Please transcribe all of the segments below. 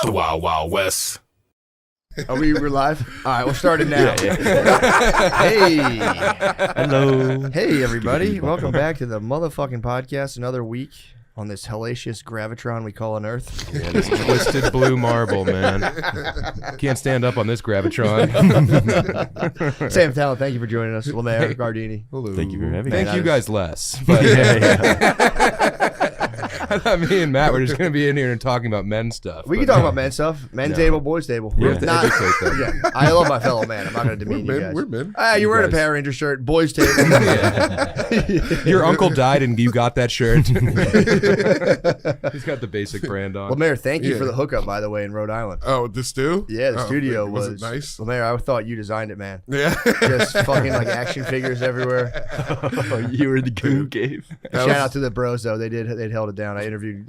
The Wild Wild West. We're live? All right, we'll start it now. Hey. Hello. Hey, everybody. Welcome back to the motherfucking podcast. Another week on this hellacious gravitron we call an Earth. Yeah, this twisted blue marble, man. Can't stand up on this gravitron. Sam Tallent, thank you for joining us. Lemaire, Gardini. Hello. Thank you for having me. Thank you guys less. But I thought me and Matt were just going to be in here and talking about men stuff. We can talk about men stuff. Men's table, boys' table. Yeah. Not, yeah, I love my fellow man. I'm not going to demean you guys. We're men. You're wearing guys. a Power Ranger shirt. Boys' table. Your uncle died and you got that shirt. He's got the basic brand on. Lemaire, thank you for the hookup, by the way, in Rhode Island. Oh, this too? Yeah, the studio was was it nice? Lemaire, I thought you designed it, man. Yeah. Just fucking like action figures everywhere. Oh, you were the Gloom cave. Shout out to the bros though. They'd held it down. I interviewed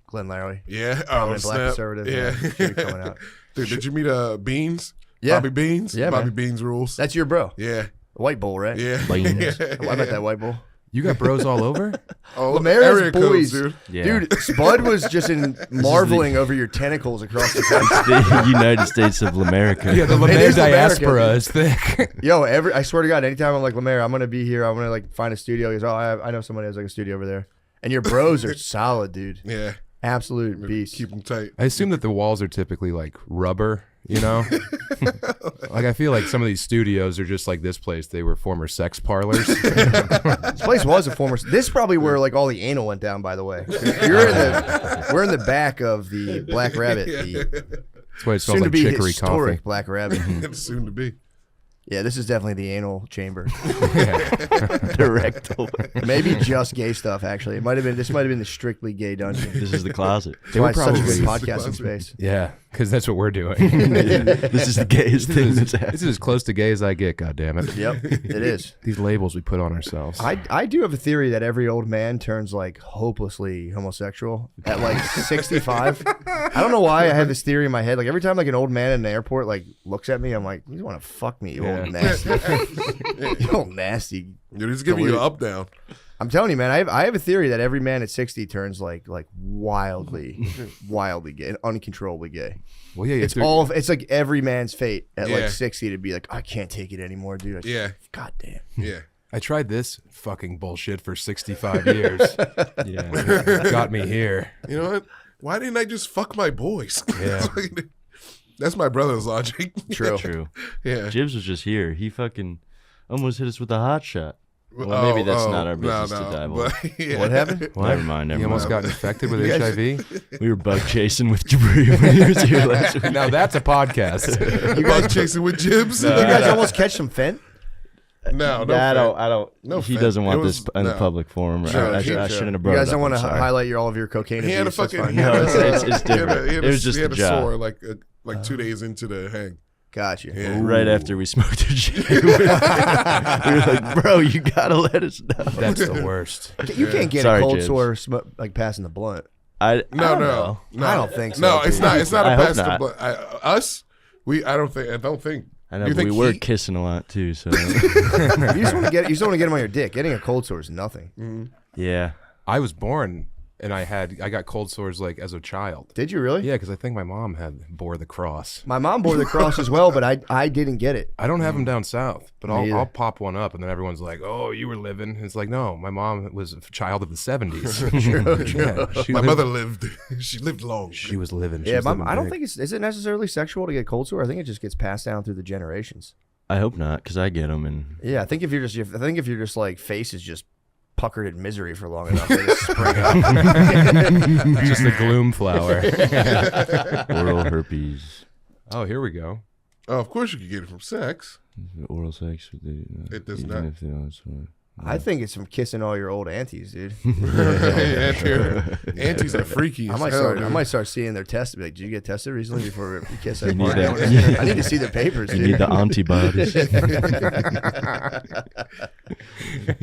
Glenn Larry. Yeah. Prominent black snap. conservative. Yeah. Should be coming out. Dude, did you meet Beans? Yeah. Bobby Beans? Yeah, Bobby man. Beans rules. That's your bro. Yeah. White bull, right? Yeah. Beans. I met that white bull. You got bros all over? Oh, Lemaire's area boys. codes, dude. Yeah. Dude, Spud was just marveling over your tentacles across the country. The United States of America. Yeah, the It Lemaire is America, diaspora dude. is thick. Yo, I swear to God, anytime I'm like, Lemaire, I'm going to be here. I'm going to like find a studio. He goes, I know somebody has like a studio over there. And your bros are solid, dude. Yeah. Absolute beast. Keep them tight. I assume that the walls are typically like rubber, you know? Like I feel like some of these studios are just like this place. They were former sex parlors. This place was a former. This is probably where like all the anal went down. By the way, we're in the back of the Black Rabbit, the That's why it smells soon to like be chicory historic coffee. Black Rabbit. It's soon to be. Yeah, this is definitely the anal chamber. The rectal. Maybe just gay stuff. Actually, this might have been the strictly gay dungeon. This is the closet. That's why it's such a good probably- podcasting space. Yeah, because that's what we're doing. This is the gayest thing that's happened. This is as close to gay as I get, goddammit. Yep, it is. These labels we put on ourselves. I do have a theory that every old man turns like hopelessly homosexual at like 65. I don't know why I have this theory in my head. Like every time like an old man in an airport like looks at me, I'm like, you want to fuck me, you old nasty, you old nasty. Dude, he's giving you an up down. I'm telling you, man. I have a theory that every man at 60 turns like wildly gay, uncontrollably gay. Well, yeah, It's like every man's fate at Yeah. like 60 to be like, I can't take it anymore, dude. Yeah. God damn. Yeah. I tried this fucking bullshit for 65 years. Yeah. Got me here. You know what? Why didn't I just fuck my boys? Yeah. That's my brother's logic. True. True. Yeah. Jibs was just here. He fucking almost hit us with a hot shot. Well, maybe that's not our business to dive on. But, yeah. What happened? Never mind. You almost got infected with HIV? We were bug chasing with Jabri when he was here last week. Now that's a podcast. You guys chasing with Jibs? You guys almost catch some Fent? No, I no. don't. No he offense. doesn't want It this was- in the no. public forum. Sure, I sure. shouldn't have You brought guys it don't up. want to I'm sorry. highlight all of your cocaine He had a abuse. That's fucking. fine. No, it's different. He had It was just he had a a job. sore like 2 days into the hang. Gotcha. Yeah. Right after we smoked a J, we were like, "Bro, you gotta let us know." That's the worst. You can't get Sorry, a cold Jibs. sore like passing the blunt. I No, don't no, know. no. I don't think so, No, it's dude. not. It's not I a hope pass. not. But us, I don't think. I know, You but we think were he- kissing a lot too. So You just want to get him on your dick. Getting a cold sore is nothing. yeah, I was born and I got cold sores like as a child. Did you really? Yeah, because I think my mom bore the cross. My mom bore the cross as well, but I didn't get it. I don't have them down south, but Me either. I'll pop one up, and then everyone's like, "Oh, you were living." It's like, no, my mom was a child of the '70s. Yeah, she My lived- mother lived. She lived long. She was living. She Yeah, was living I don't big. think is it necessarily sexual to get cold sore? I think it just gets passed down through the generations. I hope not, because I get them, and Yeah, I think if you're just like face is just puckered in misery for long enough, they just spring up. just the gloom flower. oral herpes, Oh, here we go. Oh, of course you could get it from sex. oral sex. It does even not. if they don't swear. I think it's from kissing all your old aunties, dude. Aunties are freaky. I as might hell, start. dude. I might start seeing their tests. Be like, did you get tested recently before you kiss that? You need part? that. I need to see the papers, You dude. need the antibodies.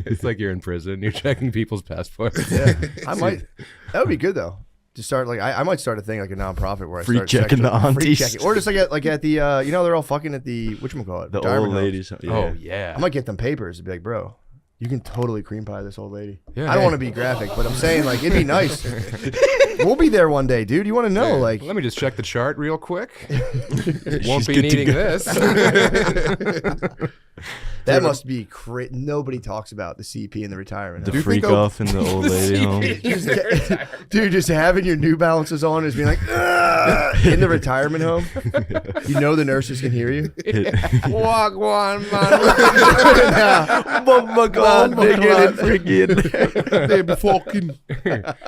It's like you're in prison. You're checking people's passports. Yeah, I might. That would be good though. To start like I might start a thing like a nonprofit where I Free start checking the free aunties. checking. Or just like at the they're all fucking at the whatchamacallit, The Diamond old Homes. ladies. Yeah. Oh yeah. I might get them papers and be like, bro, You can totally cream pie this old lady. Yeah, I don't want to be graphic, but I'm saying like it'd be nice. We'll be there one day, dude. You want to know? Like, let me just check the chart real quick. Won't She's be good to needing go. this. that must be nobody talks about the CP in the retirement. The home. freak off in the old lady home. Dude, just having your New Balances on is being like in the retirement home. You know the nurses can hear you. Walk one, man. Oh my God, nigga, and freaking. They be fucking.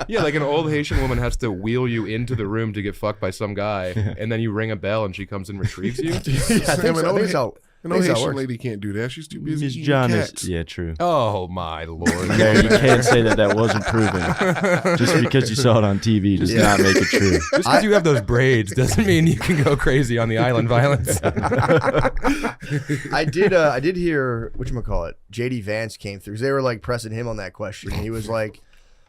Yeah, like an old Haitian woman has to wheel you into the room to get fucked by some guy, and then you ring a bell and she comes and retrieves you. Yeah, I think so. I think so. An I old think so it Haitian works. lady can't do that. She's too busy Miss eating John cats. is, yeah, true. Oh my lord! There, you can't say that wasn't proven. Just because you saw it on TV does not make it true. Just because you have those braids doesn't mean you can go crazy on the island violence. I did hear whatchamacallit, JD Vance came through because they were like pressing him on that question. And he was like,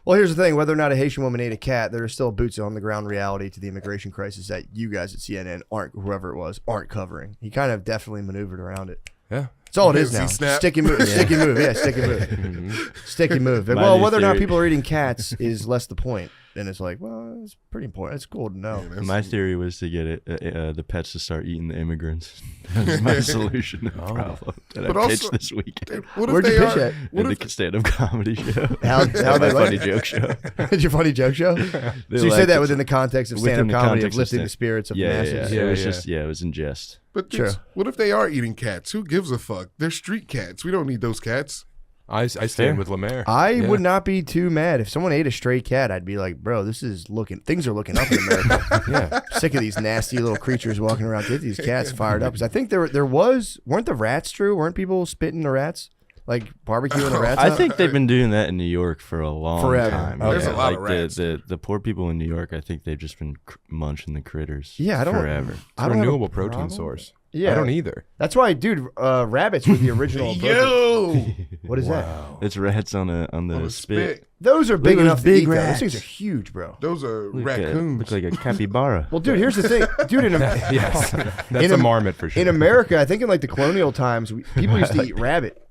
well, here's the thing, whether or not a Haitian woman ate a cat, there is still boots on the ground reality to the immigration crisis that you guys at CNN whoever it was, aren't covering. He kind of definitely maneuvered around it. Yeah. That's all it is He now. snapped. Sticky move. Sticky move. Yeah, sticky move. Sticky move. Like, My well, new whether or not theory- people are eating cats is less the point. Then it's like, well, it's pretty important. It's cool to know. My theory was to get the pets to start eating the immigrants. That's my solution to the problem that But I also- pitched this weekend. What if Where'd you they pitch are? at? What At if the stand-up comedy show. How My they funny like joke show. It's your funny joke show? So you say that within the context of within stand-up the comedy of context of lifting the stand- spirits of Yeah, masses. yeah. It was Yeah. just it was in jest. But True. what if they are eating cats? Who gives a fuck? They're street cats. We don't need those cats. I stand with Lemaire. I would not be too mad if someone ate a stray cat. I'd be like, bro, things are looking up in America. Yeah. Sick of these nasty little creatures walking around. Get these cats fired up. Because I think weren't the rats true? Weren't people spitting the rats, like barbecuing the rats? I up? think they've been doing that in New York for a long Forever. time. Okay. There's a lot of like rats. the poor people in New York. I think they've just been munching the critters. Yeah, I don't- forever. It's I a don't have a renewable protein problem. source. Yeah. I don't either. That's why, dude. Rabbits were the original. Yo, What is that? It's rats on the on the spit. spit. Those are big Look at enough those to big eat. Though. Those rats. things are huge, bro. Those are Look raccoons. like a capybara. Well, dude, here's the thing, dude. Yes. That's In a Am- marmot for sure. In America, I think in like the colonial times, people used to eat rabbit.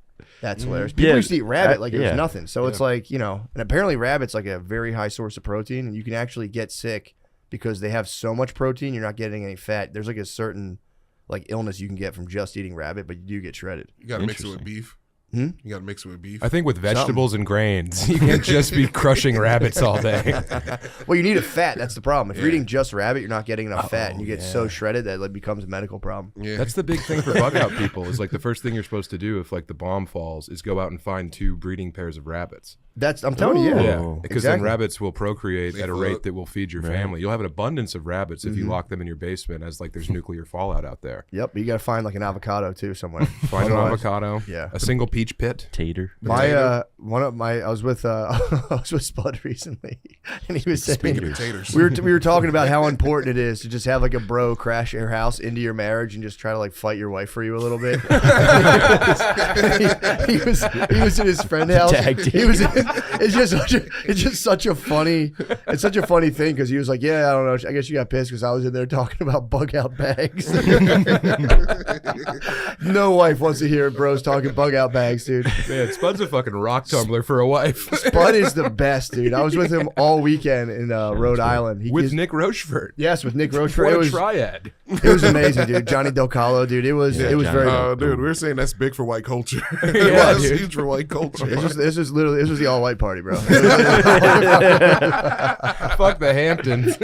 That's hilarious. People used to eat rabbit like it was nothing. So it's like, and apparently rabbit's like a very high source of protein, and you can actually get sick because they have so much protein, you're not getting any fat. There's like a certain like illness you can get from just eating rabbit, but you do get shredded. You gotta mix it with beef. Hmm? You gotta mix it with beef. I think with vegetables and grains, you can't just be crushing rabbits all day. Well, you need a fat. That's the problem. If you're eating just rabbit, you're not getting enough fat, and you get so shredded that it becomes a medical problem. Yeah. That's the big thing for bug out people is like the first thing you're supposed to do if like the bomb falls is go out and find 2 breeding pairs of rabbits. I'm telling you, yeah. Oh. Because then Exactly. rabbits will procreate They at a float. rate that will feed your family. You'll have an abundance of rabbits if you lock them in your basement as like there's nuclear fallout out there. Yep, but you got to find like an avocado too somewhere. Find an Otherwise- avocado, Yeah. a single peach pit. Tater. I was with Spud recently, and he was saying Speaking of taters. we were talking about how important it is to just have like a bro crash your house into your marriage and just try to like fight your wife for you a little bit. he was in his friend's house. Tag team. He was. It's just such a funny thing because he was like, yeah, I don't know. I guess you got pissed because I was in there talking about bug out bags. No wife wants to hear bros talking bug out bags, dude. Man, Spud's a fucking rock tumbler for a wife. Spud is the best, dude. I was with him all weekend in Rhode Island. With Nick Rochefort. Yes, with Nick Rochefort. What It a was, triad. it was amazing, dude. Johnny Del Calo, dude. It was Johnny. very. Oh, dude, we were saying that's big for white culture. Yeah, That's dude. huge for white culture. This was the all white party, bro. Fuck the Hamptons.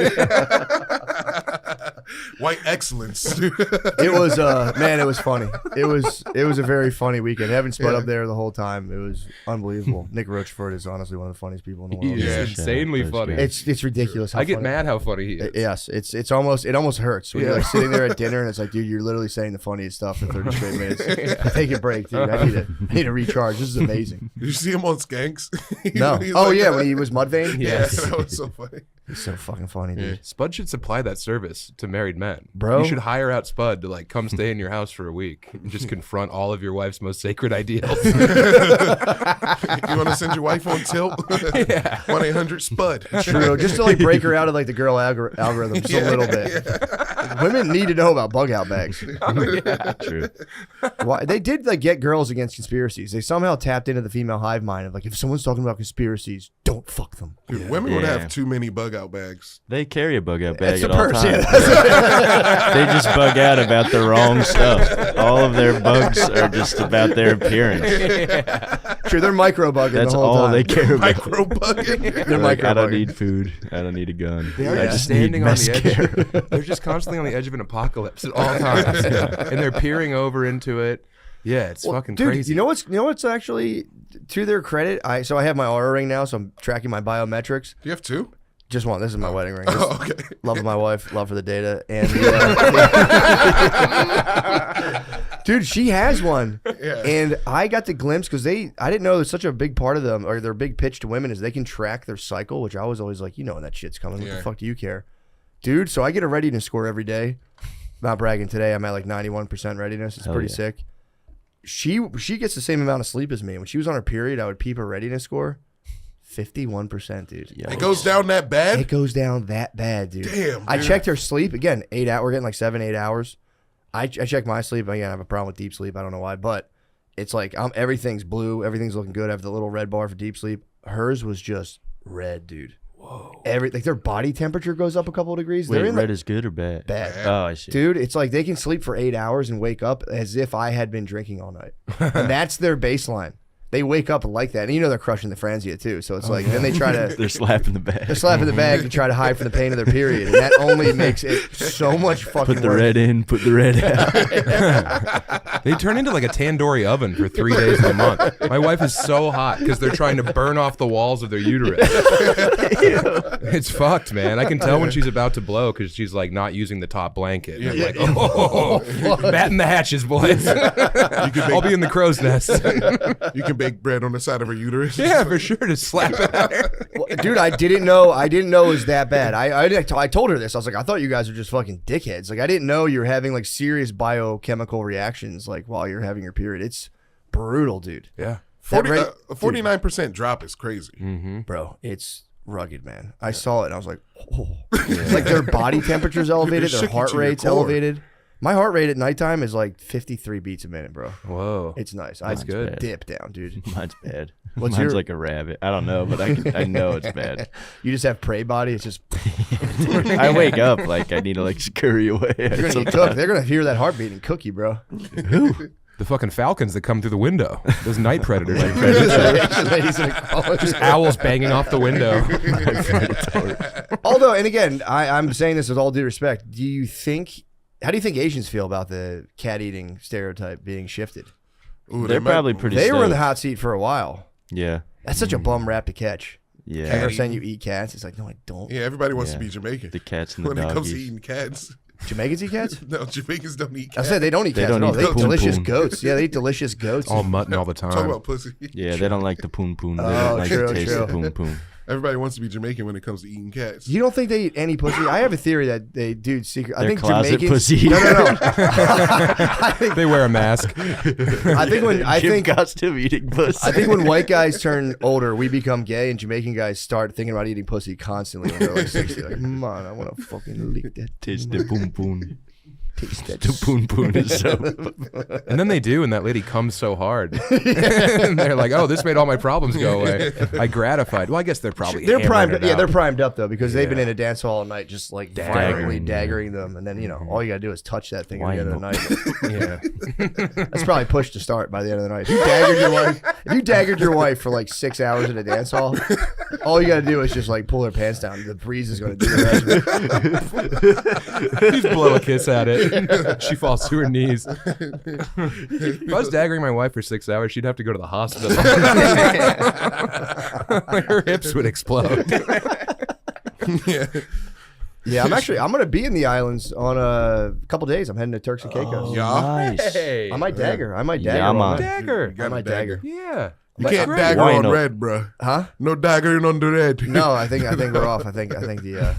White excellence. It was man, it was funny. It was a very funny weekend. Having Spud up there the whole time, it was unbelievable. Nick Rochefort is honestly one of the funniest people in the He world. is Yeah. insanely That's funny. great. It's ridiculous. How I get funny. mad how funny he is. Yes, it almost hurts when you're like sitting there at dinner and it's like, dude, you're literally saying the funniest stuff for 30 straight minutes. Take a break, dude. I need to recharge. This is amazing. Did you see him on Skanks? No. He's Oh like, yeah, when he was Mudvayne. Yeah, Yes. that was so funny. He's so fucking funny, dude. Spud should supply that service to married men. Bro. You should hire out Spud to like come stay in your house for a week and just confront all of your wife's most sacred ideals. You want to send your wife on tilt? 1-800-SPUD. True. Just to like break her out of like the girl algorithm just a little bit. Women need to know about bug out bags. True. Why they did like get girls against conspiracies. They somehow tapped into the female hive mind of like, if someone's talking about conspiracies, don't fuck them. Dude, women would Yeah. have too many bug out bags. They carry a bug out bag It's at a all purse. times. Yeah, They just bug out about the wrong stuff. All of their bugs are just about their appearance. Sure, they're micro bugging That's the whole all time. they care about. Micro bugging. They're They're like, micro I don't bugging. need food. I don't need a gun. They are I just just need standing on the mascara. edge. They're just constantly on the edge of an apocalypse at all times, and they're peering over into it. Yeah, it's fucking Dude, crazy. you know what's actually to their credit? I have my Aura ring now, so I'm tracking my biometrics. You have two? Just one. This is my wedding ring. Oh, okay. Love of my wife, love for the data, and dude, she has one. Yeah. And I got the glimpse because I didn't know there's such a big part of them, or their big pitch to women is they can track their cycle, which I was always like, when that shit's coming. What Yeah. the fuck do you care, dude? So I get a readiness score every day. Not bragging today. I'm at like 91% readiness. It's Hell pretty yeah. sick. She gets the same amount of sleep as me. When she was on her period, I would peep her readiness score. 51%, dude. It goes down that bad? It goes down that bad, dude. Damn, I dude. checked her sleep again. 8 hours. We're getting like 7-8 hours. I checked my sleep. Again, I have a problem with deep sleep. I don't know why, but it's like everything's blue. Everything's looking good. I have the little red bar for deep sleep. Hers was just red, dude. Whoa. Their body temperature goes up a couple of degrees. Wait, They're in red is good or bad? bad. Oh, I see. Dude, it's like they can sleep for 8 hours and wake up as if I had been drinking all night. And that's their baseline. They wake up like that. And they're crushing the Franzia too. So it's like, then they try to... They're slapping the bag. They're slapping the bag to try to hide from the pain of their period. And that only makes it so much fucking Put the worse. red in, put the red out. They turn into like a tandoori oven for 3 days of the month. My wife is so hot because they're trying to burn off the walls of their uterus. It's fucked, man. I can tell when she's about to blow because she's like not using the top blanket. And I'm like, batten the hatches, boys. I'll be in the crow's nest. You can bake bread on the side of her uterus. Yeah, for sure. Just slap it at her. Well, dude, I didn't know it was that bad. I told her this. I was like, I thought you guys were just fucking dickheads. Like, I didn't know you were having like serious biochemical reactions like while you're having your period. It's brutal, dude. Yeah. 49% drop is crazy. Bro, it's rugged, man. I saw it and I was like, oh. Like their body temperature's elevated, their shook you heart to your rate's core. elevated. My heart rate at nighttime is like 53 beats a minute, bro. Whoa. It's nice. That's good. Dip down, dude. Mine's bad. What's Mine's your- like a rabbit. I don't know, but I know it's bad. You just have prey body. It's just I wake up like I need to like scurry away. you're gonna get cooked. They're gonna hear that heartbeat and cook you, bro. The fucking falcons that come through the window. Those night predators. Ladies in a college. Just owls banging off the window. Although, and again, I'm saying this with all due respect. How do you think Asians feel about the cat eating stereotype being shifted? Ooh, They're they might- probably pretty. They were in the stoked. hot seat for a while. Yeah. That's such a bum rap to catch. Yeah. Ever saying you eat cats? It's like, no, I don't. Yeah, everybody wants Yeah. to be Jamaican. The cats and the when it comes to doggies. eating cats. Jamaicans eat cats? No, Jamaicans don't eat I cats. said they don't eat They cats don't at all. eat They the eat poom delicious poom. goats. Yeah, they eat delicious goats. All mutton all the Talk time. about pussy. Yeah, they don't like the poon poon. They Oh, don't like true, the taste of true. poon poon. Everybody wants to be Jamaican when it comes to eating cats. You don't think they eat any pussy? I have a theory that they do secret. I They're think closet Jamaicans. pussy. No. I think They wear a mask. Jim Costume eating pussy. I think when white guys turn older, we become gay, and Jamaican guys start thinking about eating pussy constantly when they're like 60. Like, man, I want to fucking lick that. taste the poon poon. Taste that. The poon poon is so. And then they do, and that lady comes so hard. And they're like, oh, this made all my problems go away. I gratified. Well, I guess they're probably They're hammering primed. it Yeah, out. they're primed up though because they've been Yeah. in a dance hall all night, just like violently daggering them, and then all you gotta do is touch that thing at the end of the night. Yeah. That's probably push to start by the end of the night. If you daggered your wife for like 6 hours in a dance hall, all you gotta do is just like pull her pants down. The breeze is gonna do the rest of it. Just blow a kiss at it. She falls to her knees. If I was daggering my wife for 6 hours, she'd have to go to the hospital. Like her hips would explode. Yeah. Yeah, I'm gonna be in the islands on a couple days. I'm heading to Turks and Caicos. Yeah. Nice. Hey. I might dagger. Yeah, all man. night. Dagger. You got I might a dagger. Yeah. You can't great. dagger Why on not? red, bro. Huh? No daggering on the red. No, I think we're off. I think the Dude, I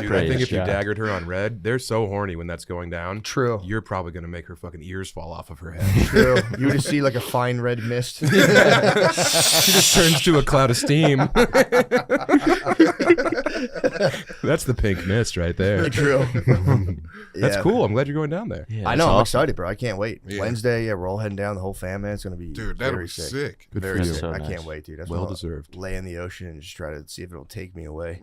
Praise think if you God. daggered her on red, they're so horny when that's going down. true. You're probably going to make her fucking ears fall off of her head. True. You just see like a fine red mist. She just turns to a cloud of steam. That's the pink mist right there. True. That's Yeah. cool. I'm glad you're going down there. Yeah, I it's know. I'm awesome. excited, bro. I can't wait. Yeah. Wednesday, yeah, we're all heading down. The whole fam, man. It's gonna be Dude, that'll very be sick. Good Very for you. sick. So I nice. can't wait, dude. That's Well what I'll deserved. lay in the ocean and just try to see if it'll take me away.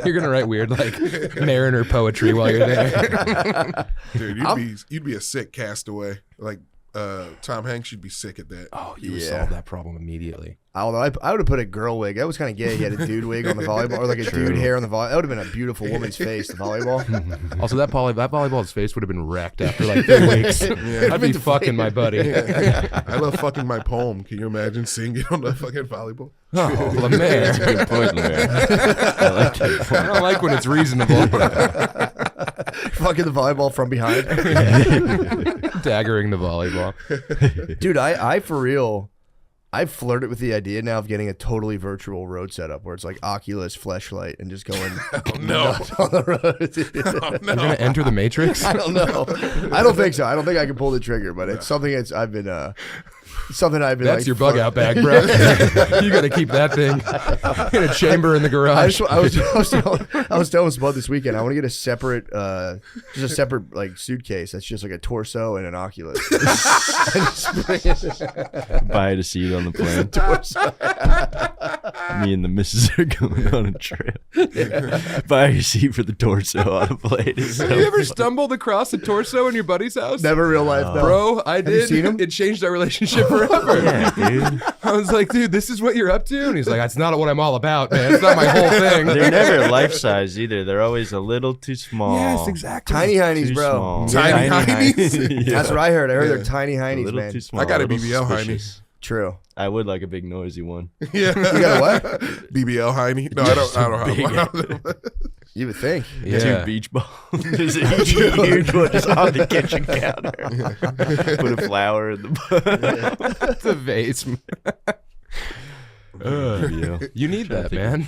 You're gonna write weird like mariner poetry while you're there. Dude, you'd be a sick castaway. Like Tom Hanks, you'd be sick at that. Oh, you would Yeah. solve that problem immediately. Although I would have put a girl wig. That was kind of gay. He had a dude wig on the volleyball, or like a dude hair on the volleyball. That would have been a beautiful woman's face. The volleyball. Also, that volleyball's face would have been wrecked after like 3 weeks. I'd be fucking my buddy. I love fucking my poem. Can you imagine seeing it on the fucking volleyball? Oh, Lemaire. Good point, Lemaire. I like that. I don't like when it's reasonable. Fucking the volleyball from behind. Daggering the volleyball. Dude, I for real, I've flirted with the idea now of getting a totally virtual road setup where it's like Oculus fleshlight and just going nuts on the road. You're gonna enter the Matrix. I don't know. I don't think so. I don't think I can pull the trigger, but it's something I've been That's like, your bug out bag, bro. You got to keep that thing in a chamber in the garage. I was telling Spud this weekend. I want to get a separate, just a separate like suitcase that's just like a torso and an Oculus. Buy a seat on the plane. Me and the missus are going on a trip. Buy a seat for the torso on a plane. Have you ever stumbled across a torso in your buddy's house? Never real life, though. Bro, I did. you seen him? It changed our relationship forever. Yeah, dude. I was like, dude, this is what you're up to? And he's like, that's not what I'm all about, man. It's not my whole thing. They're never life size either. They're always a little too small. Yes, exactly. Tiny heinies, Too bro. small. Tiny heinies? Yeah. That's what I heard. I heard Yeah. they're tiny A heinies, little man. too small. I got a little BBL heiny. suspicious. True. I would like a big noisy one. Yeah. You got a what? BBL Heine? No, I don't have one. You would think. Yeah. Two beach balls. Just a huge one just on the kitchen counter. Put a flower in the It's a vase. BBL. You need that, man.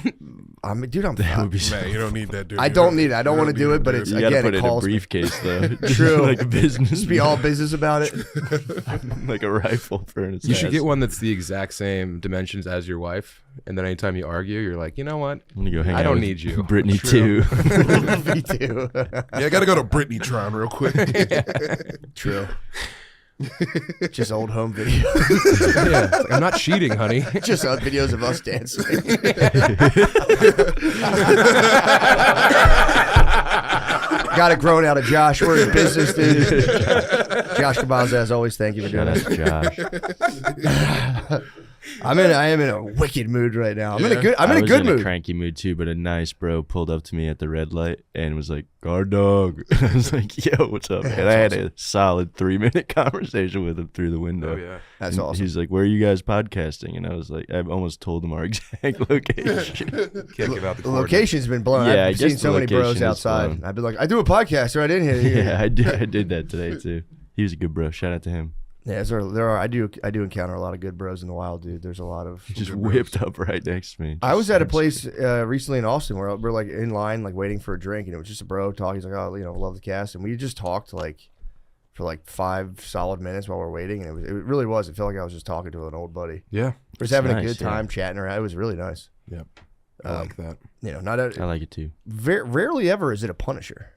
Dude, I'm That would be so. Man, you don't need that, dude. I don't need it. I don't want to do it, but it's You gotta again, put it it in a calls me. briefcase though. True. Like a business. Just be all business about it. like a rifle for an You should get one that's the exact same dimensions as your wife. And then anytime you argue, you're like, you know what? I'm gonna go hang I out don't with need you. Brittany True. too. Me too. Yeah, I gotta go to Britney Tron real quick. True. Just old home videos. Yeah. It's like, I'm not cheating, honey. Just videos of us dancing. Got it grown out of Josh. We're in business, dude. Josh Cabaza, as always, thank you for doing Shout out that. to Josh. I am in a wicked mood right now. I'm in a I good was in mood. a cranky mood too, but a nice bro pulled up to me at the red light and was like, "Guard dog." I was like, "Yo, what's up?" And I had a solid 3-minute conversation with him through the window. Oh, yeah. That's And awesome. He's like, "Where are you guys podcasting?" And I was like, I almost told him our exact location. Can't give out the The location's been blown. Yeah, I I've guess seen so the many bros location is outside. blown. I've been like, I do a podcast right in here. Yeah, I did that today too. He was a good bro. Shout out to him. Yeah, there are. I do encounter a lot of good bros in the wild, dude. There's a lot of. He just whipped up right next to me. I was at a place recently in Austin where we're like in line, like waiting for a drink, and it was just a bro talking. He's like, "Oh, love the cast," and we just talked like for like 5 solid minutes while we're waiting, and it really was. It felt like I was just talking to an old buddy. Yeah. We're just having a nice, good time chatting around. It was really nice. Yep. I like that. Not I like it too. rarely ever is it a Punisher.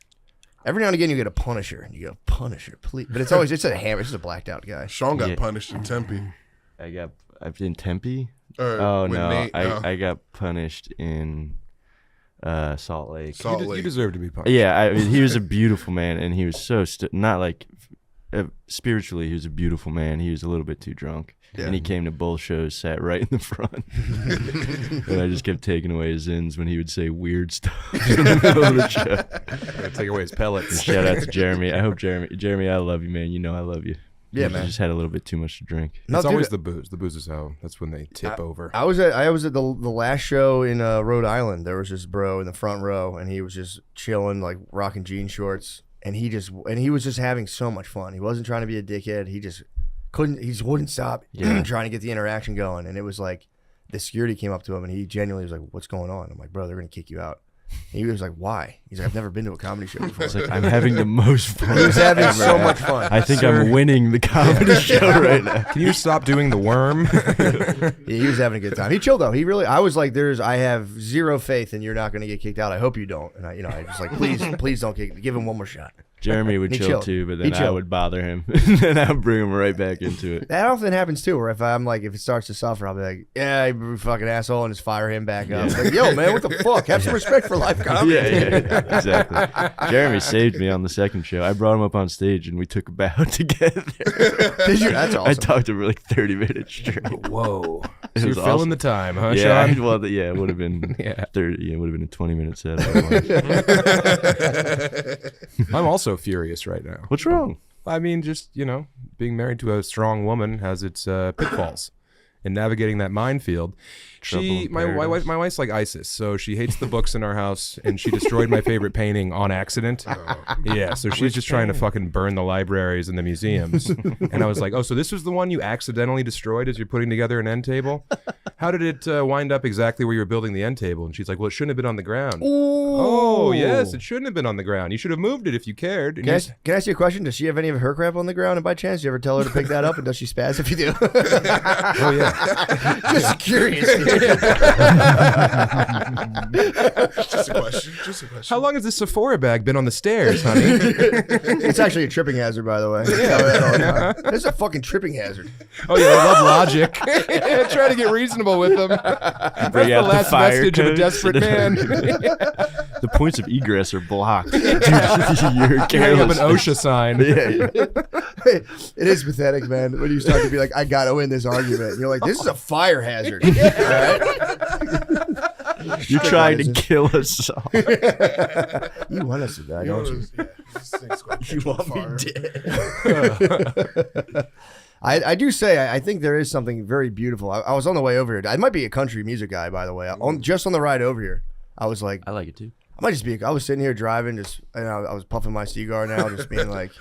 Every now and again you get a Punisher, and you go Punisher, please. But it's always it's a hammer. It's just a blacked out guy. Sean got Yeah. punished in Tempe. I've been Tempe. Or Oh when no, Nate- I got punished in Salt Lake. Salt You Lake. deserve to be punished. Yeah, he was a beautiful man, and he was so not like spiritually. He was a beautiful man. He was a little bit too drunk, Yeah. and he came to both shows, sat right in the front, and I just kept taking away his ends when he would say weird stuff in the middle of the show. Gotta take away his pellets. Shout out to Jeremy. I hope Jeremy, I love you, man. You know I love you. Yeah, You man. just had a little bit too much to drink. No, It's dude, always the booze. The booze is how. That's when they tip over. I was at the last show in Rhode Island. There was this bro in the front row, and he was just chilling, like rocking jean shorts, and he was just having so much fun. He wasn't trying to be a dickhead. He just wouldn't stop trying to get the interaction going. And it was like the security came up to him, and he genuinely was like, "What's going on?" I'm like, "Bro, they're gonna kick you out." He was like, why? He's like, I've never been to a comedy show before. It's like, I'm having the most fun. He was having ever. so much fun. I think I'm winning the comedy show right now. Can you stop doing the worm? Yeah, he was having a good time. He chilled though. He really. I was like, I have zero faith in you're not going to get kicked out. I hope you don't. And I was like, please don't give him one more shot. Jeremy would He chill chilled. too, but He then I chilled. would bother him, and then I would bring him right back into it. That often happens too. Where if it starts to suffer, I'll be like, yeah, you fucking asshole, and just fire him back up. Yeah. Like, yo, man, what the fuck? Have some respect for life, comedy. Yeah, exactly. Jeremy saved me on the second show. I brought him up on stage, and we took a bow together. Did you? That's awesome. I talked to him for like 30 minutes straight. Whoa. It So you're was filling awesome. the time, huh, Yeah, Shawn? well, yeah, it would have been Yeah. 30. Yeah, it would have been a 20-minute set. otherwise. I'm also furious right now. What's wrong? I mean, just, being married to a strong woman has its pitfalls. And navigating that minefield. Trouble in My paradise. wife's like ISIS, so she hates the books in our house, and she destroyed my favorite painting on accident. Yeah, so she's just trying to fucking burn the libraries and the museums. And I was like, oh, so this was the one you accidentally destroyed as you're putting together an end table? How did it wind up exactly where you were building the end table? And she's like, well, it shouldn't have been on the ground. Oh, yes, it shouldn't have been on the ground. You should have moved it if you cared. And Can I ask you a question? Does she have any of her crap on the ground? And by chance, do you ever tell her to pick that up? And does she spaz if you do? oh, yeah. Just curious. Just a question. How long has this Sephora bag been on the stairs, honey? It's actually a tripping hazard, by the way. This is a fucking tripping hazard. Oh, yeah, I love logic. Try to get reasonable with them. That's Bring the out the last fire vestige of a codes. desperate man. The points of egress are blocked. Dude, you're Carrying up careless. an OSHA sign. It is pathetic, man, when you start to be like, I gotta win this argument. And you're like, this is a fire hazard. All right? You're trying to kill us all. You want us to die, don't you? You want me dead. I do say, I think there is something very beautiful. I was on the way over here. I might be a country music guy, by the way. Just on the ride over here, I was like, I like it too. I might just be. I was sitting here driving, and I was puffing my cigar now, just being like,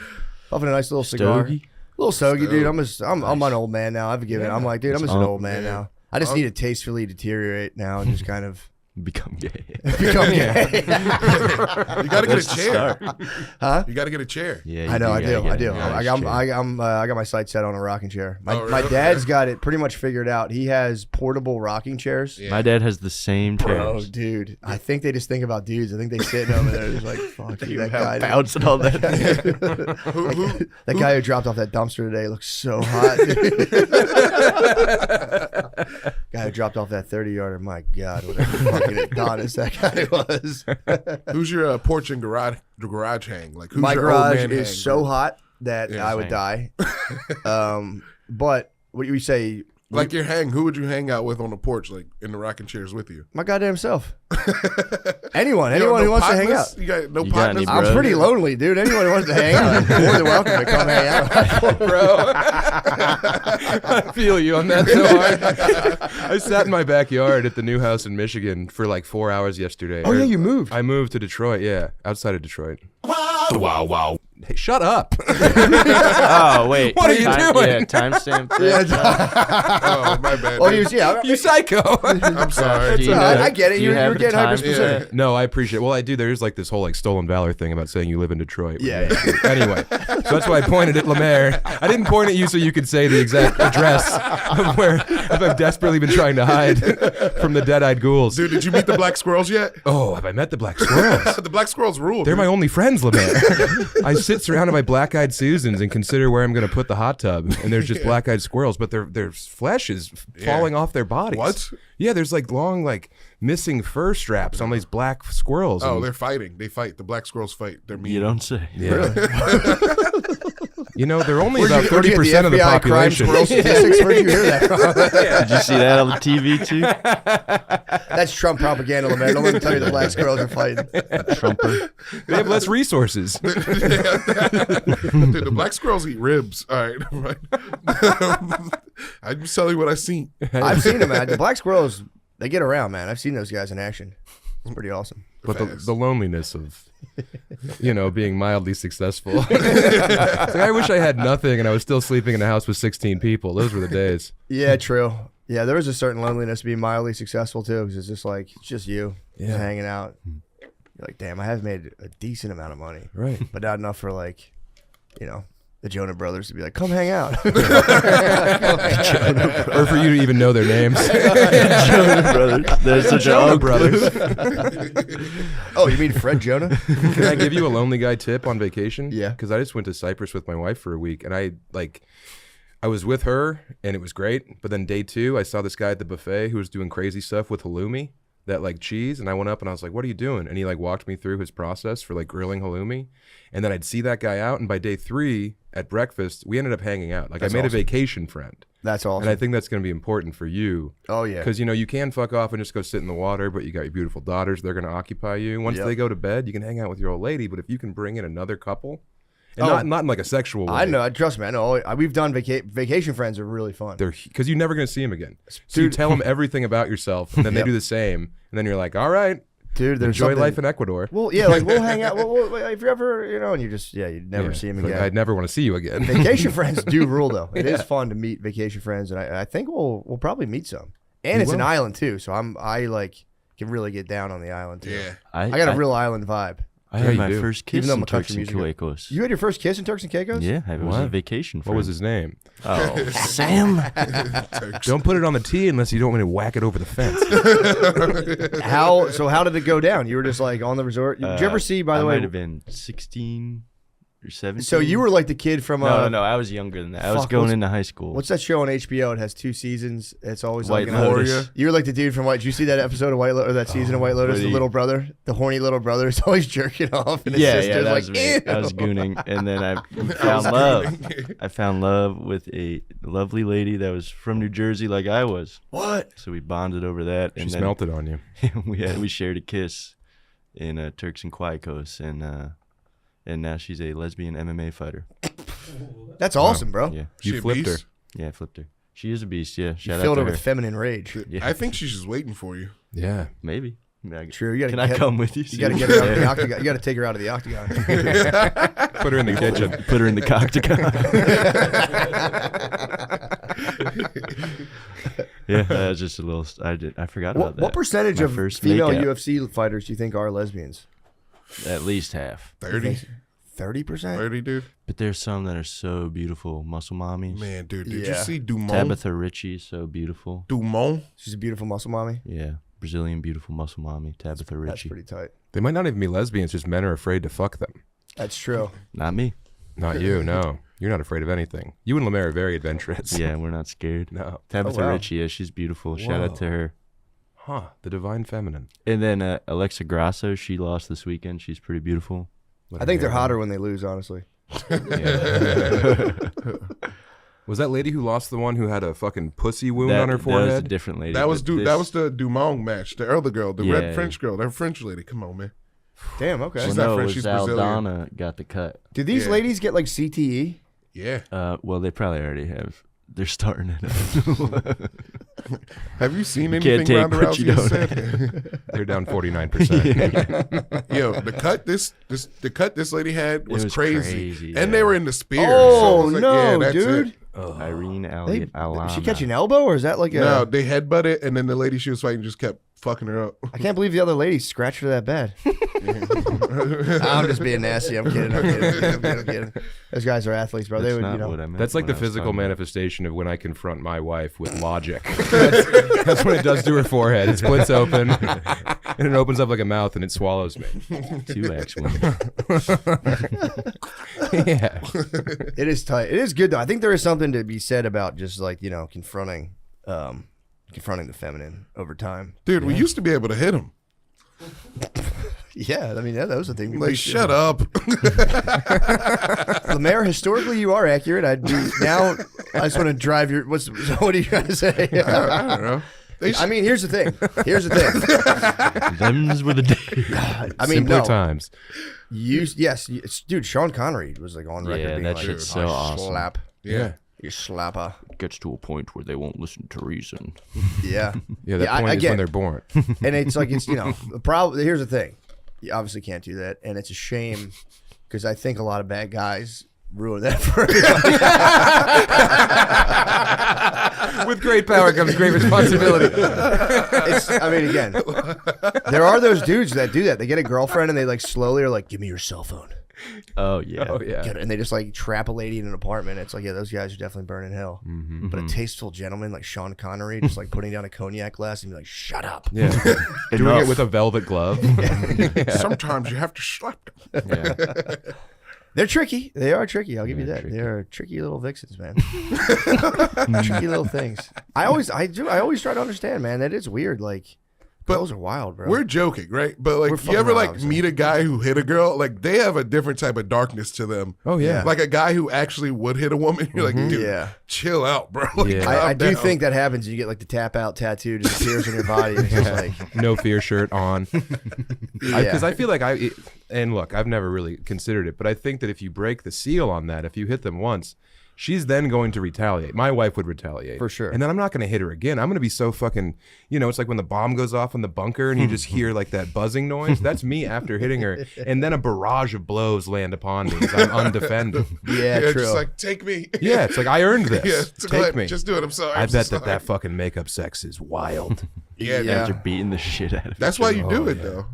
puffing a nice little cigar. Stogie? Little stogie, dude. I'm an old man now. I've forgiven it. I'm like, dude, I'm just an old man yeah. now. I just need to tastefully deteriorate now and just kind of Become gay. become gay. You gotta get a chair. Huh? You gotta get a chair. Yeah, I know, I do. I got my sights set on a rocking chair. My really? dad's got it pretty much figured out. He has portable rocking chairs. Yeah. My dad has the same Bro, chairs. dude, I think they just think about dudes. I think they sitting over there just like, fuck you, that guy. Bounce and all that. That guy who dropped off that dumpster today looks so hot. Guy who dropped off that 30-yarder, my God, what a fucking Adonis that guy was. Who's your porch and garage hang? Like who's My your old garage man is hang, so bro? hot that Yeah, I would die. But what do we say? Like your hang, who would you hang out with on the porch, like in the rocking chairs with you? My goddamn self. Anyone You got who no wants to hang partners? out. You got no You got partners? any, I'm bro? pretty lonely, dude. Anyone who wants to hang out, I'm more than welcome to come hang out. Bro. I feel you on that so hard. I sat in my backyard at the new house in Michigan for like 4 hours yesterday. Oh, yeah, you moved. I moved to Detroit, yeah. Outside of Detroit. Wow. Hey, shut up. Oh, wait. What are you doing? Yeah, timestamp. Oh, my bad. Oh, dude. You psycho. I'm sorry. Do you all right, know- I get it. do you You're have getting the time hyper-specific. stamp? No, I appreciate it. Well, I do. There's like this whole like stolen valor thing about saying you live in Detroit. Yeah. Anyway, so that's why I pointed at Lemaire. I didn't point at you so you could say the exact address of where I've desperately been trying to hide from the dead-eyed ghouls. Dude, did you meet the black squirrels yet? Oh, have I met the black squirrels? The black squirrels rule. They're dude. my only friends, Lemaire. I sit surrounded by black-eyed Susans and consider where I'm going to put the hot tub, and there's just black-eyed squirrels, but their flesh is falling off their bodies. What? Yeah, there's like long, like missing fur straps on these black squirrels. Oh, and- they're fighting. They fight. The black squirrels fight. They're mean. You don't say. yeah. You know, they're only Where'd about you get 30% of the FBI crime population. squirrel statistics? Where'd you hear that from? Did you see that on the TV too? That's Trump propaganda, man. Don't let me tell you the black squirrels are fighting. Trumper. They have less resources. Dude, the black squirrels eat ribs. All right. I'm just telling you what I seen. I've seen them, man. The black squirrels, they get around, man. I've seen those guys in action. It's pretty awesome. But Fast. the loneliness of, being mildly successful. It's like, I wish I had nothing and I was still sleeping in a house with 16 people. Those were the days. Yeah, true. Yeah, there is a certain loneliness to being mildly successful, too, because it's just like, it's just you just hanging out. You're like, damn, I have made a decent amount of money, Right. but not enough for like, the Jonah brothers to be like, come hang out. Or for you to even know their names. Jonah brothers. They're such Jonah a brothers. Oh, you mean Fred Jonah? Can I give you a lonely guy tip on vacation? Yeah. Because I just went to Cyprus with my wife for a week, and I was with her, and it was great. But then day 2, I saw this guy at the buffet who was doing crazy stuff with halloumi, that like cheese, and I went up and I was like, "What are you doing?" And he like walked me through his process for like grilling halloumi, and then I'd see that guy out, and by day 3 at breakfast, we ended up hanging out. Like That's I made awesome. a vacation friend, That's awesome. and I think that's going to be important for you. Oh yeah. Because you can fuck off and just go sit in the water, but you got your beautiful daughters. They're going to occupy you. Once Yep. they go to bed, you can hang out with your old lady. But if you can bring in another couple, and Oh. not in like a sexual way. I know. Trust me. I know. We've done vacation friends are really fun. They're because you're never going to see them again. So you tell them everything about yourself, and then Yep. they do the same, and then you're like, all right, Dude, there's enjoy something- life in Ecuador. Well, yeah, like we'll hang out. Well, if you ever, and you just, you'd never Yeah. see him Like, again. I'd never want to see you again. Vacation friends do rule though. It is Yeah. fun to meet vacation friends, and I think we'll probably meet some. And We it's an will. island too, so I like can really get down on the island too. Yeah. I got a real island vibe. I Yeah, had you my do. first kiss Even though in McCusker Turks and music- Caicos. You had your first kiss in Turks and Caicos? Yeah, it was a What? vacation. What was friend. his name? Oh, Sam. Don't put it on the tee unless you don't want me to whack it over the fence. How did it go down? You were just like on the resort. Did you ever see? By the I way, might have been 16 or 17. so you were like the kid from No, I was younger than that. I was fuck, going what's- into high school. What's that show on HBO? It has 2 seasons. It's always White like an Lotus. Warrior. You were like the dude from White. Did you see that episode of White Lotus, or that season of White Lotus? The really? little brother, the horny little brother, is always jerking off, and his Yeah, sister's that like, was me. ew. I was gooning, and then I found love. I found love with a lovely lady that was from New Jersey, like I was. What? So we bonded over that, She and then smelt it on you. we shared a kiss in Turks and Caicos, and now she's a lesbian MMA fighter. That's awesome, bro. Yeah, She You a flipped her. beast? yeah, I flipped her. She is a beast. Yeah, You shout out filled to her her. with feminine rage. Yeah. I think she's just waiting for you. Yeah. Maybe. True. You gotta Can I get- come with you? You got to get her out of the octagon. You got to take her out of the octagon. Put her in the kitchen. Put her in the octagon. Yeah, that was just a little. I forgot about that. What percentage My of first female makeout. UFC fighters do you think are lesbians? At least half. 30? 30%? 30, dude? But there's some that are so beautiful. Muscle mommies. Man, dude, did you Yeah. see Dumont? Tabitha Ritchie, so beautiful. Dumont? She's a beautiful muscle mommy. Yeah, Brazilian beautiful muscle mommy, Tabitha That's Ritchie. pretty tight. They might not even be lesbians, just men are afraid to fuck them. That's true. Not me. Not you, no. You're not afraid of anything. You and Lemaire are very adventurous. Yeah, we're not scared. No. Tabitha wow. Ritchie, yeah, she's beautiful. Shout out to Whoa. her. Huh. The divine feminine. And then Alexa Grasso, she lost this weekend. She's pretty beautiful. I think they're hotter when they lose, honestly. Was that lady who lost the one who had a fucking pussy wound That, on her that was a forehead? different lady. That was but that was the Dumont match. The other girl, the Yeah. red French girl, that French lady. Come on, man. Damn, okay. Well, She's not no, it French, was she's Brazilian. Aldana got the cut. Do these Yeah. ladies get like CTE? Yeah. Well, they probably already have. They're starting it. Have you seen can't anything take Ronda what you Rousey has don't said? They're down 49%. Yo, the cut this lady had was, was crazy. crazy, And yeah. they were in the spear. Oh, so it was like, no, yeah, that's dude. it. Irene They, Alana. did she catch an elbow, or is that like a... No, they headbutted, and then the lady she was fighting just kept fucking her up. I can't believe the other lady scratched her that bad. I'm just being nasty. I'm kidding. I'm kidding. Those guys are athletes, bro. That's They would, not you know. what I meant. That's like when the I was physical talking about- manifestation of when I confront my wife with logic. That's what it does to her forehead. It splits open, and it opens up like a mouth, and it swallows me. 2X women. Yeah. It is tight. It is good though. I think there is something to be said about just like, confronting the feminine over time. Dude, we used to be able to hit him. Yeah, I mean that was the thing. Like, shut up. Lemaire, historically, you are accurate. I just want to drive your. What are you trying to say? I don't know. I mean, here's the thing. Them's were the days. I mean, Simpler no. times. Dude, Sean Connery was like on record Yeah, being that like, shit's "Oh, so awesome." Slap, Yeah. you slapper. Gets to a point where they won't listen to reason. Yeah, Yeah, that Yeah, point I is get when it. they're born. and it's like the problem. Here's the thing. You obviously can't do that, and it's a shame because I think a lot of bad guys ruin that for everybody. With great power comes great responsibility. I mean, again, there are those dudes that do that. They get a girlfriend and they like slowly are like, give me your cell phone. Oh yeah. Oh yeah. And they just like trap a lady in an apartment. It's like, yeah, those guys are definitely burning hell. Mm-hmm. But a tasteful gentleman like Sean Connery, just like putting down a cognac glass and be like, shut up. Yeah. Doing it with a velvet glove. Sometimes you have to slap them. Yeah. They're tricky. They are tricky. I'll give you that. tricky. They're tricky little vixens, man. Tricky little things. I always try to understand, man. That is weird. Like, But girls are wild, bro. We're joking, right? But We're like, fucking you ever around, like obviously. meet a guy who hit a girl? Like, they have a different type of darkness to them. Oh yeah. Like a guy who actually would hit a woman. You're like, dude, Yeah. chill out, bro. Like, Yeah. I calm do down. think that happens. You get like the tap out tattoo just appears on your body. And it's just like, No fear shirt on. yeah. Because I feel like and look, I've never really considered it, but I think that if you break the seal on that, if you hit them once, she's then going to retaliate. My wife would retaliate. For sure. And then I'm not going to hit her again. I'm going to be so fucking, it's like when the bomb goes off in the bunker and you just hear like that buzzing noise. That's me after hitting her. And then a barrage of blows land upon me because I'm undefended. yeah, Yeah, true. just like, take me. Yeah, it's like I earned this. Yeah, so go Take ahead, me. just do it. I'm sorry. I I'm so bet sorry. that fucking makeup sex is wild. Yeah, Yeah. After beating the shit out of that's each why other. you do it, though.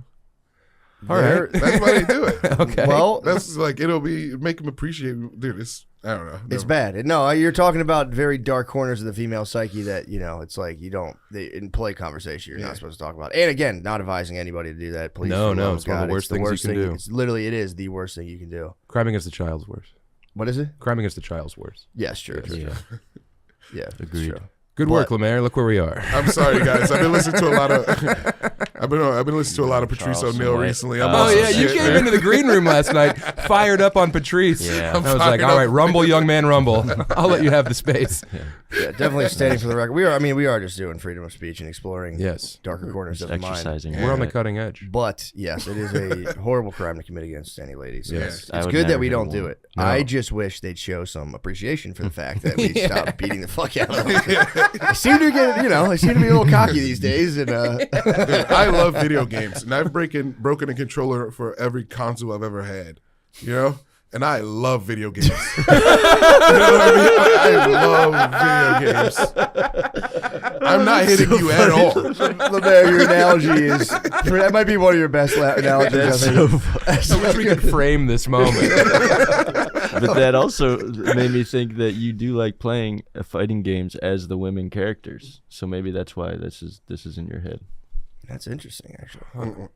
All right. That's why they do it. Okay. well, That's like, make him appreciate, dude, I don't know. it's No. bad. No, you're talking about very dark corners of the female psyche that, it's like in polite conversation, you're not supposed to talk about. And again, not advising anybody to do that. Please. No, for the no, love it's of one of the God, worst things you can do. It's literally, it is the worst thing you can do. Crime against the child's worse. What is it? Crime against the child's worse. Yes, true. Yeah. Yeah, it's Agreed. true. Good work, Lemaire. Look where we are. I'm sorry, guys. I've been listening to a lot of. I've been listening to a lot of Patrice Charles O'Neal White. recently. I'm Oh, Oh on some yeah, you shit, came man. into the green room last night, fired up on Patrice. Yeah. I was like, fired all right, up. rumble, young man, rumble. I'll let you have the space. Yeah, definitely standing for the record. We are just doing freedom of speech and exploring Yes, darker corners of the mind. Exercising. we're on the right. cutting edge. But yes, it is a horrible crime to commit against any ladies. Yes. I It's would good that never we hit don't a do woman. it. No. I just wish they'd show some appreciation for the fact that we Yeah. stopped beating the fuck out of them. I seem to get, I seem to be a little cocky these days, and Dude, I love video games, and I've broken a controller for every console I've ever had. And I love video games. You know what I mean? I love video games. I'm not hitting you at all. Lemaire, your analogy is that might be one of your best analogies. That's I so think. funny. I wish we could frame this moment. But that also made me think that you do like playing fighting games as the women characters. So maybe that's why this is in your head. That's interesting, actually.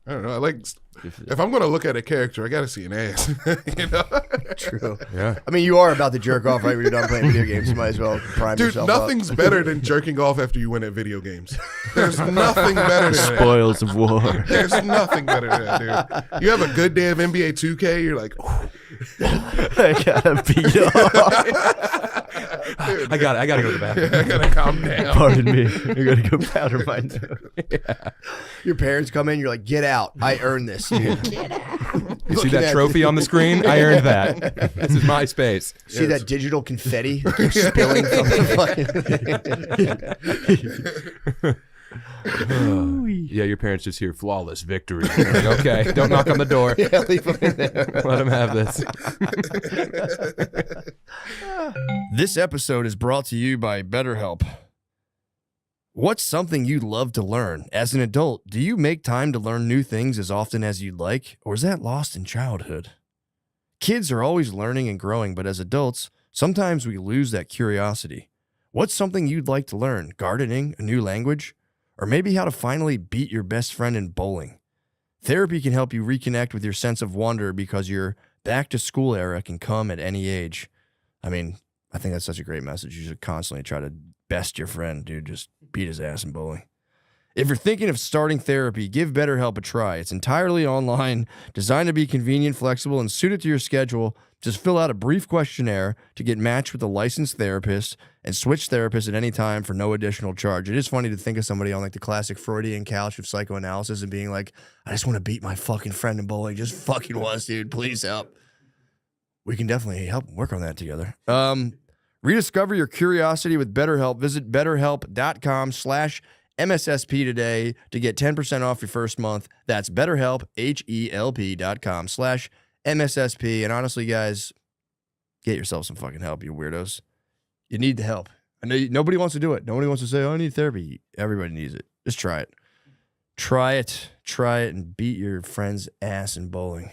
I don't know. I like if I'm gonna look at a character, I gotta see an ass. True. Yeah. I mean, you are about to jerk off right when you're done playing video games. You might as well prime Dude, yourself nothing's better than jerking off after you win at video games. There's nothing better than that. Spoils of war. There's nothing better than that, dude. You have a good day of NBA 2K, you're like, I gotta beat off. I got to go to the bathroom. I gotta calm down. Pardon me. I gotta go powder my nose. Your parents come in, you're like, get out. I earned this. You see that trophy on the screen? I earned that. This is my space. See that digital confetti that keeps spilling from the fucking. Yeah, your parents just hear flawless victory. Like, okay, don't knock on the door. Yeah, leave them in there. Let them have this. This episode is brought to you by BetterHelp. What's something you'd love to learn? As an adult, do you make time to learn new things as often as you'd like, or is that lost in childhood? Kids are always learning and growing, but as adults, sometimes we lose that curiosity. What's something you'd like to learn? Gardening, a new language, or maybe how to finally beat your best friend in bowling? Therapy can help you reconnect with your sense of wonder because your back-to-school era can come at any age. I mean, I think that's such a great message. You should constantly try to best your friend, dude. Just beat his ass in bowling. If you're thinking of starting therapy, give BetterHelp a try. It's entirely online, designed to be convenient, flexible, and suited to your schedule. Just fill out a brief questionnaire to get matched with a licensed therapist and switch therapists at any time for no additional charge. It is funny to think of somebody on like the classic Freudian couch of psychoanalysis and being like, I just want to beat my fucking friend in bowling. Just fucking once, dude. Please help. We can definitely help work on that together. Rediscover your curiosity with BetterHelp. Visit BetterHelp.com/MSSP today to get 10% off your first month. That's BetterHelp, HELP.com/MSSP. And honestly, guys, get yourself some fucking help, you weirdos. You need the help. I know nobody wants to do it. Nobody wants to say, oh, I need therapy. Everybody needs it. Just try it. Try it, and beat your friend's ass in bowling.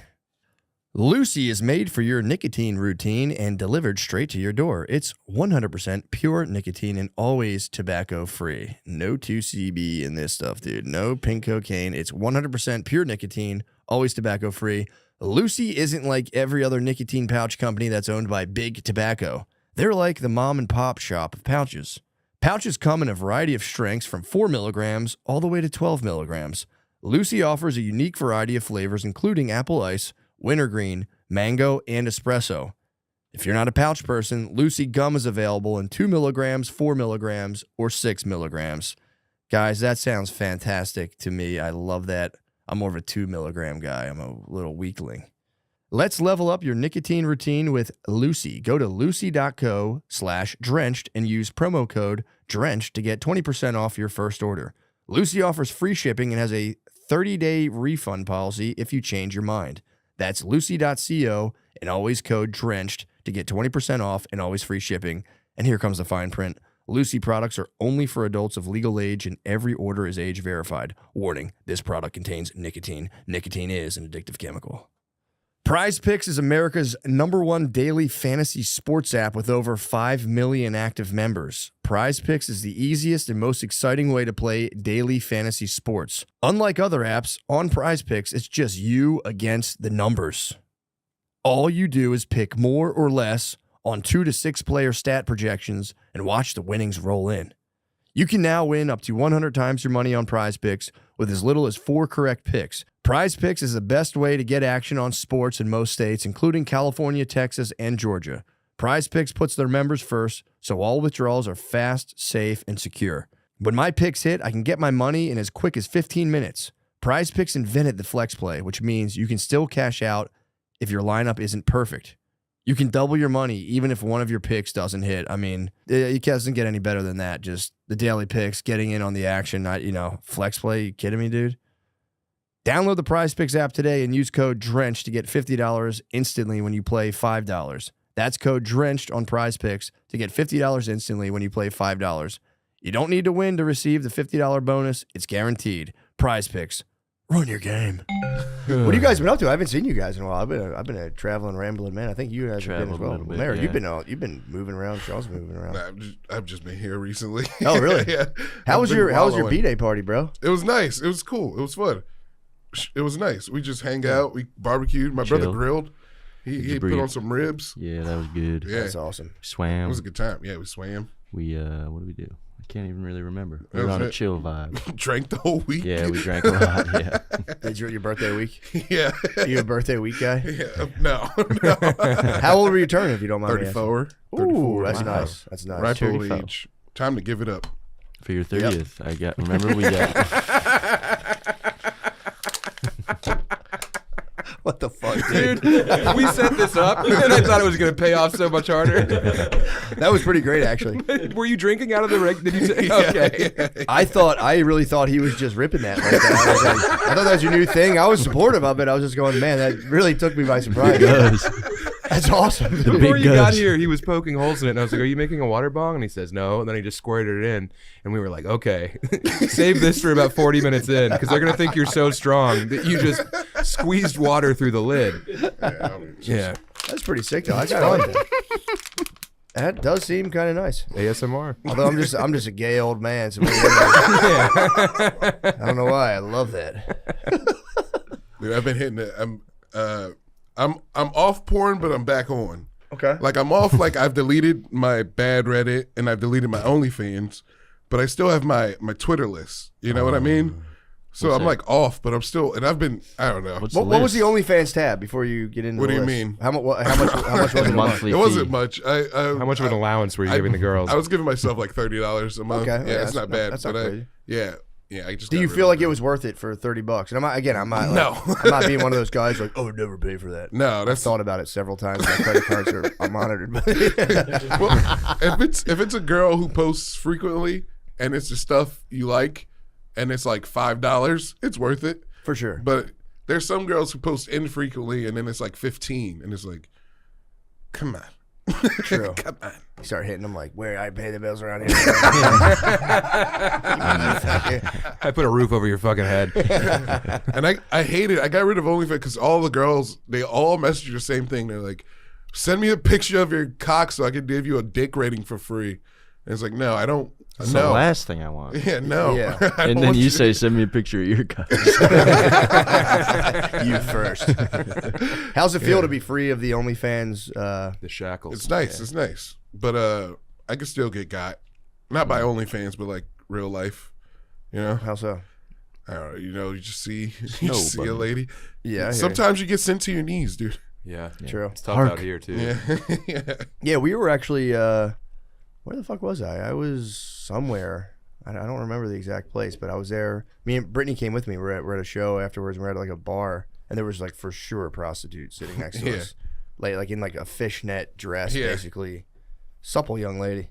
Lucy is made for your nicotine routine and delivered straight to your door. It's 100% pure nicotine and always tobacco-free. No 2CB in this stuff, dude. No pink cocaine. It's 100% pure nicotine, always tobacco-free. Lucy isn't like every other nicotine pouch company that's owned by Big Tobacco. They're like the mom and pop shop of pouches. Pouches come in a variety of strengths from 4 milligrams all the way to 12 milligrams. Lucy offers a unique variety of flavors, including apple ice, wintergreen, mango, and espresso. If you're not a pouch person, Lucy gum is available in 2 milligrams, 4 milligrams, or 6 milligrams. Guys, that sounds fantastic to me. I love that. I'm more of a 2 milligram guy. I'm a little weakling. Let's level up your nicotine routine with Lucy. Go to lucy.co/drenched and use promo code DRENCHED to get 20% off your first order. Lucy offers free shipping and has a 30-day refund policy if you change your mind. That's lucy.co and always code DRENCHED to get 20% off and always free shipping. And here comes the fine print. Lucy products are only for adults of legal age and every order is age verified. Warning, this product contains nicotine. Nicotine is an addictive chemical. Prize Picks is America's #1 daily fantasy sports app with over 5 million active members. Prize Picks is the easiest and most exciting way to play daily fantasy sports. Unlike other apps, on Prize Picks, it's just you against the numbers. All you do is pick more or less on 2 to 6 player stat projections and watch the winnings roll in. You can now win up to 100 times your money on Prize Picks with as little as 4 correct picks. Prize Picks is the best way to get action on sports in most states, including California, Texas, and Georgia. Prize Picks puts their members first, so all withdrawals are fast, safe, and secure. When my picks hit, I can get my money in as quick as 15 minutes. Prize Picks invented the flex play, which means you can still cash out if your lineup isn't perfect. You can double your money even if one of your picks doesn't hit. I mean, it doesn't get any better than that. Just the daily picks, getting in on the action, flex play. You kidding me, dude? Download the Prize Picks app today and use code DRENCHED to get $50 instantly when you play $5. That's code DRENCHED on Prize Picks to get $50 instantly when you play $5. You don't need to win to receive the $50 bonus. It's guaranteed. Prize Picks. Run your game. What have you guys been up to? I haven't seen you guys in a while. I've been a traveling, rambling man. I think you guys have been as well. Lemaire, you've been moving around. Shaw's moving around. I've just been here recently. Oh, really? Yeah. How was your B-Day party, bro? It was nice. It was cool. It was fun. It was nice. We just hang out. We barbecued. My brother grilled. He put on some ribs. Yeah, that was good. Yeah. That's awesome. Swam. It was a good time. Yeah, we swam. We what did we do? I can't even really remember. We were on a chill vibe. Drank the whole week. Yeah, we drank a lot. Yeah. Did you your birthday week? Yeah. You a birthday week guy? Yeah. No. How old were you turning, if you don't mind? 34. 34. Ooh, that's nice. That's nice. Right old age. Time to give it up. For your 30th, yep. Remember we got. What the fuck, dude? We set this up, and I thought it was going to pay off so much harder. That was pretty great, actually. Were you drinking out of the rig? Did you say? Okay. Yeah. I really thought he was just ripping that like that. I thought that was your new thing. I was supportive of it. I was just going, man, that really took me by surprise. That's awesome. Before you got here, he was poking holes in it, and I was like, are you making a water bong? And he says, no. And then he just squirted it in, and we were like, okay, save this for about 40 minutes in, because they're going to think you're so strong that you just squeezed water through the lid. Yeah. That's pretty sick, though. I got on it. That does seem kind of nice. ASMR. Although I'm just a gay old man, so I don't know why. I love that. Dude, I've been hitting it. I'm off porn, but I'm back on. Okay. Like I'm off. Like I've deleted my bad Reddit and I've deleted my OnlyFans, but I still have my Twitter list. You know what I mean? So I'm like off, but I'm still. And I've been. I don't know. What was the OnlyFans tab before you get into? What the do you list? mean? How much was it? Monthly It wasn't much. How much of an allowance were you giving the girls? I was giving myself like $30 a month. Okay. Yeah, it's not bad. That's not crazy. Yeah, I just. Do you feel like it was worth it for $30? And I'm not. No. I'm not being one of those guys like, oh, I'd never pay for that. No, I've that's thought about it several times. My credit cards are monitored. well, if it's a girl who posts frequently and it's the stuff you like, and it's like $5, it's worth it For sure. But there's some girls who post infrequently and then it's like 15, and it's like, come on. True. Come on. You start hitting them like, where I pay the bills around here. I put a roof over your fucking head. And I hate it. I got rid of OnlyFans because all the girls, they all message you the same thing. They're like, send me a picture of your cock so I can give you a dick rating for free. And it's like, no, I don't. That's the last thing I want. Yeah, no. Yeah. And then you say, send me a picture of your cock. You first. How's it feel to be free of the OnlyFans? The shackles. It's nice. It's nice. But I can still get got. Not by OnlyFans, but like real life. You know? How so? I don't know, you just see a lady. Yeah. Sometimes you get sent to your knees, dude. Yeah. True. It's tough out here, too. Yeah. Yeah, we were actually, where the fuck was I? I was somewhere. I don't remember the exact place, but I was there. Me and Brittany came with me. We're at a show afterwards. And we're at like a bar, and there was like for sure a prostitute sitting next to us, like in like a fishnet dress, basically. Supple young lady.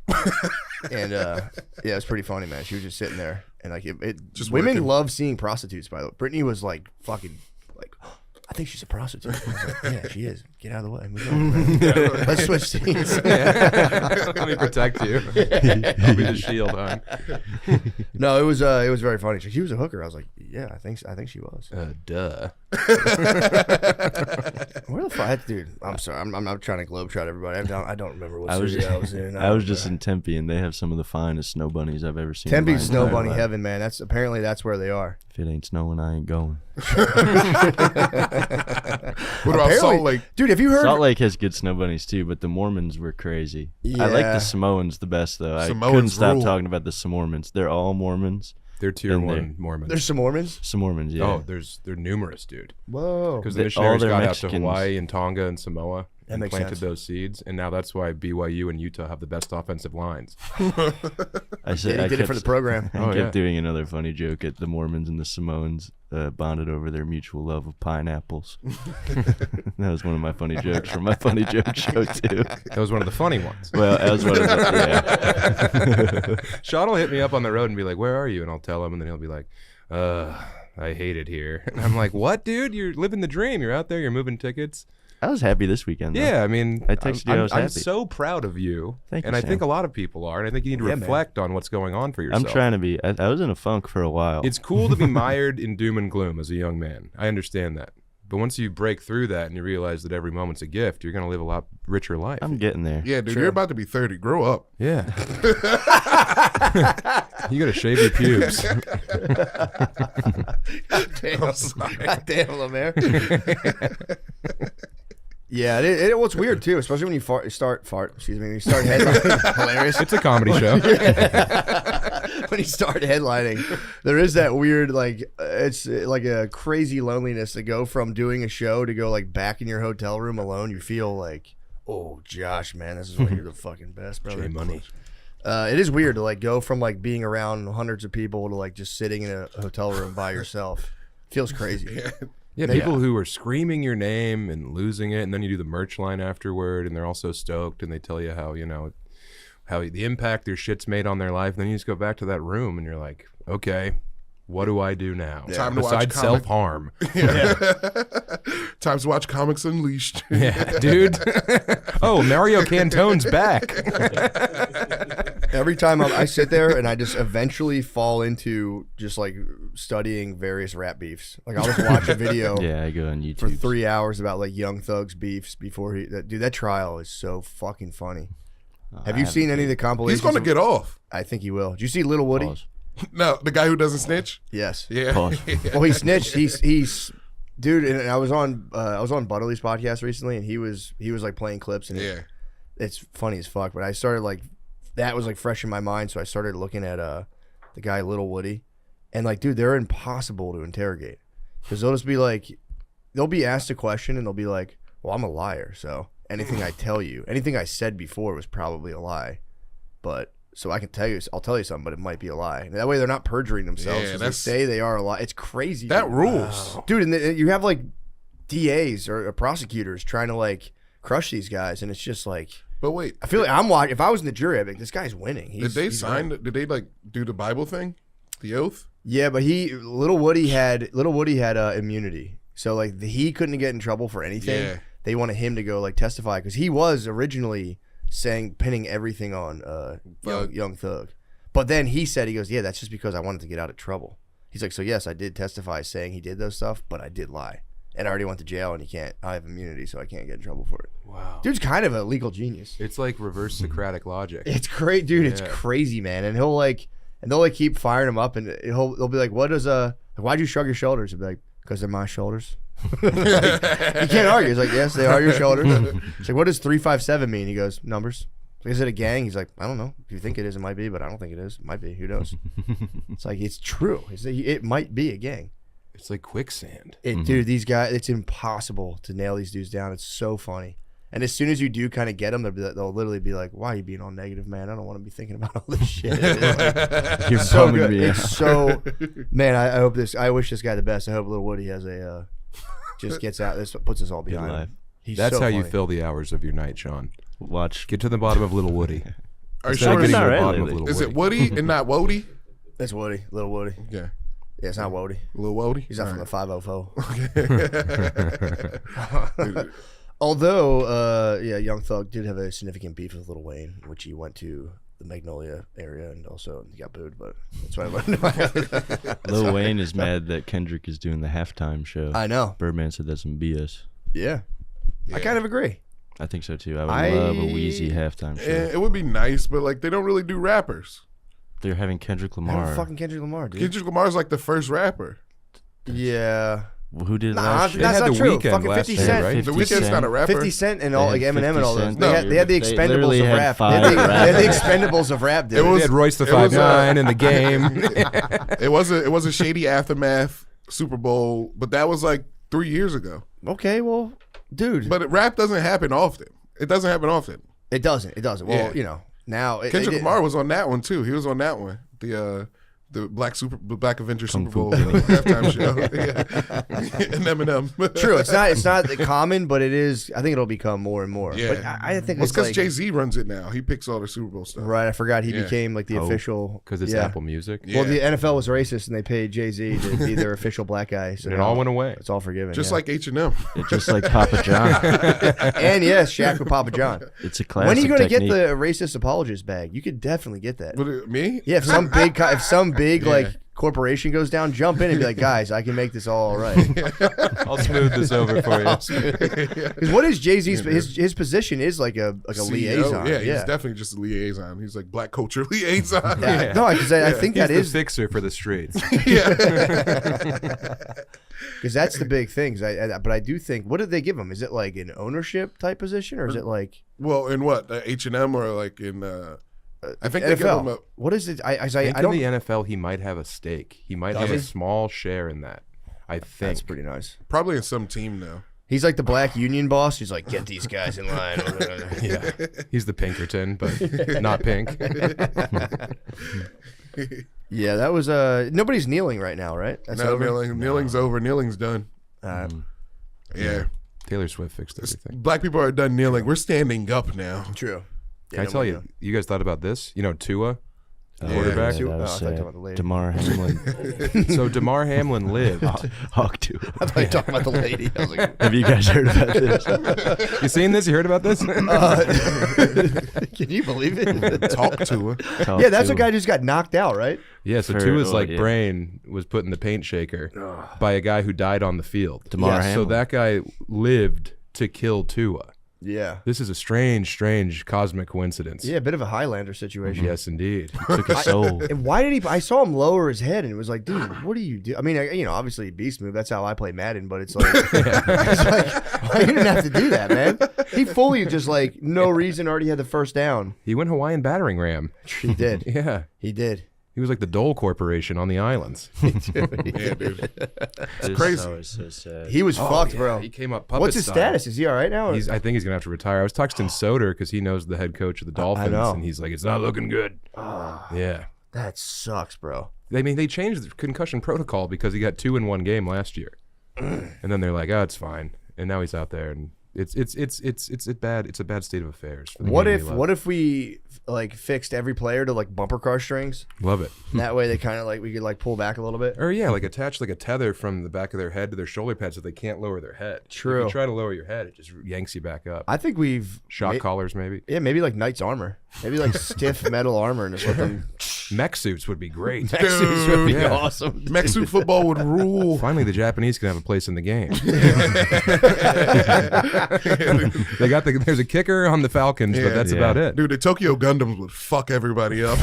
And yeah, it was pretty funny, man. She was just sitting there, and like it just women working. love seeing prostitutes. By the way, Brittany was like fucking like, I think she's a prostitute. I was like, yeah, she is. Get out of the way. Let's switch scenes. Let me protect you. I'll be the shield, hon. No, it was very funny. She was a hooker. I was like, yeah, I think she was. Duh. Where the fuck, dude? I'm sorry. I'm not trying to globetrot everybody. I don't remember what I was, studio I was in. I was just in Tempe, and they have some of the finest snow bunnies I've ever seen. Tempe's snow bunny heaven, man. That's where they are. If it ain't snowing, I ain't going. What about Salt Lake? Dude, have you heard? Salt Lake has good snow bunnies too, but the Mormons were crazy. I like Yeah. the Samoans the best though. I Samoans couldn't stop rule. talking about the Mormons. They're all Mormons. They're tier And 1 Mormons. There's some Mormons. Mormons, yeah. Oh, they're numerous, dude. Whoa. Because They- the missionaries all their got out to Mexicans- Hawaii and Tonga and Samoa and makes planted sense. those seeds, and now that's why BYU and Utah have the best offensive lines. I said Yeah, I he did it for the program. I Oh, kept yeah. doing another funny joke at the Mormons and the Samoans bonded over their mutual love of pineapples. That was one of my funny jokes from my funny joke show too. That was one of the funny ones. Well, as one of the, yeah. Shawn will hit me up on the road and be like, "Where are you?" And I'll tell him, and then he'll be like, I hate it here." And I'm like, "What, dude? You're living the dream. You're out there. You're moving tickets." I was happy this weekend. Though. Yeah, I mean, I texted you, I was I'm happy. so proud of you. Thank you, and I Sam. think a lot of people are. And I think you need to Yeah, man. reflect on what's going on for yourself. I'm trying to be. I was in a funk for a while. It's cool to be mired in doom and gloom as a young man. I understand that. But once you break through that and you realize that every moment's a gift, you're going to live a lot richer life. I'm getting there. Yeah, dude, you're about to be 30. Grow up. Yeah. You got to shave your pubes. God damn, Lemaire. Yeah, what's weird too, especially when you start headlining. Hilarious. It's a comedy show. When you start headlining, there is that weird, like, it's like a crazy loneliness to go from doing a show to go like back in your hotel room alone. You feel like, oh, Josh, man, this is why you're the fucking best, brother. Money. It is weird to like go from like being around hundreds of people to like just sitting in a hotel room by yourself. Feels crazy. Yeah, people who are screaming your name and losing it, and then you do the merch line afterward, and they're all so stoked, and they tell you how, how the impact their shit's made on their life, and then you just go back to that room, and you're like, okay, what do I do now? Time to watch Besides comic. self-harm. Time to watch Comics Unleashed. Yeah, dude. Oh, Mario Cantone's back. Every time I sit there and I just eventually fall into just like studying various rap beefs. Like I'll just watch a video Yeah, I go on YouTube for 3 hours about like Young Thug's beefs before that trial is so fucking funny. Have you seen any of the compilations? He's going to get off. I think he will. Did you see Little Woody? Pause. No, the guy who doesn't snitch? Yes. Yeah. Pause. Well, he snitched. He's dude. And I was on Butterly's podcast recently, and he was like playing clips, and Yeah. it's funny as fuck. But I started like that was like fresh in my mind, so I started looking at the guy Little Woody, and like, dude, they're impossible to interrogate because they'll just be like, they'll be asked a question, and they'll be like, well, I'm a liar, so anything I tell you, anything I said before was probably a lie, but. So I'll tell you something, but it might be a lie. And that way they're not perjuring themselves. Yeah, They say they are a lie. It's crazy. That dude. rules. Dude, and you have like DAs or prosecutors trying to like crush these guys, and it's just like But wait, I feel like I'm watching. If I was in the jury, I'd be like, this guy's winning. did they like do the Bible thing? The oath? Yeah, but Little Woody had immunity, so like he couldn't get in trouble for anything. Yeah. They wanted him to go like testify because he was originally pinning everything on young Thug. But then he said, he goes, yeah, that's just because I wanted to get out of trouble. He's like, so yes, I did testify saying he did those stuff, but I did lie. And I already went to jail, and I have immunity, so I can't get in trouble for it. Wow. Dude's kind of a legal genius. It's like reverse Socratic logic. It's great, dude. It's crazy, man. And they'll keep firing him up, and they'll be like, why'd you shrug your shoulders? He'll be like, because they're my shoulders. You can't argue. He's like, yes, they are your shoulders. He's like, what does 357 mean? He goes, numbers. Is it a gang? He's like, I don't know. If you think it is, it might be, but I don't think it is. It might be. Who knows? It's like, it's true. It might be a gang. It's like quicksand. Dude, these guys, it's impossible to nail these dudes down. It's so funny. And as soon as you do kind of get them, they'll literally be like, why are you being all negative, man? I don't want to be thinking about all this shit. You're so good. me. It's so, man, I wish this guy the best. I hope Little Woody has just gets out. This puts us all behind him. That's so how you funny. fill the hours of your night, Sean. Watch. Get to the bottom of Little Woody. Are you Instead of sure getting it's to not the right bottom of lately. Little Is Woody. it Woody and not Wody? That's Woody, Little Woody. Yeah. Yeah, it's not Woody. Little Wody? He's not from All the 504. Although, Young Thug did have a significant beef with Lil Wayne, which he went to the Magnolia area and also he got booed, but that's what I learned. Lil Wayne is mad that Kendrick is doing the halftime show. I know. Birdman said that's some BS. Yeah. I kind of agree. I think so too. I would love a Wheezy halftime show. It would be nice, but like they don't really do rappers. They're having Kendrick I Lamar. don't fucking Kendrick Lamar, dude. Kendrick Lamar's like the first rapper. Yeah. Well, who did Nah, last year? that's had not The true. Weeknd Fucking last 50 year, Cent. right? The 50 Weeknd's Cent. not a rapper. 50 Cent and all They like had Eminem and all 50 those. Cent. They had the They Expendables literally of had rap. They 5 had the rappers. Expendables of rap, dude. It was- They had Royce the it was, 5'9" in the game. It was a shady aftermath Super Bowl, but that was like 3 years ago. Okay, well, dude. But rap doesn't happen often. It doesn't happen often. It doesn't. Well, Yeah. you know, now. Kendrick Lamar was on that one too. He was on that one. The Black Avenger Kung Super Fu Bowl Kenny. halftime show. Yeah. And Eminem. True. It's not common, but it is. I think it'll become more and more. Yeah. But I think Well, it's it's because like, Jay-Z runs it now. He picks all the Super Bowl stuff. right. I forgot he Yeah. became like the official. Because it's yeah. Apple Music. Yeah. Well, the NFL was racist, and they paid Jay-Z to be their official black guy. So And it now all went away. It's all forgiven. Just yeah. like H&M. Just like Papa John. and yes, Shaq with Papa John. It's a classic When are you going to get technique. the racist apologist bag? You could definitely get that. Me? Yeah, if some big Yeah. like corporation goes down, jump in and be like, guys, I can make this all right. I'll smooth this over for you. Because what is Jay-Z's his position is like a CEO. liaison. Yeah, he's definitely just a liaison. He's like black culture liaison. Yeah. No, because I think He's that the is fixer for the streets. because that's the big thing. But I do think, what did they give him? Is it like an ownership type position, or is it like Well, in what? H&M or like in I think they give him NFL? a What is it? I think I don't. in the NFL he might have a stake. He might Does have he? a small share in that. I think. That's pretty nice. probably in some team now. He's like the black union boss. He's like, get these guys in line. Yeah. He's the Pinkerton, but not pink. Yeah, that was nobody's kneeling right now, right? That's No, over. kneeling's over. Kneeling's done. Yeah. Taylor Swift fixed everything. Black people are done kneeling. We're standing up now. True. Can I tell you, you guys thought about this? You know, Tua, quarterback. Yeah, that I was thought you were talking about the lady. Damar Hamlin. So DeMar Hamlin lived. Hawk 2. I thought you were talking about the lady. I was like, Have you guys heard about this? You seen this? You heard about this? can you believe it? Talk to her. Hawk Yeah, that's 2. a guy who just got knocked out, right? Yeah, so For- Tua's well, like yeah. brain was put in the paint shaker by a guy who died on the field. Damar Yes, So Hamlin. that guy lived to kill Tua. Yeah. This is a strange cosmic coincidence. Yeah, a bit of a Highlander situation. Yes, indeid. took his soul. And why did he? I saw him lower his head, and it was like, dude, what do you do? I mean, you know, obviously beast move. That's how I play Madden. But it's like, it's like, well, you didn't have to do that, man. He fully just like no reason already had the first down. He went Hawaiian battering ram. He did. Yeah. He did. He was like the Dole Corporation on the islands. Yeah, dude. It's crazy. So sad. He was fucked, bro. He came up puppet What's his style. status? Is he all right now? or- I think he's gonna have to retire. I was texting Soder because he knows the head coach of the Dolphins, know. and he's like, "It's not looking good." Yeah, That sucks, bro. I mean, they changed the concussion protocol because he got 2 in one game last year, and then they're like, "Oh, it's fine," and now he's out there, and It's a bad state of affairs. For the What game if we love. what if we like fixed every player to like bumper car strings? Love it. That way they kind of like we could like pull back a little bit. Or yeah, like attach like a tether from the back of their head to their shoulder pad so they can't lower their head. True. If you try to lower your head, it just yanks you back up. I think we've Shock collars maybe. Yeah, maybe like knight's armor, maybe like stiff metal armor, and just let them. Mech suits would be great. Mech suits would be Yeah. awesome. Mech suit football would rule. Finally, the Japanese can have a place in the game. They got there's a kicker on the Falcons, but that's about it. Dude, the Tokyo Gundams would fuck everybody up.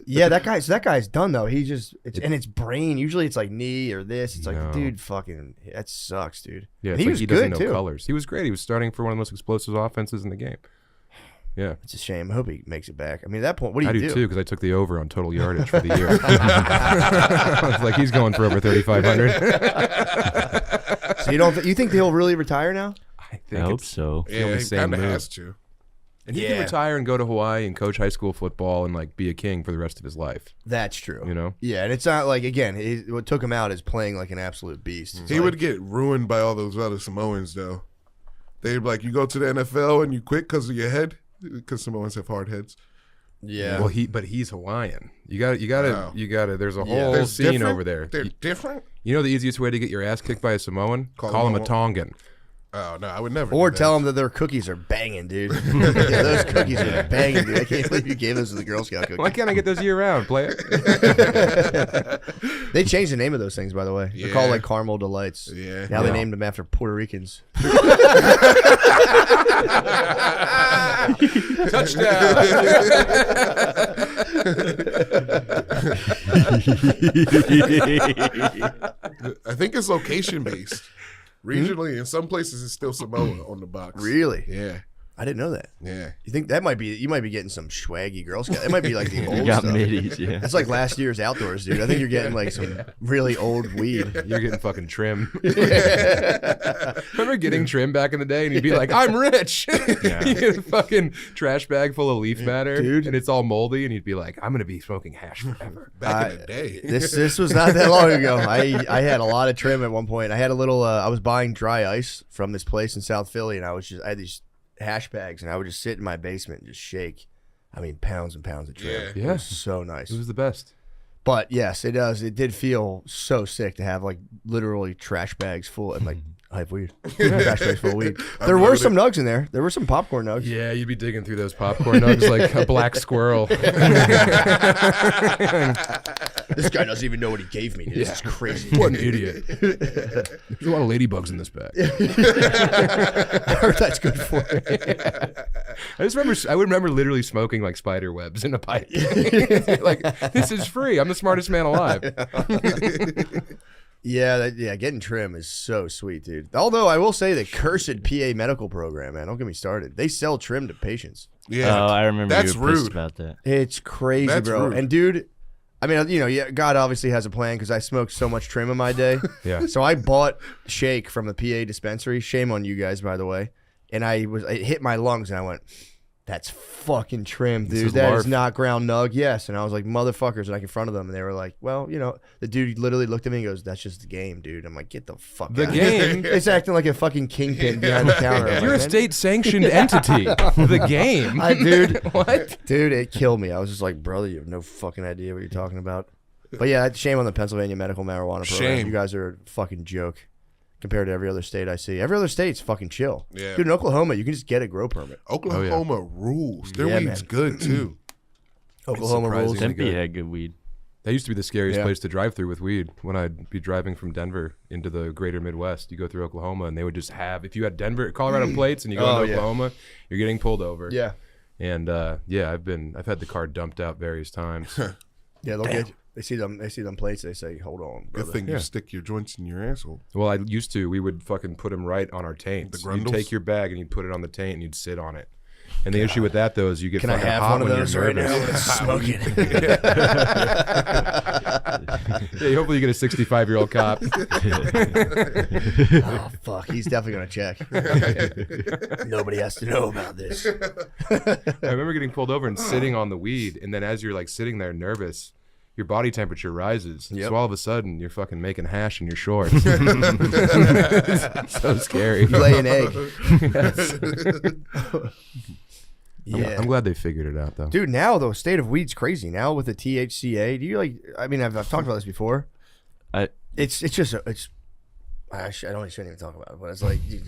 Yeah, that guy's done though. He just it's brain. Usually it's like knee or this. It's like, dude, fucking that sucks, dude. Yeah, And it's he like was he doesn't good know too. colors. He was great. He was starting for one of the most explosive offenses in the game. Yeah. It's a shame. I hope he makes it back. I mean, at that point, what do I you do too, because I took the over on total yardage for the year. I was like, he's going for over 3,500. So you think he'll really retire now? I I hope so. the only Yeah, he sane kind of move. has to. And he can retire and go to Hawaii and coach high school football and like be a king for the rest of his life. That's true. You know? Yeah, and it's not like again, what took him out is playing like an absolute beast. It's He like- would get ruined by all those other Samoans, though. They'd be like, you go to the NFL and you quit because of your head, because Samoans have hard heads. Yeah. Well, he's Hawaiian. You got Wow. to. There's a Yeah. whole They're scene different? over there. They're different? You know the easiest way to get your ass kicked by a Samoan? Call him him a a- Tongan. Oh, no, I would never. Or do that. tell them that their cookies are banging, dude. Yeah, those cookies are banging, dude. I can't believe you gave those to the Girl Scout Why cookies. can't I get those year round, player? They changed the name of those things, by the way. They're called Yeah. like Caramel Delights. Yeah. Now they Wow. named them after Puerto Ricans. I think it's location based. Regionally, in some places, it's still Samoa on the box. Really? Yeah. I didn't know that. Yeah. You think that might be? You might be getting some swaggy Girl Scout. It might be like the You old got stuff. middies, yeah. That's like last year's outdoors, dude. I think you're getting like some really old weed. You're getting fucking trim. Remember getting trim back in the day, and you'd be like, "I'm rich." You get a fucking trash bag full of leaf matter, Dude. and it's all moldy, and you'd be like, "I'm gonna be smoking hash forever." Back in the day. This was not that long ago. I had a lot of trim at one point. I had a little. I was buying dry ice from this place in South Philly, and I had these hash bags, and I would just sit in my basement and just shake. I mean, pounds and pounds of trim. Yeah. It was so nice. It was the best. But yes, it does. It did feel so sick to have like literally trash bags full and like I have weed. Trash bags full of weed. There were some nugs in there. There were some popcorn nugs. Yeah, you'd be digging through those popcorn nugs like a black squirrel. This guy doesn't even know what he gave me. Dude. This is crazy. What an idiot! There's a lot of ladybugs in this bag. I heard that's good for you. I would remember literally smoking like spider webs in a pipe. Like, this is free. I'm the smartest man alive. Yeah, getting trim is so sweet, dude. Although I will say the cursed PA medical program, man, don't get me started. They sell trim to patients. Yeah. Oh, I remember That's you were pissed rude. about that. It's crazy, That's bro. rude. And dude, I mean, you know, yeah, God obviously has a plan because I smoked so much trim in my day. Yeah. So I bought shake from the PA dispensary. Shame on you guys, by the way. And it hit my lungs, and I went, "That's fucking trim, dude. is That is larf." not ground nug." Yes. And I was like, "Motherfuckers!" And I confronted them, and they were like, "Well, you know," the dude literally looked at me and goes, "That's just the game, dude." I'm like, "Get the fuck The out." game? It's acting like a fucking kingpin behind the counter. I'm You're a like, "Man, state-sanctioned entity. The game. dude. What? Dude, it killed me. I was just like, brother, you have no fucking idea what you're talking about. But yeah, shame on the Pennsylvania medical marijuana program. Shame. You guys are a fucking joke compared to every other state I see. Every other state's fucking chill. Yeah. Dude, in Oklahoma, you can just get a grow permit. Oklahoma rules. Their Yeah, weed's man. good, too. Oklahoma surprising. rules. Tempe Tempe had good weed. That used to be the scariest Yeah. place to drive through with weed. When I'd be driving from Denver into the greater Midwest, you go through Oklahoma, and they would just have, if you had Colorado plates and you go Oh, into yeah. Oklahoma, you're getting pulled over. Yeah. And yeah, I've had the car dumped out various times. Yeah, they'll get you. They see them plates, they say, hold on, Good brother. thing you stick your joints in your asshole. Well, I used to. We would fucking put them right on our taints. The You'd grundles? take your bag and you'd put it on the taint and you'd sit on it. And the issue with that, though, is you get Can I fucking have hot one of when those you're right now? nervous. Let's smoke it. Yeah, hopefully you get a 65-year-old cop. Oh, fuck. He's definitely going to check. Nobody has to know about this. I remember getting pulled over and sitting on the weed, and then as you're like sitting there nervous, your body temperature rises. Yep. So all of a sudden, you're fucking making hash in your shorts. So scary. You lay an egg. I'm glad they figured it out, though. Dude, now the state of weed's crazy. Now with the THCA, do you like? I mean, I've talked about this before. It's just I shouldn't even talk about it, but it's like you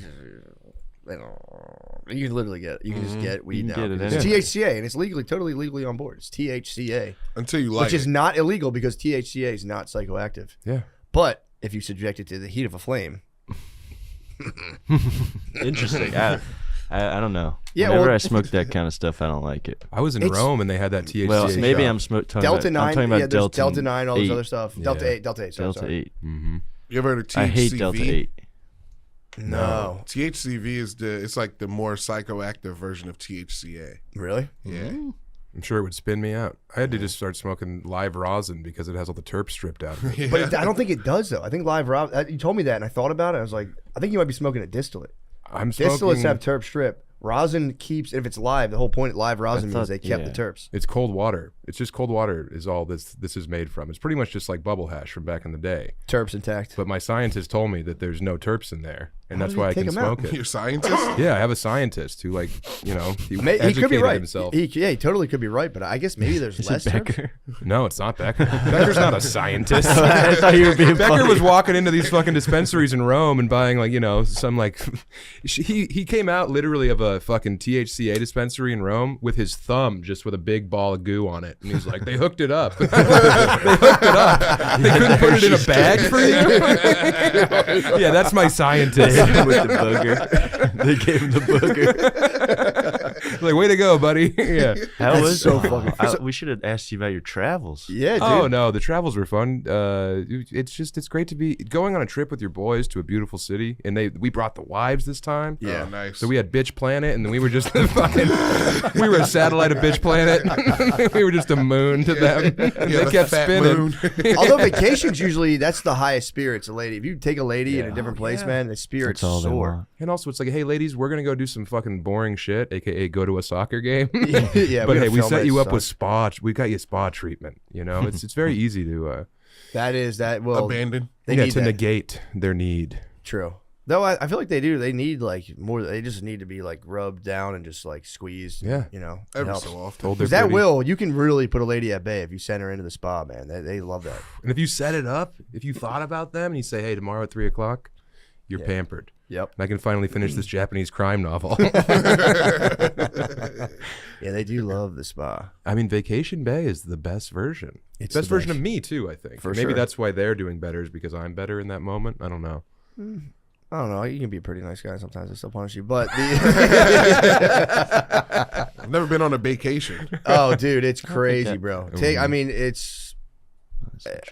can literally get it. You can just get weed now. It's THCA, and it's totally legally on board. It's THCA until you like which is not illegal because THCA is not psychoactive. Yeah, but if you subject it to the heat of a flame. Interesting. I don't know. Yeah, Whenever I smoke that kind of stuff, I don't like it. I was in Rome and they had that THCA. Well, maybe shot. I'm talking Delta about, 9. I'm talking about Delta 9, all this other stuff. Yeah. Delta 8. Sorry, Delta sorry. 8. Mm-hmm. You ever heard of THCV? I hate Delta 8. No. THCV is it's like the more psychoactive version of THCA. Really? Yeah. I'm sure it would spin me out. I had to just start smoking live rosin because it has all the terps stripped out of it. But I don't think it does, though. I think live rosin, you told me that, and I thought about it. I was like, I think you might be smoking a distillate. I'm smoking. Distillates have terp strip. Rosin keeps, if it's live, the whole point of live rosin means they kept the terps. It's cold water. It's just cold water is all this is made from. It's pretty much just like bubble hash from back in the day. Terps intact. But my scientist told me that there's no terps in there, and How that's did why he I can take 'em out? smoke it. Your scientist? Yeah, I have a scientist who, like, he He educated could be right. himself. He totally could be right, but I guess maybe there's Is less it terps. Becker? No, it's not Becker. Becker's not a scientist. I thought you were being Becker funny. was walking into these fucking dispensaries in Rome and buying, like, some, like, he came out literally of a fucking THCA dispensary in Rome with his thumb just with a big ball of goo on it, and he's like, they hooked it up. They hooked it up. They couldn't put it in a bag for you. Yeah, that's my scientist. With the booger. They gave him the booger. Like, way to go, buddy. Yeah. How That's was so it? fucking- We should have asked you about your travels. Yeah, dude. Oh no, the travels were fun. It's great to be going on a trip with your boys to a beautiful city, and we brought the wives this time. Yeah. Oh, nice. So we had Bitch Planet, and then we were just we were a satellite of Bitch Planet. We were just a moon to them. And Yeah, they the kept fat spinning. moon. Although vacations usually, that's the highest spirits, a lady. If you take a lady in a different place, yeah. man, the spirits That's all they soar. want. And also, it's like, hey, ladies, we're gonna go do some fucking boring shit, aka go to a soccer game. Yeah, But hey, we film set it, you up son. with spa. We got you spa treatment. It's very easy to Well, Abandoned. they need that. negate their need. True. Though I feel like they do. They need like more. They just need to be like rubbed down and just like squeezed. Yeah. it Every helps. so often. Told they're Because that pretty. you can really put a lady at bay if you send her into the spa, man. They love that. And if you set it up, if you thought about them and you say, hey, tomorrow at 3:00, you're pampered. Yep. And I can finally finish this Japanese crime novel. Yeah, they do love the spa. I mean, Vacation Bay is the best version. It's best the version best. of me, too, I think. For Maybe sure. that's why they're doing better, is because I'm better in that moment. I don't know. I don't know. You can be a pretty nice guy sometimes. I still punish you, but I've never been on a vacation. oh, dude, it's crazy, that- bro. I mean, it's.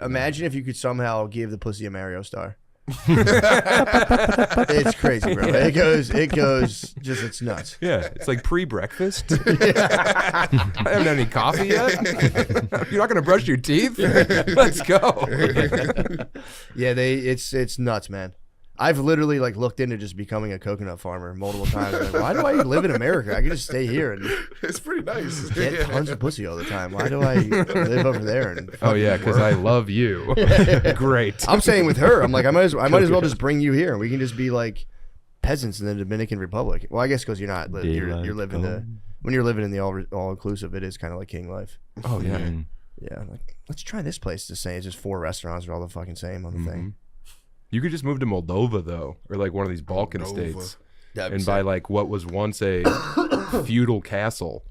Imagine if you could somehow give the pussy a Mario star. It's crazy, bro. It goes. Just it's nuts. Yeah, it's like pre-breakfast. I haven't had any coffee yet. You're not going to brush your teeth? Let's go. Yeah, it's nuts, man. I've literally like looked into just becoming a coconut farmer multiple times. Like, why do I live in America? I can just stay here and It's pretty nice. get tons of pussy all the time. Why do I live over there? And Oh, yeah, because I love you. Great. I'm saying with her, I'm like, I might as well just bring you here, and we can just be like peasants in the Dominican Republic. Well, I guess because you're not, you're living when you're living in the all inclusive, it is kind of like king life. Oh, yeah. Mm. Yeah, like let's try this place to say it's just 4 restaurants are all the fucking same on the thing. You could just move to Moldova, though, or like one of these Balkan states, That'd be and sick. buy like what was once a feudal castle,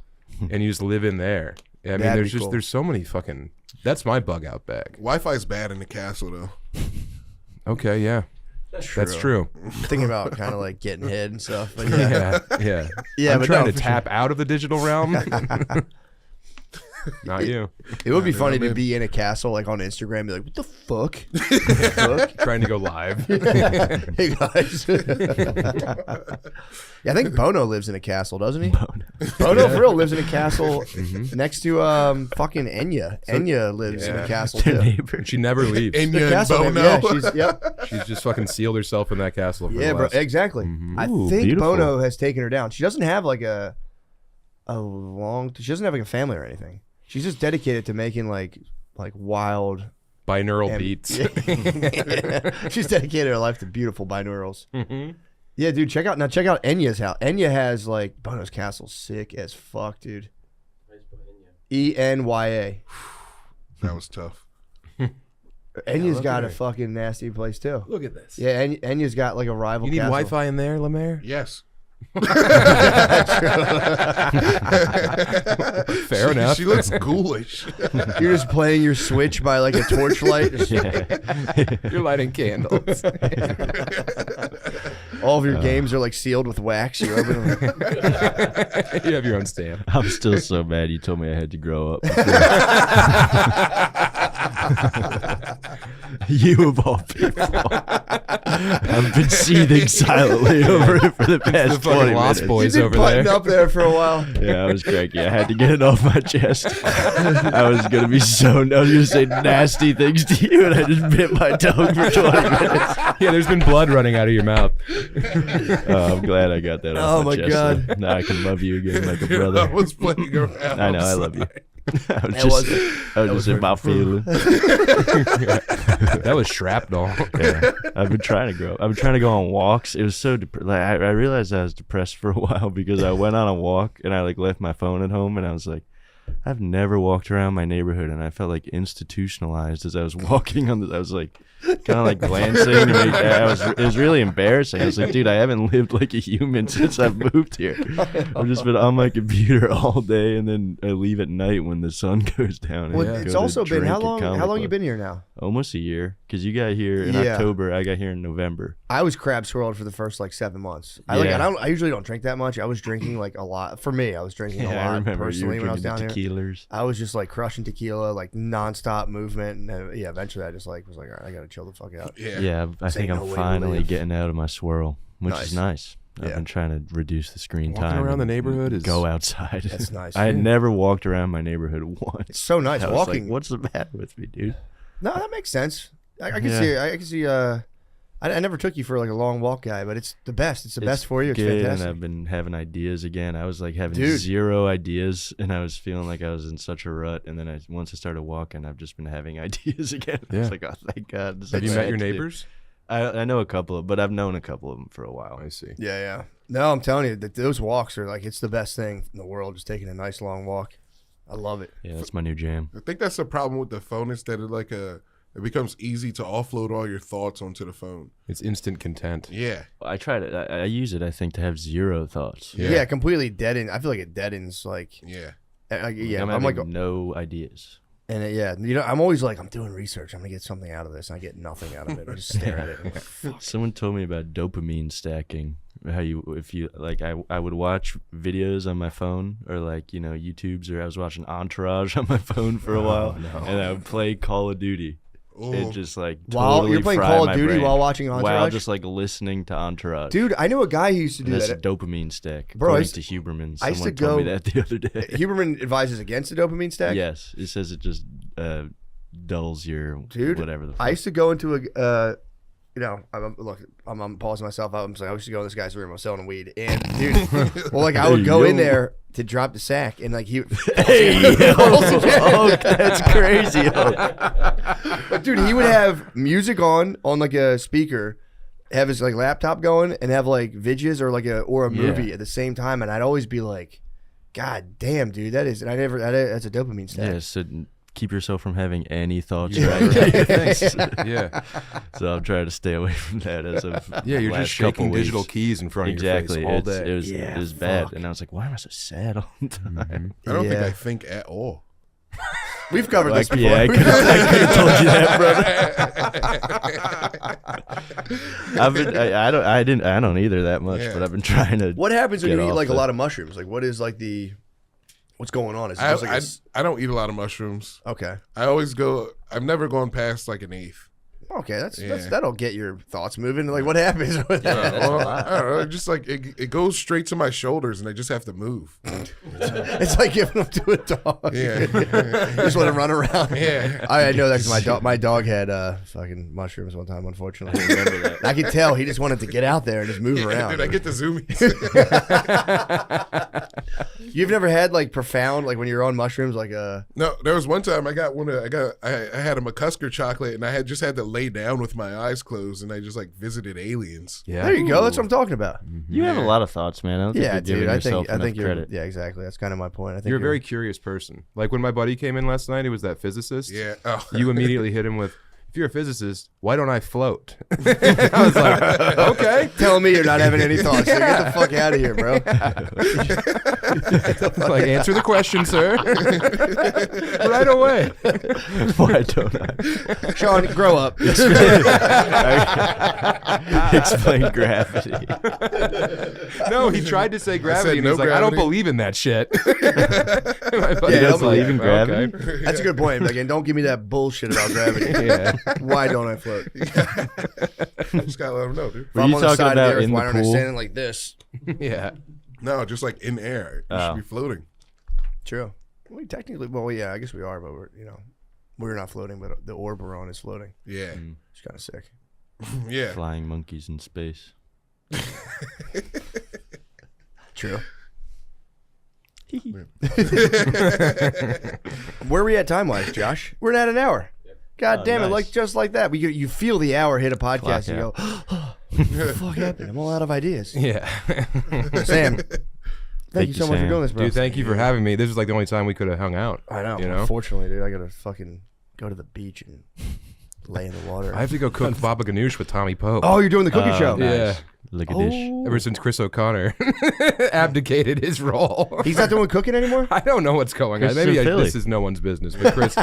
and you just live in there. I mean, That'd be cool. there's so many fucking. That's my bug out bag. Wi-Fi's bad in the castle though. Okay, yeah, that's true. I'm thinking about kind of like getting head and stuff. But yeah, Yeah. Yeah, I'm but trying no, to for tap out of the digital realm. Not you. it would be funny I'm to in. be in a castle like on Instagram, and be like, "What the fuck? What the fuck? Trying to go live. Hey guys." Yeah, I think Bono lives in a castle, doesn't he? Bono for real lives in a castle next to fucking Enya. Enya lives in a castle Their too. neighbor. She never leaves. Enya The and castle, Bono. yeah, she's She's just fucking sealed herself in that castle. For yeah, the bro, last, exactly. I Ooh, think beautiful. Bono has taken her down. She doesn't have like she doesn't have like a family or anything. She's just dedicated to making like like wild. Binaural beats. She's dedicated her life to beautiful binaurals. Yeah, dude, check out Enya's house. Enya has like Bono's Castle's sick as fuck, dude. Enya. That was tough. Enya's got a fucking nasty place too. Look at this. Yeah, Enya's got like a rival. You need castle. Wi-Fi in there, Lemaire? Yes. Fair enough. She looks ghoulish. You're just playing your Switch by like a torchlight. You're lighting candles. All of your games are like sealed with wax. You open them. You have your own stamp. I'm still so mad you told me I had to grow up. You of all people. I've been seething silently over it for the past 20 Lost minutes. Boys You've been over there. buttoned up there for a while. Yeah, I was cranky. I had to get it off my chest. I was going to say nasty things to you, and I just bit my tongue for 20 minutes. Yeah, there's been blood running out of your mouth. I'm glad I got that off Oh, my chest. God. Now I can love you again like a I brother. was playing around. I know, I love you. I was just in my feelings. That was shrapnel. Yeah, I've been trying to grow. I've been trying to go on walks. It was so I realized I was depressed for a while because I went on a walk and I like left my phone at home and I was like, I've never walked around my neighborhood and I felt like institutionalized as I was walking on. I was like kind of like glancing. It was really embarrassing. I was like, dude, I haven't lived like a human since I've moved here. I've just been on my computer all day and then I leave at night when the sun goes down. Well, And it's go to also been drink how at long? Comic How long Club. you been here now? Almost a year, because you got here in Yeah. October. I got here in November. I was crab swirled for the first like 7 months. I I usually don't drink that much. I was drinking like a lot. For me, I was drinking a Yeah, I lot remember you were personally when I was drinking down the here. tequilas. I was just like crushing tequila, like nonstop movement, and yeah, eventually I just like was like, all right, I gotta chill the fuck out. Yeah, I think no I'm way to finally live. getting out of my swirl, which is nice. I've Yeah. been trying to reduce the screen Walking time. around the and neighborhood is go outside. That's nice. I had never walked around my neighborhood once. It's so nice I was walking. like, what's the matter with me, dude? No, that makes sense. I can Yeah. see. I can see. I never took you for like a long walk guy, but it's the best. It's the best for you. It's good, fantastic. And I've been having ideas again. I was like having Dude. 0 ideas, and I was feeling like I was in such a rut. And then once I started walking, I've just been having ideas again. I was Yeah. like, oh, thank God. This is Have you what I met your had to do. neighbors? I know a couple, but I've known a couple of them for a while. I see. Yeah. No, I'm telling you that those walks are like it's the best thing in the world. Just taking a nice long walk. I love it. Yeah, that's my new jam. I think that's the problem with the phone is that it becomes easy to offload all your thoughts onto the phone. It's instant content. Yeah. I tried it. I use it, I think, to have 0 thoughts. Yeah, completely deaden. I feel like it deadens. Like, Yeah. I'm I'm like, having no ideas. and I'm always like, I'm doing research. I'm gonna get something out of this. And I get nothing out of it. I just stare at it. I'm like, fuck. Someone told me about dopamine stacking. How if you like, I would watch videos on my phone or like YouTubes, or I was watching Entourage on my phone for a while, and I would play Call of Duty. Ooh. It just like While totally you're playing fried Call of my Duty brain. while watching Entourage? while just like listening to Entourage. Dude, I knew a guy who used to do That's that. a dopamine stack. Bro, I according used to Huberman. I used Someone to told me go- that the other day. Huberman advises against the dopamine stack. Yes, it says it just dulls your Dude, whatever the fuck. I used to go into I'm pausing myself out. I'm saying I used to go in this guy's room. I was selling weed, and dude, well, like I would go in there to drop the sack, and like he, Oh, that's crazy. but dude, he would have music on like a speaker, have his like laptop going, and have like vidges or a movie at the same time, and I'd always be like, God damn, dude, that's a dopamine stack. Yeah, so keep yourself from having any thoughts. Yeah. Right? Yeah. So I'm trying to stay away from that as of Yeah, you're last just shaking couple digital weeks. keys in front of Exactly. your face all day. It was bad, fuck. and I was like, why am I so sad all the time? I don't think Yeah. I think at all. We've covered this before. Yeah, I could have told you that, brother. I don't either that much, Yeah. but I've been trying to. What happens when Get you eat off like a the- lot of mushrooms? Like, what is like what's going on? Is it just like I don't eat a lot of mushrooms. okay? I've never gone past like an eighth. Oh, Okay, that'll get your thoughts moving. Like, what happens with that? Well, I don't know. Just like it goes straight to my shoulders, and I just have to move. It's like giving them to a dog. Yeah, You just let him run around. yeah. I know that because my dog had fucking mushrooms one time, unfortunately. I remember that. I could tell he just wanted to get out there and just move around. Dude, I get the zoomies. You've never had like profound, like when you're on mushrooms, like No, there was one time I had a McCusker chocolate, and I had to lay down with my eyes closed, and I just like visited aliens. Yeah. there you go. That's what I'm talking about. You have a lot of thoughts, man. I don't think Yeah, you're giving dude. I yourself think enough you're. credit. Yeah, exactly. That's kind of my point. I think You're a very curious person. Like when my buddy came in last night, he was that physicist. Yeah. Oh. You immediately hit him with, if you're a physicist, why don't I float? I was like, okay. telling me you're not having any thoughts. So get the fuck out of here, bro. Like, answer the question, sir. Right away. Why don't I? Shawn, grow up. Explain gravity. No, he tried to say gravity, and no he's like, I don't gravity. believe in that shit. My buddy Yeah, was don't believe in gravity? okay. That's a good point. Like, and don't give me that bullshit about gravity. Yeah. Why don't I float? Just gotta let them know, dude. If Were I'm you on the talking side of the about earth, in why the aren't I pool? standing like this? Yeah. No, just like in air. You Oh. should be floating. True. We technically, well, yeah, I guess we are, but we're not floating, but the orb we're on is floating. Yeah. It's kind of sick. Yeah. Flying monkeys in space. True. Where are we at time wise, Josh? We're at an hour. God Oh, damn it! nice. Like just like that, you feel the hour hit a podcast. Clock You go, out. what the fuck happened? I'm all out of ideas. Yeah. Sam, thank you you, so much for Sam. doing this, bro. Dude, thank you for having me. This was like the only time we could have hung out. I know. You know? Unfortunately, dude, I gotta fucking go to the beach and lay in the water. I have to go cook baba ganoush with Tommy Pope. Oh, you're doing the cooking show. Nice. Yeah. Look at this. Ever since Chris O'Connor abdicated his role. He's not doing cooking anymore. I don't know what's going on. Chris is Maybe in Philly. this is no one's business, but Chris,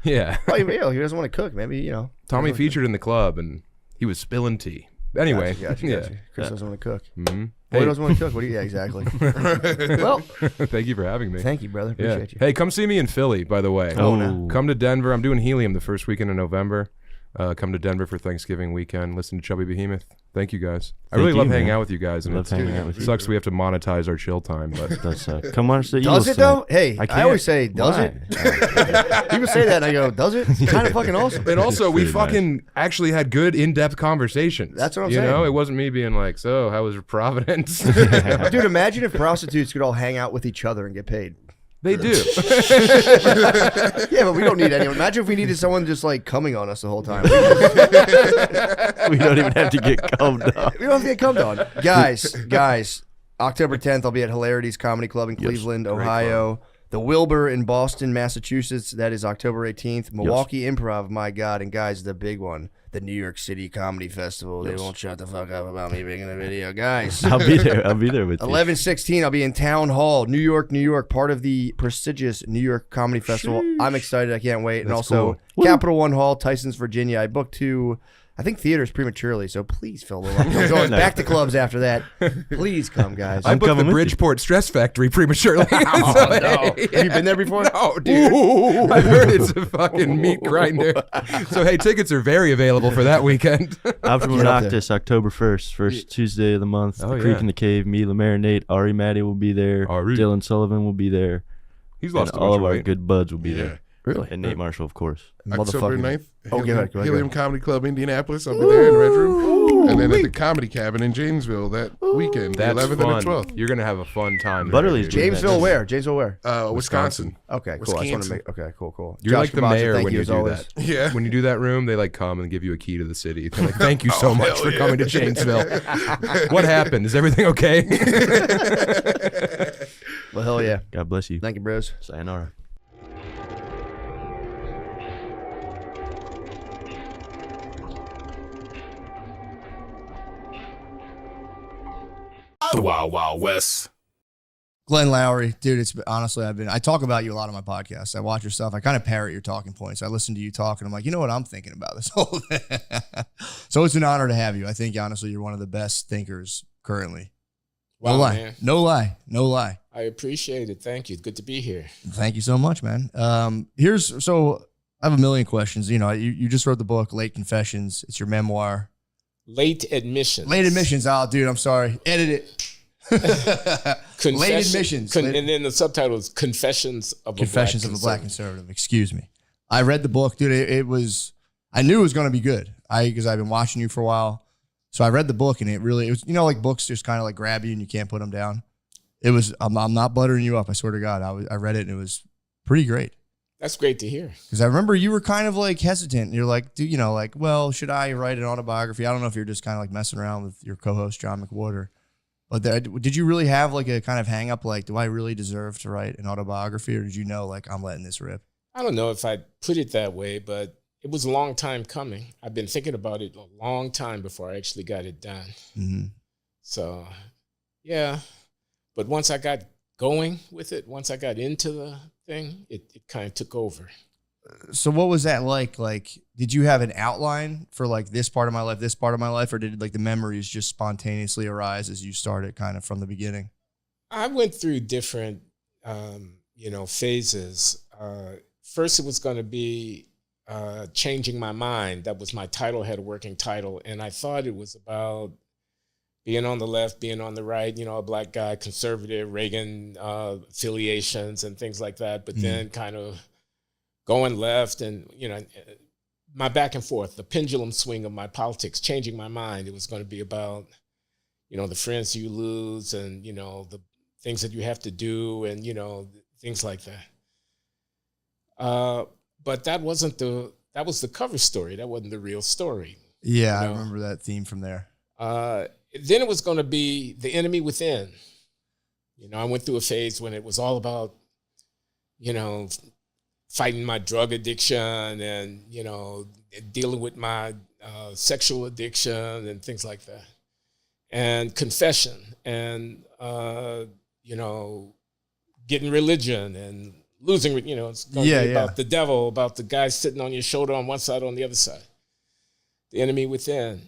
yeah. Oh, he doesn't want to cook. Maybe Tommy featured in the club, and he was spilling tea. Anyway, Gotcha. yeah. Chris doesn't want to cook. Mhm. Boy Hey, doesn't want to cook. What do you? Yeah, exactly. Well, thank you for having me. thank you, brother. Yeah. Appreciate you. Hey, come see me in Philly, by the way. Oh, no. Come to Denver. I'm doing Helium the first weekend in November. Come to Denver for Thanksgiving weekend. Listen to Chubby Behemoth. Thank you guys. I Thank really love you, hanging man. out with you guys. And Love hanging out with it you. sucks we have to monetize our chill time, but That's come on, the Does it though? Hey, I, can't. always say, does Why? it? People say that, and I go, does it? It's kind of fucking awesome. and also we pretty nice. fucking actually had good in-depth conversations. That's what I'm you saying. know, it wasn't me being like, so how was Providence? Dude, imagine if prostitutes could all hang out with each other and get paid. They do. Yeah, but we don't need anyone. Imagine if we needed someone just like coming on us the whole time. We don't even have to get cummed up. We don't have to get cummed on. Guys, October 10th, I'll be at Hilarities Comedy Club in Cleveland, Ohio. The Wilbur in Boston, Massachusetts. That is October 18th. Milwaukee Improv, my God. And guys, the big one, the New York City Comedy Festival. They won't shut the fuck up about me making a video. Guys, I'll be there. I'll be there with you. 11/16, I'll be in Town Hall, New York, part of the prestigious New York Comedy Festival. I'm excited. I can't wait. And That's also, cool. Capital One Hall, Tysons, Virginia. I booked I think theaters prematurely, so please fill them up. I'm going back to clubs after that. Please come, guys. I I'm booked the coming with you. Bridgeport Stress Factory prematurely. So, Have hey, you been there before? No, dude. I heard it's a fucking meat grinder. So, hey, tickets are very available for that weekend. I'm from Get up there. Noctis, October 1st, first Tuesday of the month. Oh, the Creek yeah. in the Cave, me, Lemaire, Nate, Ari Matty will be there. Ari. Dylan Sullivan will be there. He's And lost a all bunch of of our weight. good buds will be Yeah. there. Really? And Nate Marshall, of course. October Motherfucker. 9th. Oh, go ahead. Helium Comedy Club, Indianapolis. I'll be there in the Red Room. And then at the Comedy Cabin in Janesville that weekend, the That's 11th fun. and the 12th. You're going to have a fun time. Butterly's there, dude. Jamesville where? Jamesville where? Wisconsin. Okay, cool. I just want to Wisconsin. make. Okay, cool. You're Josh like the Kabaja, mayor thank when you as do always. that. Yeah. When you do that room, they like come and give you a key to the city. They're like, thank you so much for coming to Janesville. What happened? Is everything okay? Well, hell yeah. God bless you. Thank you, bros. Sayonara. The Wild Wild West. Glenn Lowry, dude, honestly, I talk about you a lot on my podcast. I watch your stuff. I kind of parrot your talking points. I listen to you talk, and I'm like, you know what I'm thinking about this whole thing. So it's an honor to have you. I think, honestly, you're one of the best thinkers currently. Wow, no lie. man. No lie. I appreciate it. Thank you. It's good to be here. Thank you so much, man. I have a million questions. You know, you just wrote the book, Late Confessions. It's your memoir. Late admissions. Late admissions. Oh, dude, I'm sorry. Edit it. Late admissions. And then the subtitle is Confessions of a Black Conservative. Excuse me. I read the book, dude. It was. I knew it was going to be good. Because I've been watching you for a while. So I read the book, and it was, you know, like books just kind of like grab you and you can't put them down. It was. I'm not buttering you up. I swear to God. I read it, and it was pretty great. That's great to hear. Because I remember you were kind of like hesitant. You're like, you know, like, well, should I write an autobiography? I don't know if you're just kind of like messing around with your co-host, John McWhorter. But did you really have like a kind of hang up, like, do I really deserve to write an autobiography? Or did you know, like, I'm letting this rip? I don't know if I'd put it that way, but it was a long time coming. I've been thinking about it a long time before I actually got it done. Mm-hmm. So, yeah. But once I got going with it, once I got into the thing, it kind of took over. So what was that like? Like, did you have an outline for like this part of my life, or did like the memories just spontaneously arise as you started kind of from the beginning? I went through different, phases. First, it was going to be Changing My Mind. That was my title, had a working title, and I thought it was about being on the left, being on the right, you know, a black guy, conservative, Reagan affiliations and things like that, but then kind of going left and, you know, my back and forth, the pendulum swing of my politics, changing my mind. It was going to be about, you know, the friends you lose and, you know, the things that you have to do and, you know, things like that. But that was the cover story. That wasn't the real story. Yeah, you know? I remember that theme from there. Then it was going to be the enemy within. You know, I went through a phase when it was all about, you know, fighting my drug addiction and, you know, dealing with my sexual addiction and things like that. And confession and, you know, getting religion and losing, you know, it's going to be about the devil, about the guy sitting on your shoulder on one side, on the other side. The enemy within.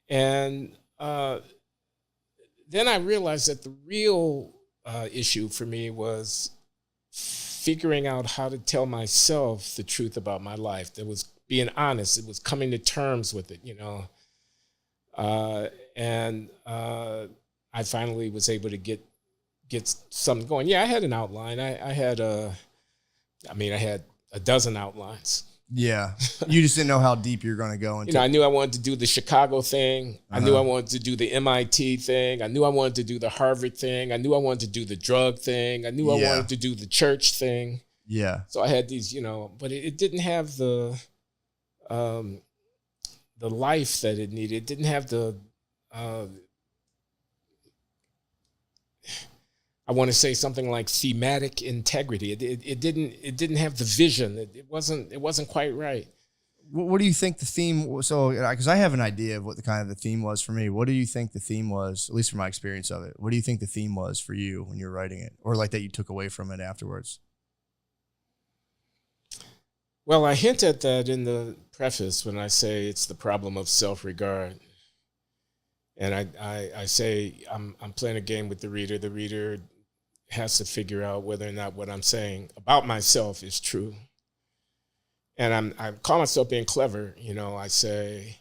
And then I realized that the real issue for me was figuring out how to tell myself the truth about my life. That was being honest. It was coming to terms with it, you know. And I finally was able to get something going. Yeah, I had an outline. I had a dozen outlines. Yeah. You just didn't know how deep you're going to go into. You know, I knew I wanted to do the Chicago thing. I knew I wanted to do the MIT thing. I knew I wanted to do the Harvard thing. I knew I wanted to do the drug thing. I knew I wanted to do the church thing. Yeah. So I had these, you know, but it didn't have the life that it needed. It didn't have the I want to say something like thematic integrity. It didn't have the vision. It wasn't quite right. What do you think the theme was? So, because I have an idea of what the kind of the theme was for me. What do you think the theme was, at least from my experience of it? What do you think the theme was for you when you were writing it, or like that you took away from it afterwards? Well, I hint at that in the preface when I say it's the problem of self-regard. And I say I'm playing a game with the reader. The reader has to figure out whether or not what I'm saying about myself is true. And I call myself being clever. You know, I say,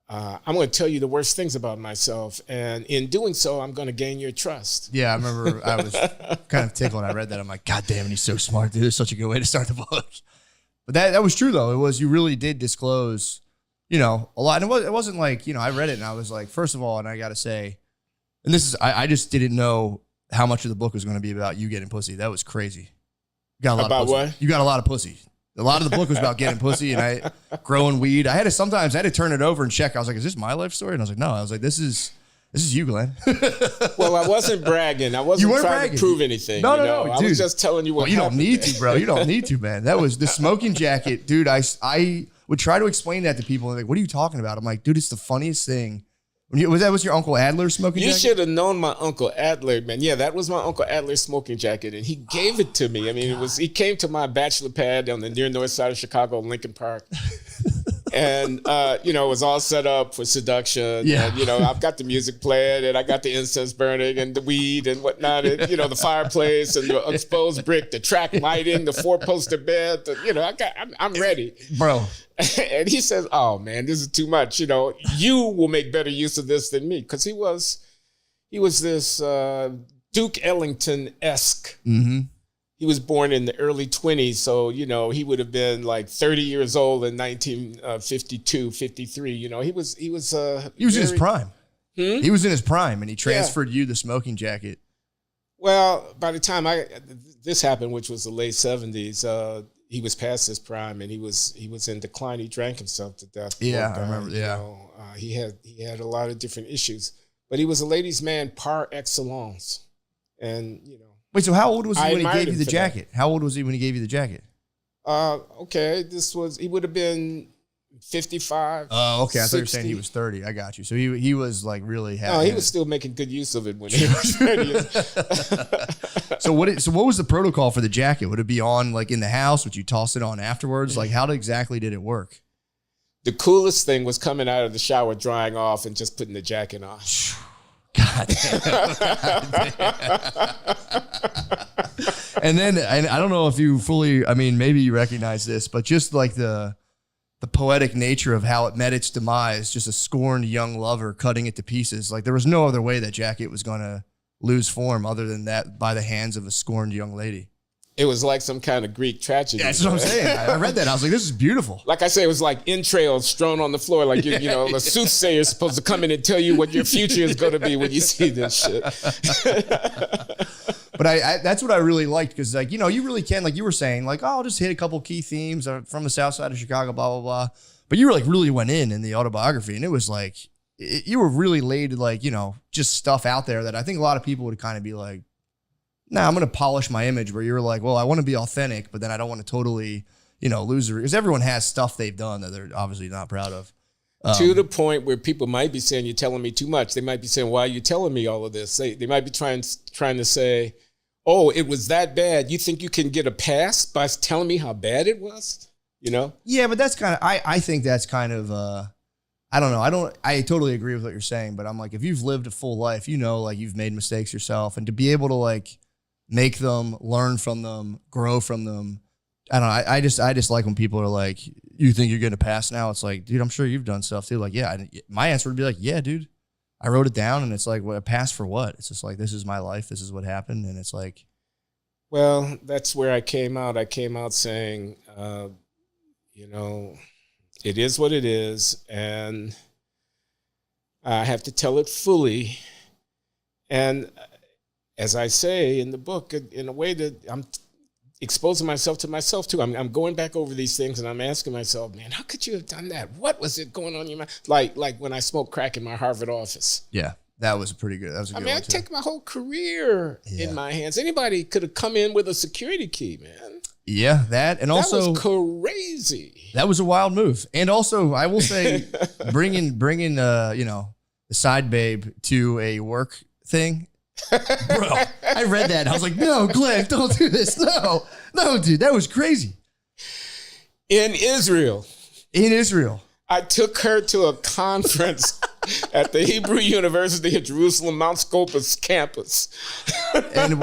I'm going to tell you the worst things about myself. And in doing so, I'm going to gain your trust. Yeah, I remember I was kind of tickled when I read that. I'm like, God damn it, he's so smart, dude. It's such a good way to start the book. But that was true, though. It was, you really did disclose, you know, a lot. And it wasn't like, you know, I read it and I was like, first of all, and I got to say, and this is, I just didn't know how much of the book was going to be about you getting pussy. That was crazy. You got a lot about of pussy. What? You got a lot of pussy. A lot of the book was about getting pussy and growing weed. I had to turn it over and check. I was like, is this my life story? And I was like, no. I was like, this is you, Glenn. Well, I wasn't bragging. I wasn't trying to prove anything. No, No, I was just telling you what you don't happened. need to, bro. You don't need to, man. That was the smoking jacket, dude. I would try to explain that to people and like, what are you talking about? I'm like, dude, it's the funniest thing. Was your Uncle Adler smoking jacket? You should have known my Uncle Adler, man. Yeah, that was my Uncle Adler smoking jacket, and he gave it to me. I mean, he came to my bachelor pad on the near north side of Chicago, Lincoln Park. And, you know, it was all set up for seduction. Yeah. And, you know, I've got the music playing and I got the incense burning and the weed and whatnot. And, you know, the fireplace and the exposed brick, the track lighting, the 4-poster bed. You know, I'm ready. Bro. And he says, oh, man, this is too much. You know, you will make better use of this than me. Because he was this Duke Ellington-esque. Mm-hmm. He was born in the early 20s, so, you know, he would have been like 30 years old in 1952, 53. You know, he was in his prime. He was in his prime, and he transferred you the smoking jacket. Well, by the time this happened, which was the late 70s, he was past his prime, and he was in decline. He drank himself to death. Yeah, I remember. Yeah, you know, he had a lot of different issues, but he was a ladies' man par excellence, and you know. Wait, so how old was he when he gave you the jacket? How old was he when he gave you the jacket? Okay, he would have been 55. Oh, okay. I 60. thought you were saying he was 30. I got you. So he was like really happy. No, he was still making good use of it when he was 30. So what was the protocol for the jacket? Would it be on like in the house? Would you toss it on afterwards? Like how exactly did it work? The coolest thing was coming out of the shower, drying off, and just putting the jacket on. God And then I don't know if you fully, I mean, maybe you recognize this, but just like the poetic nature of how it met its demise, just a scorned young lover cutting it to pieces. Like there was no other way that jacket was going to lose form other than that by the hands of a scorned young lady. It was like some kind of Greek tragedy. Yeah, that's what I'm saying. I read that. I was like, this is beautiful. Like I say, it was like entrails strewn on the floor. Like, you know, the soothsayer is supposed to come in and tell you what your future is going to be when you see this shit. But I that's what I really liked because, like, you know, you really can, like you were saying, like, oh, I'll just hit a couple key themes from the south side of Chicago, blah, blah, blah. But you were like really went in the autobiography, and it was like, you were really laid, like, you know, just stuff out there that I think a lot of people would kind of be like, nah, I'm going to polish my image, where you're like, well, I want to be authentic, but then I don't want to totally, you know, lose it. Because everyone has stuff they've done that they're obviously not proud of. To the point where people might be saying, you're telling me too much. They might be saying, why are you telling me all of this? They might be trying to say, oh, it was that bad. You think you can get a pass by telling me how bad it was? You know? Yeah, but that's kind of, I think that's kind of, I don't know. I totally agree with what you're saying, but I'm like, if you've lived a full life, you know, like you've made mistakes yourself, and to be able to like make them, learn from them, grow from them. I don't know. I just like when people are like, you think you're going to pass now? It's like, dude, I'm sure you've done stuff too. Like, yeah, my answer would be like, yeah, dude, I wrote it down, and it's like, well, a pass for what? It's just like, this is my life. This is what happened. And it's like, well, that's where I came out. I came out saying, you know, it is what it is, and I have to tell it fully. And as I say in the book, in a way that I'm exposing myself to myself too. I'm going back over these things, and I'm asking myself, man, how could you have done that? What was it going on in your mind? Like when I smoked crack in my Harvard office. Yeah, that was pretty good. That was a good one, I take my whole career in my hands. Anybody could have come in with a security key, man. Yeah, that, and also that was crazy. That was a wild move. And also, I will say, bringing you know, the side babe to a work thing. Bro, I read that and I was like, no, Glenn, don't do this. No, dude, that was crazy. In Israel, I took her to a conference at the Hebrew University of Jerusalem, Mount Scopus campus. And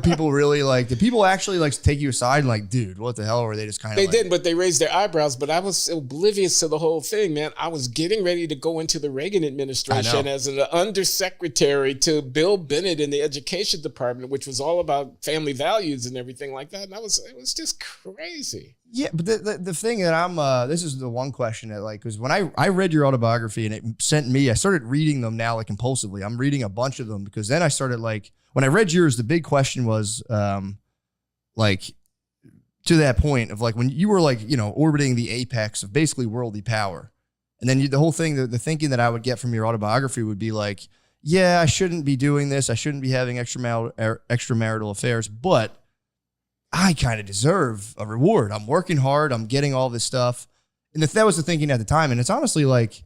people really like, did people actually like take you aside and like, dude, what the hell? Or were they just kind of They didn't, but they raised their eyebrows. But I was oblivious to the whole thing, man. I was getting ready to go into the Reagan administration as an undersecretary to Bill Bennett in the education department, which was all about family values and everything like that. And it was just crazy. Yeah, but the thing that I'm, this is the one question that like, because when I read your autobiography and it sent me, I started reading them now like compulsively. I'm reading a bunch of them because then I started like, when I read yours, the big question was like to that point of like when you were like, you know, orbiting the apex of basically worldly power. And then the whole thing, the thinking that I would get from your autobiography would be like, yeah, I shouldn't be doing this. I shouldn't be having extramarital affairs, but I kind of deserve a reward. I'm working hard. I'm getting all this stuff. And that was the thinking at the time. And it's honestly like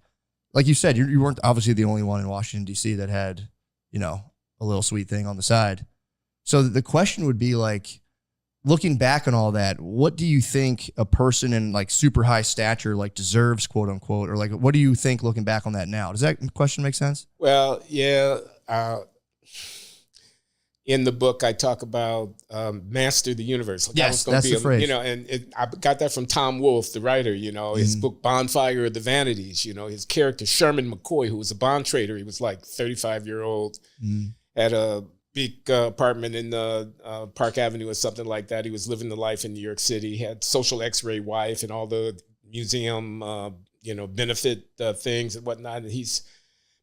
you said, you weren't obviously the only one in Washington, D.C. that had, you know, a little sweet thing on the side. So the question would be like, looking back on all that, what do you think a person in like super high stature like deserves, quote unquote, or like what do you think looking back on that now? Does that question make sense? Well, yeah. In the book, I talk about master the universe. Like Yes, that's the phrase. You know, and I got that from Tom Wolfe, the writer. You know, his book Bonfire of the Vanities. You know, his character Sherman McCoy, who was a bond trader. He was like 35-year-old, had a big apartment in Park Avenue or something like that. He was living the life in New York City. He had social X-ray wife and all the museum, benefit things and whatnot. And he's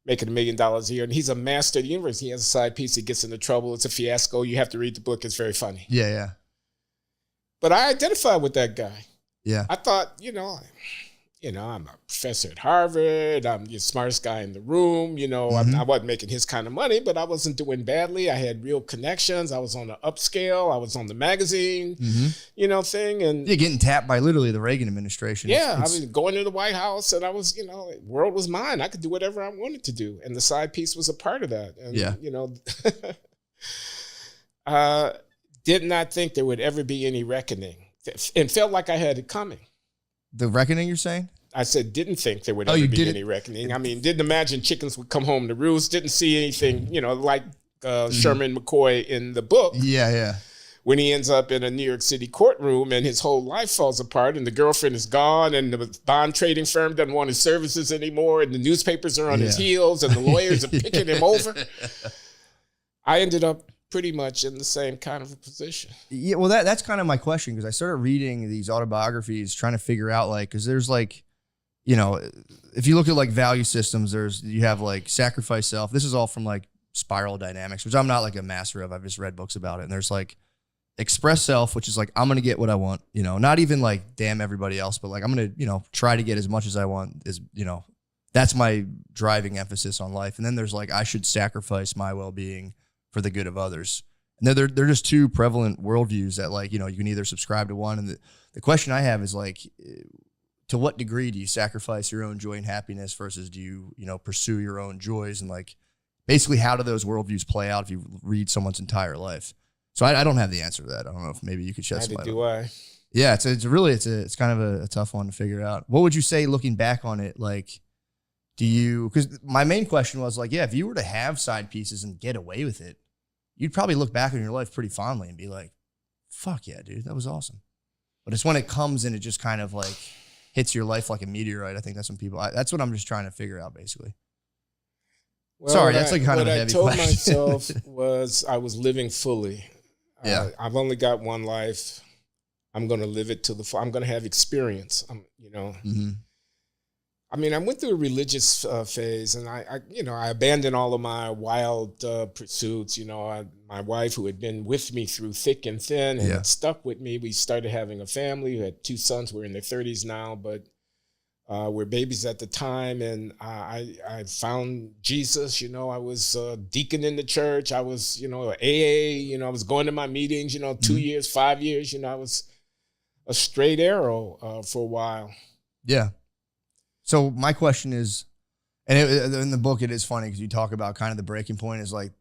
making $1 million a year, and he's a master of the universe. He has a side piece. He gets into trouble. It's a fiasco. You have to read the book. It's very funny. Yeah. But I identified with that guy. Yeah. I thought, I'm a professor at Harvard. I'm the smartest guy in the room. I wasn't making his kind of money, but I wasn't doing badly. I had real connections. I was on the upscale. I was on the magazine, thing. And you're getting tapped by literally the Reagan administration. Yeah, I was going to the White House, and I was, the world was mine. I could do whatever I wanted to do, and the side piece was a part of that. And, did not think there would ever be any reckoning, and felt like I had it coming. The reckoning, you're saying? I said, didn't think there would ever be any reckoning. I mean, didn't imagine chickens would come home to roost. Didn't see anything, like Sherman McCoy in the book. Yeah. When he ends up in a New York City courtroom and his whole life falls apart and the girlfriend is gone and the bond trading firm doesn't want his services anymore and the newspapers are on his heels and the lawyers are picking him over. I ended up pretty much in the same kind of a position. Yeah, well, that's kind of my question, because I started reading these autobiographies trying to figure out, like, because there's like, if you look at like value systems, you have like sacrifice self. This is all from like Spiral Dynamics, which I'm not like a master of. I've just read books about it. And there's like express self, which is like, I'm going to get what I want, not even like damn everybody else, but like I'm going to, try to get as much as I want, that's my driving emphasis on life. And then there's like, I should sacrifice my well-being for the good of others. And they're just two prevalent worldviews that, like, you can either subscribe to one. And the question I have is like, to what degree do you sacrifice your own joy and happiness versus do you, pursue your own joys? And like, basically how do those worldviews play out if you read someone's entire life? So I don't have the answer to that. I don't know if maybe you could shed some light on it. Yeah, it's kind of a tough one to figure out. What would you say looking back on it? Like, because my main question was like, yeah, if you were to have side pieces and get away with it, you'd probably look back on your life pretty fondly and be like, fuck yeah, dude, that was awesome. But it's when it comes and it just kind of like hits your life like a meteorite. I think that's when that's what I'm just trying to figure out, basically. Well, sorry, that's like kind of a heavy question. What I told myself was I was living fully. Yeah. I've only got one life. I'm going to live it to the full. I'm going to have experience. I mean, I went through a religious phase, and I abandoned all of my wild pursuits. My wife, who had been with me through thick and thin, and had stuck with me. We started having a family. We had 2 sons. We're in their 30s now, but we're babies at the time. And I found Jesus. I was a deacon in the church. I was, AA. I was going to my meetings. 2 years, 5 years. I was a straight arrow for a while. Yeah. So my question is, and in the book, it is funny because you talk about kind of the breaking point is like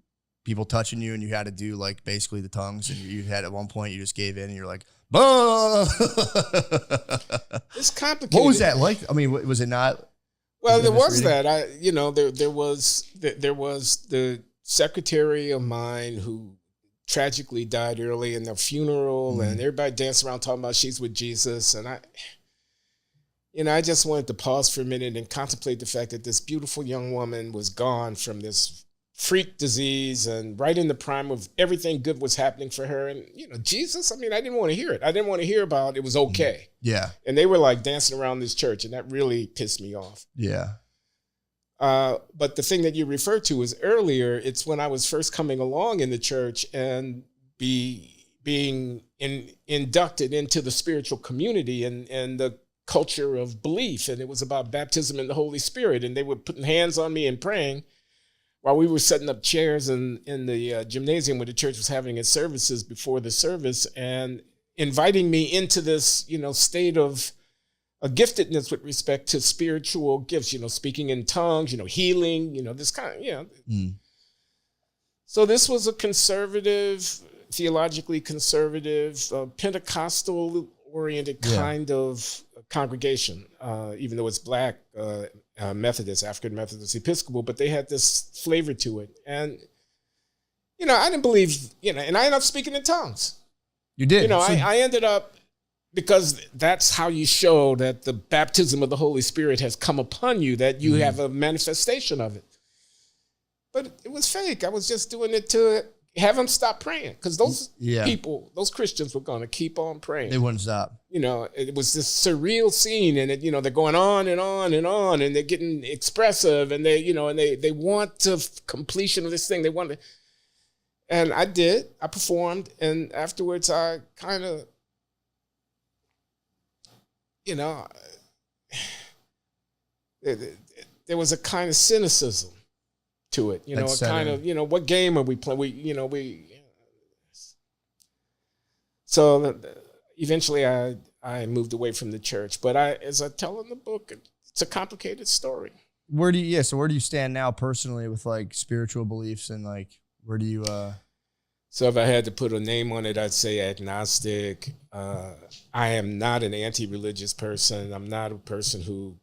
people touching you and you had to do like basically the tongues, and you had at one point you just gave in and you're like, bah! It's complicated. What was that like? I mean, was it not? Well, there was that. There was the secretary of mine who tragically died early in the funeral, and everybody danced around talking about she's with Jesus, and I just wanted to pause for a minute and contemplate the fact that this beautiful young woman was gone from this freak disease and right in the prime of everything good was happening for her. And, Jesus, I mean, I didn't want to hear it. I didn't want to hear about it was okay. Yeah. And they were like dancing around this church, and that really pissed me off. Yeah. But the thing that you referred to was earlier, it's when I was first coming along in the church and being inducted into the spiritual community and the culture of belief, and it was about baptism in the Holy Spirit, and they were putting hands on me and praying while we were setting up chairs in the gymnasium where the church was having its services before the service, and inviting me into this state of a giftedness with respect to spiritual gifts, speaking in tongues, healing, this kind of. So this was a conservative theologically conservative, Pentecostal-oriented kind of congregation, even though it's black, Methodist, African Methodist, Episcopal, but they had this flavor to it. And, I didn't believe, and I ended up speaking in tongues. You did. I ended up, because that's how you show that the baptism of the Holy Spirit has come upon you, that you have a manifestation of it. But it was fake. I was just doing it to have them stop praying, because those people, those Christians were going to keep on praying. They wouldn't stop. It was this surreal scene, and they're going on and on and on, and they're getting expressive, and they want to completion of this thing. They want to, and I performed, and afterwards I kind of, there was a kind of cynicism to it, a kind of, what game are we playing? So eventually I moved away from the church, but as I tell in the book, it's a complicated story. Where do you stand now personally with like spiritual beliefs, and like, where do you, So if I had to put a name on it, I'd say agnostic. I am not an anti-religious person. I'm not a person who,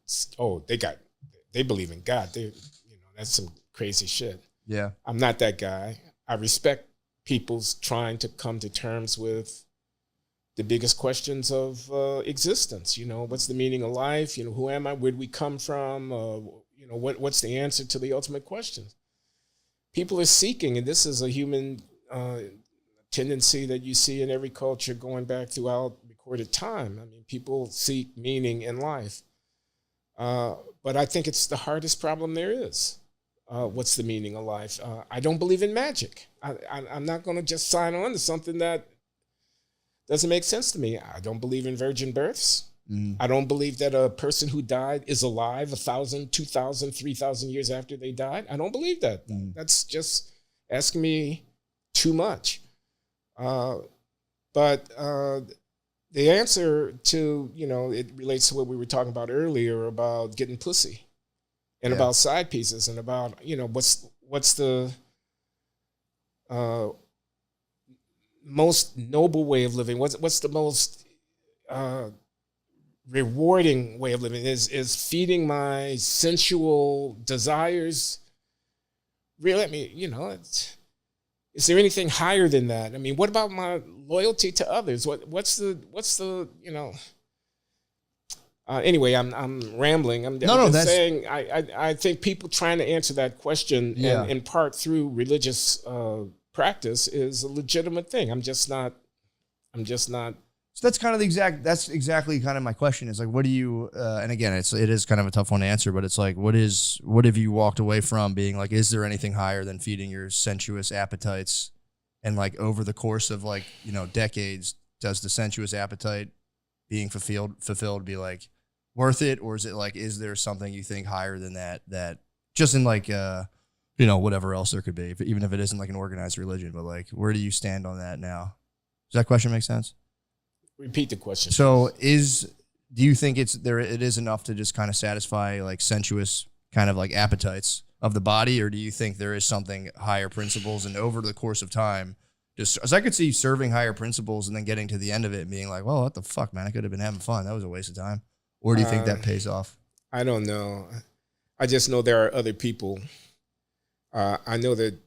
they believe in God. That's some crazy shit. Yeah. I'm not that guy. I respect people's trying to come to terms with the biggest questions of existence. What's the meaning of life? Who am I? Where do we come from? What's the answer to the ultimate questions? People are seeking, and this is a human tendency that you see in every culture going back throughout recorded time. I mean, people seek meaning in life. But I think it's the hardest problem there is. What's the meaning of life? I don't believe in magic. I'm not going to just sign on to something that doesn't make sense to me. I don't believe in virgin births. I don't believe that a person who died is alive 1,000, 2,000, 3,000 years after they died. I don't believe that. That's just asking me too much. But the answer to, it relates to what we were talking about earlier about getting pussy and about side pieces and about, what's the most noble way of living? What's the most rewarding way of living? Is feeding my sensual desires really, is there anything higher than that? I mean, what about my loyalty to others? What's the anyway, I'm rambling. I'm just saying I think people trying to answer that question and in part through religious practice is a legitimate thing. I'm just not. So that's kind of that's exactly kind of my question is like, what do you, and again, it is kind of a tough one to answer, but it's like, what have you walked away from being like, is there anything higher than feeding your sensuous appetites? And like over the course of like, decades, does the sensuous appetite being fulfilled be like worth it? Or is it like, is there something you think higher than that just in like, whatever else there could be, even if it isn't like an organized religion, but like, where do you stand on that now? Does that question make sense? Repeat the question. So do you think it is enough to just kind of satisfy like sensuous kind of like appetites of the body, or do you think there is something higher principles and over the course of time, just as I could see serving higher principles and then getting to the end of it and being like, well, what the fuck, man, I could have been having fun. That was a waste of time. Or do you think that pays off? I don't know. I just know there are other people. I know that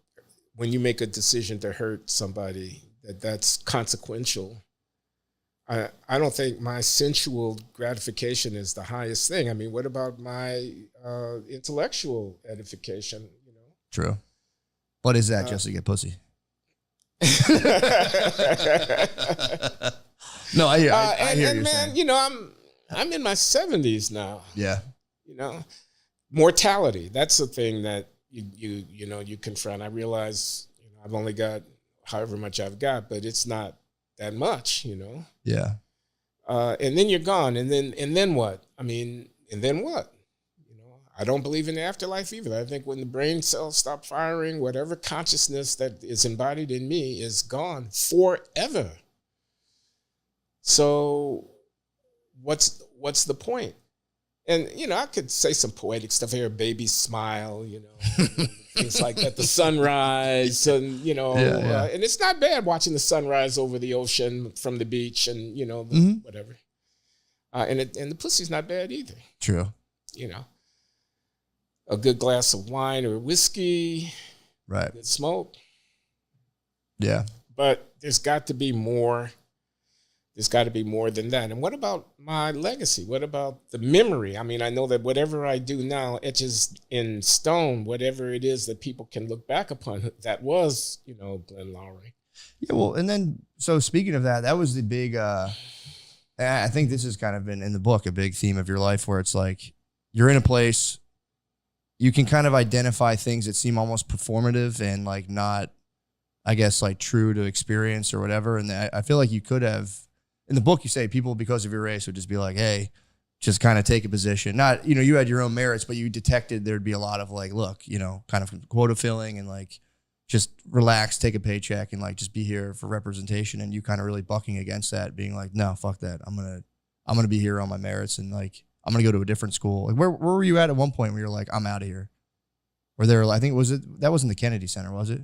when you make a decision to hurt somebody, that's consequential. I don't think my sensual gratification is the highest thing. I mean, what about my intellectual edification? True. But is that just to get pussy? No, I hear you saying. I'm in my 70s now. Yeah. Mortality. That's the thing that you confront. I realize I've only got however much I've got, but it's not that much, Yeah. And then you're gone. And then what? I mean, and then what? I don't believe in the afterlife either. I think when the brain cells stop firing, whatever consciousness that is embodied in me is gone forever. So what's the point? And, I could say some poetic stuff here, baby smile, things like that, the sunrise, and and it's not bad watching the sunrise over the ocean from the beach, and whatever. And the pussy's not bad either. True. A good glass of wine or whiskey, Right. good smoke. Yeah. But there's got to be more. There's got to be more than that. And what about my legacy? What about the memory? I mean, I know that whatever I do now etches in stone, whatever it is that people can look back upon. That was, Glenn Lowry. Yeah, well, and then, so speaking of that was the big, I think this has kind of been in the book, a big theme of your life, where it's like, you're in a place, you can kind of identify things that seem almost performative and like not, I guess, like true to experience or whatever. And I feel like you could have, in the book, you say people because of your race would just be like, hey, just kind of take a position. Not, you had your own merits, but you detected there'd be a lot of like, look, kind of quota filling and like, just relax, take a paycheck, and like just be here for representation. And you kind of really bucking against that, being like, no, fuck that. I'm gonna be here on my merits, and like I'm gonna go to a different school. Like where were you at one point where you're like, I'm out of here? Or there, I think that wasn't the Kennedy Center, was it?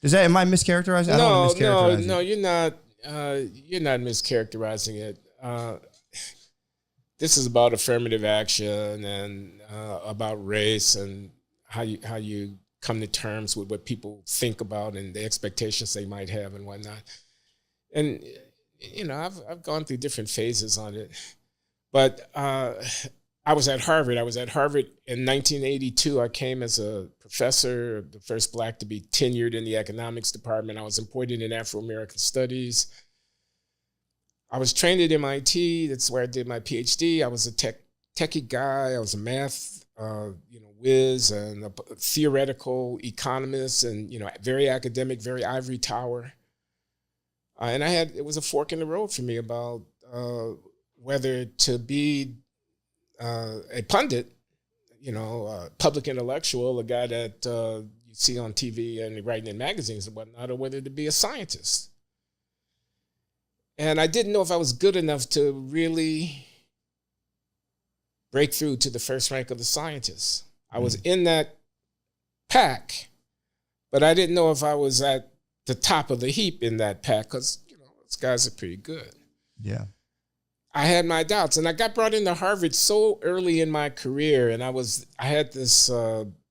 Am I mischaracterizing? I don't want to mischaracterize No, it. you're not. You're not mischaracterizing it. This is about affirmative action and about race and how you come to terms with what people think about and the expectations they might have and whatnot. And I've gone through different phases on it, but I was at Harvard. In 1982. I came as a professor, the first Black to be tenured in the economics department. I was appointed in Afro-American studies. I was trained at MIT. That's where I did my PhD. I was a techie guy. I was a math, whiz and a theoretical economist, and very academic, very ivory tower. And it was a fork in the road for me about whether to be a pundit, a public intellectual, a guy that you see on TV and writing in magazines and whatnot, or whether to be a scientist. And I didn't know if I was good enough to really break through to the first rank of the scientists. I was in that pack, but I didn't know if I was at the top of the heap in that pack, because those guys are pretty good. Yeah. I had my doubts, and I got brought into Harvard so early in my career, and I had this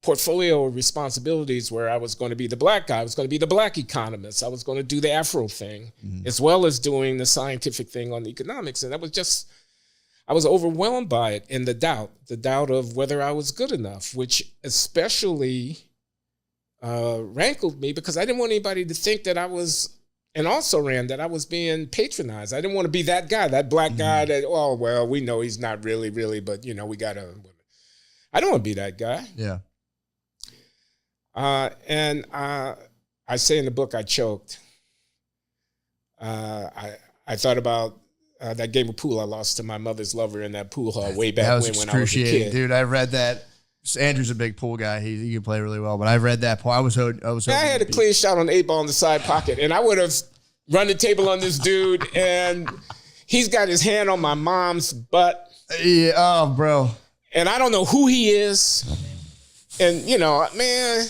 portfolio of responsibilities where I was going to be the Black guy, I was going to be the Black economist, I was going to do the Afro thing, as well as doing the scientific thing on the economics, and I was overwhelmed by it, and the doubt of whether I was good enough, which especially rankled me, because I didn't want anybody to think that I was. And also ran that I was being patronized. I didn't want to be that guy, that Black guy that, we know he's not really, but, we got to. I don't want to be that guy. Yeah. And I say in the book, I choked. I thought about that game of pool I lost to my mother's lover in that pool hall way back when I was a excruciating, kid. dude. I read that. Andrew's a big pool guy. He can play really well, but I read that pool. I had a clean shot on the 8-ball in the side pocket, and I would have run the table on this dude, and he's got his hand on my mom's butt. Yeah, oh, bro. And I don't know who he is. And, man,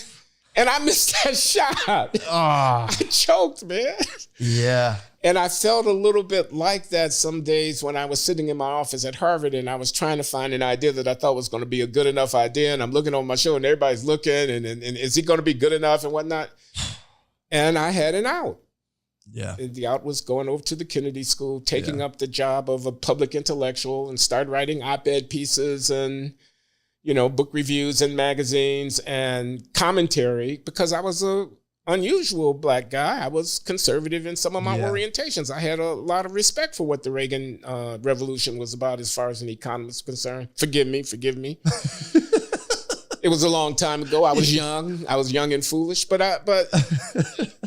and I missed that shot. Oh. I choked, man. Yeah. And I felt a little bit like that some days when I was sitting in my office at Harvard and I was trying to find an idea that I thought was going to be a good enough idea. And I'm looking on my show and everybody's looking and is he going to be good enough and whatnot? And I had an out. Yeah. And the out was going over to the Kennedy School, taking up the job of a public intellectual and start writing op-ed pieces and, book reviews and magazines and commentary, because I was a unusual Black guy. I was conservative in some of my orientations. I had a lot of respect for what the Reagan Revolution was about as far as an economist is concerned. Forgive me. It was a long time ago. I was young and foolish, but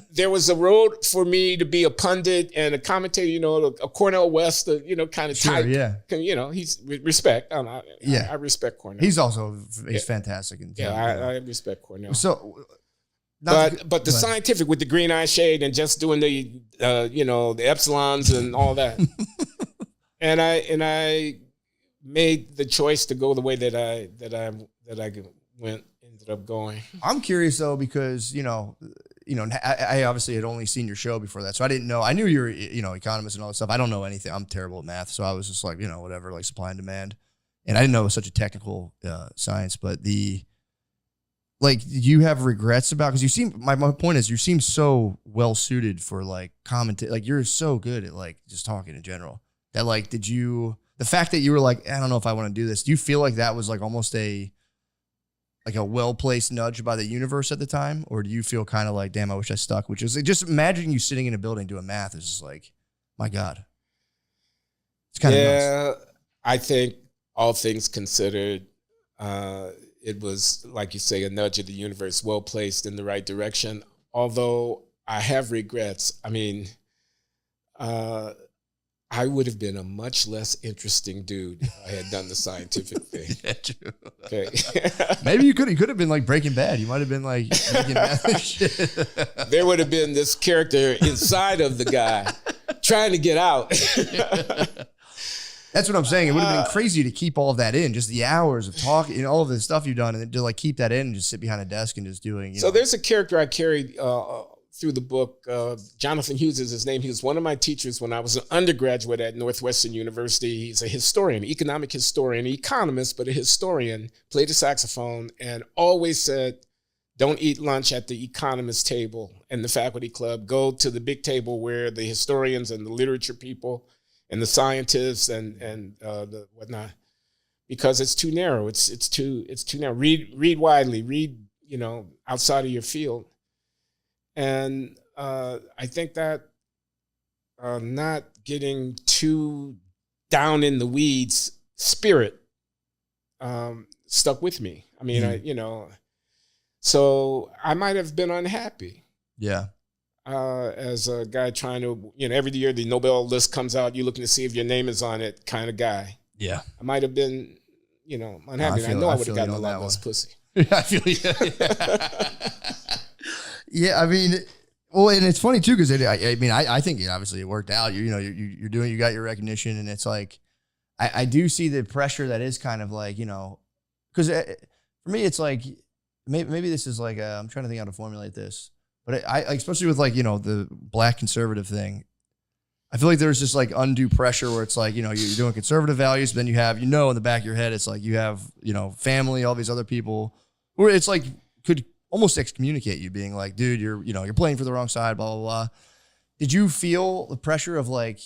there was a road for me to be a pundit and a commentator, a Cornel West, kind of type. Yeah. He's respect. I respect Cornel. He's fantastic. I respect Cornel. So, but the scientific with the green eye shade and just doing the the epsilons and all that, and I made the choice to go the way that I went in ended up going. I'm curious though, because I obviously had only seen your show before that, so I didn't know. I knew you were, economist and all that stuff. I don't know anything. I'm terrible at math, so I was just like, whatever, like supply and demand, and I didn't know it was such a technical science. But do you have regrets about, because you seem, my point is, you seem so well suited for like commentate, like you're so good at like just talking in general that like, the fact that you were like, I don't know if I want to do this, do you feel like that was like almost a well-placed nudge by the universe at the time? Or do you feel kind of like, damn, I wish I stuck? Which is just imagining you sitting in a building doing math is just like, my God. It's kind of nuts. I think all things considered, it was, like you say, a nudge of the universe, well-placed in the right direction. Although I have regrets. I mean, I would have been a much less interesting dude if I had done the scientific thing. Yeah, true. Okay. Maybe you could have been like Breaking Bad. You might have been like making math and shit. There would have been this character inside of the guy trying to get out. That's what I'm saying. It would have been crazy to keep all of that in, just the hours of talking, all of the stuff you've done, and to like keep that in and just sit behind a desk and just doing. So there's a character I carried through the book. Jonathan Hughes is his name. He was one of my teachers when I was an undergraduate at Northwestern University. He's a historian, economic historian, economist, but a historian, played the saxophone, and always said, don't eat lunch at the economist table and the faculty club. Go to the big table where the historians and the literature people and the scientists and the whatnot, because it's too narrow. It's too narrow. Read widely. Read, outside of your field. And I think that not getting too down in the weeds spirit stuck with me. I mean, so I might have been unhappy. Yeah. As a guy trying to, every year the Nobel list comes out, you're looking to see if your name is on it kind of guy. Yeah. I might have been, unhappy. I know I would have gotten a lot less pussy. I feel you. Yeah, I mean, well, and it's funny too, because I think obviously it worked out. You're doing, you got your recognition, and it's like, I do see the pressure that is kind of like, because for me it's like, maybe this is like, I'm trying to think how to formulate this, but I especially with like, the black conservative thing, I feel like there's just like undue pressure where it's like, you're doing conservative values, but then you have, in the back of your head, it's like you have, family, all these other people, where it's like could almost excommunicate you, being like, dude, you're playing for the wrong side, blah, blah, blah. Did you feel the pressure of like,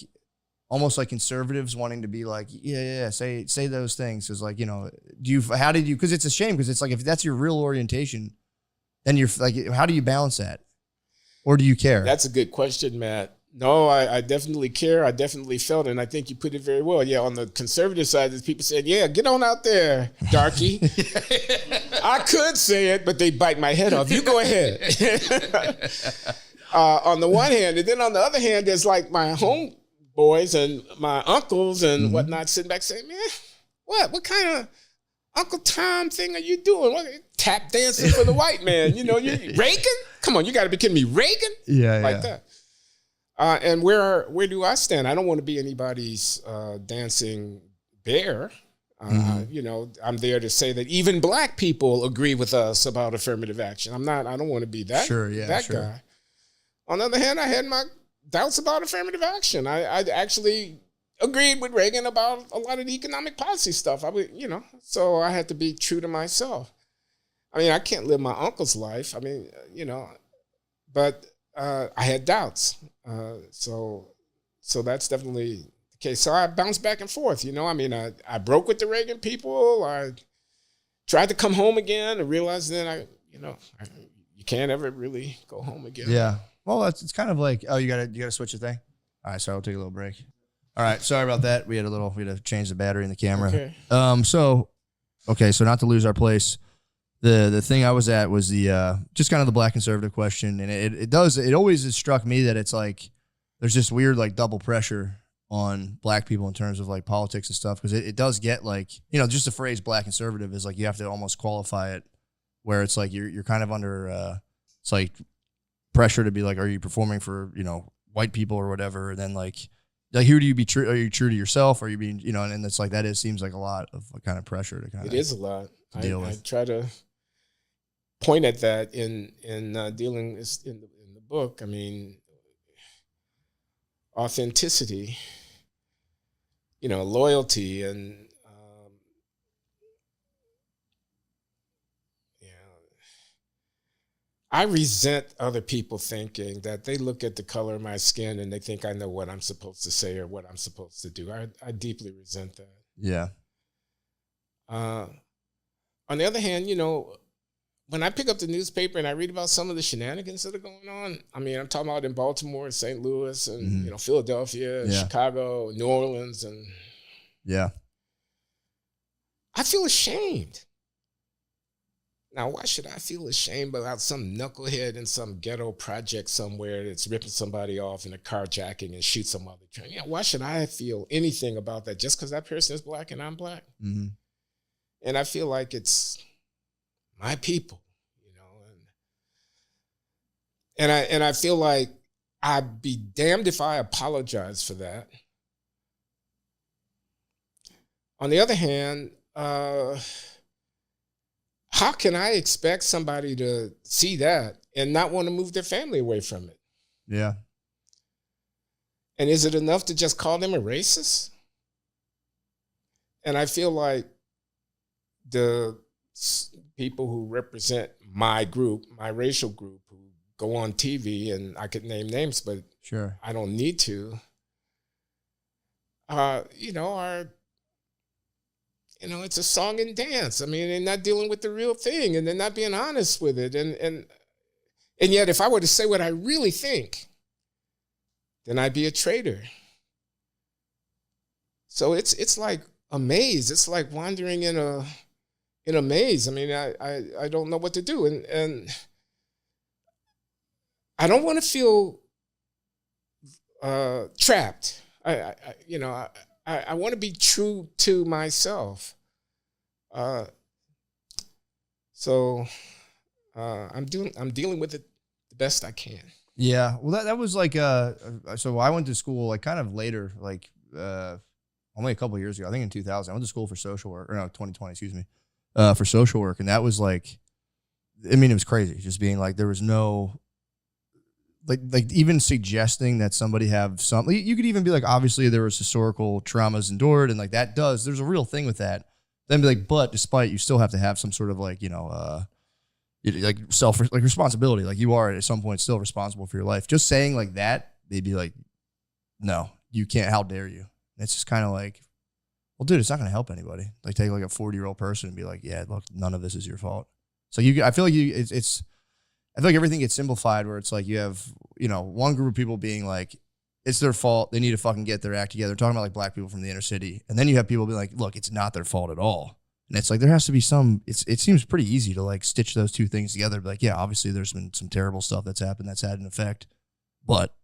almost like conservatives wanting to be like, yeah, say those things? Cause like, cause it's a shame, cause it's like, if that's your real orientation, then you're like, how do you balance that? Or do you care? That's a good question, Matt. No, I definitely care. I definitely felt it, and I think you put it very well. Yeah, on the conservative side, people said, yeah, get on out there, darky. I could say it, but they bite my head off. You go ahead. On the one hand, and then on the other hand, there's like my homeboys and my uncles and whatnot sitting back saying, man, what kind of Uncle Tom thing are you doing? What, tap dancing for the white man? You Reagan? Come on, you got to be kidding me, Reagan? Yeah, like that. And where do I stand? I don't want to be anybody's dancing bear. I'm there to say that even black people agree with us about affirmative action. I don't want to be that, guy. On the other hand, I had my doubts about affirmative action. I actually agreed with Reagan about a lot of the economic policy stuff. So I had to be true to myself. I mean, I can't live my uncle's life. I mean, but I had doubts. So that's definitely the case. So I bounced back and forth, I broke with the Reagan people. I tried to come home again and realized then you can't ever really go home again. Yeah. Well, it's kind of like, oh, you gotta switch the thing. All right. So I'll take a little break. All right. Sorry about that. We had to change the battery in the camera. Okay. So not to lose our place. The thing I was at was the just kind of the black conservative question, and it always has struck me that it's like there's this weird like double pressure on black people in terms of like politics and stuff, because it does get like, just the phrase black conservative is like you have to almost qualify it, where it's like you're kind of under it's like pressure to be like, are you performing for white people or whatever, and then like who do you be true? Are you true to yourself? Are you being and it's like that seems like a lot of kind of pressure to kind of. It is a lot. Deal with. I try to point at that in dealing in the book. I mean, authenticity, loyalty, and I resent other people thinking that they look at the color of my skin and they think I know what I'm supposed to say or what I'm supposed to do. I deeply resent that. Yeah. On the other hand, when I pick up the newspaper and I read about some of the shenanigans that are going on, I mean, I'm talking about in Baltimore, St. Louis, and Philadelphia, and Chicago, New Orleans, and I feel ashamed. Now, why should I feel ashamed about some knucklehead in some ghetto project somewhere that's ripping somebody off in a carjacking and shoot some other train? Why should I feel anything about that just because that person is black and I'm black? Mm-hmm. And I feel like it's my people, and I feel like I'd be damned if I apologize for that. On the other hand, how can I expect somebody to see that and not want to move their family away from it? Yeah. And is it enough to just call them a racist? And I feel like the people who represent my group, my racial group, who go on TV, and I could name names, but sure, I don't need to, are, it's a song and dance. I mean, they're not dealing with the real thing, and they're not being honest with it. And yet, if I were to say what I really think, then I'd be a traitor. So it's like a maze. It's like wandering in a maze. I mean, I don't know what to do, and I don't want to feel trapped. I want to be true to myself. So I'm dealing with it the best I can. Yeah. Well, that was like, so I went to school like kind of later, like only a couple of years ago, I think in 2000, I went to school for social work, or no, 2020, excuse me, for social work. And that was like, I mean, it was crazy just being like, there was no, like even suggesting that somebody have something, you could even be like, obviously there was historical traumas endured, and like there's a real thing with that. Then be like, but despite, you still have to have some sort of like, like responsibility. Like you are at some point still responsible for your life. Just saying like that, they'd be like, no, you can't, how dare you? And it's just kind of like, well, dude, it's not going to help anybody. Like take like a 40-year-old person and be like, yeah, look, none of this is your fault. So I feel like I feel like everything gets simplified where it's like you have, one group of people being like, it's their fault. They need to fucking get their act together. They're talking about like black people from the inner city. And then you have people being like, look, it's not their fault at all. And it's like, there has to be it seems pretty easy to like stitch those two things together. But like, yeah, obviously there's been some terrible stuff that's happened that's had an effect, but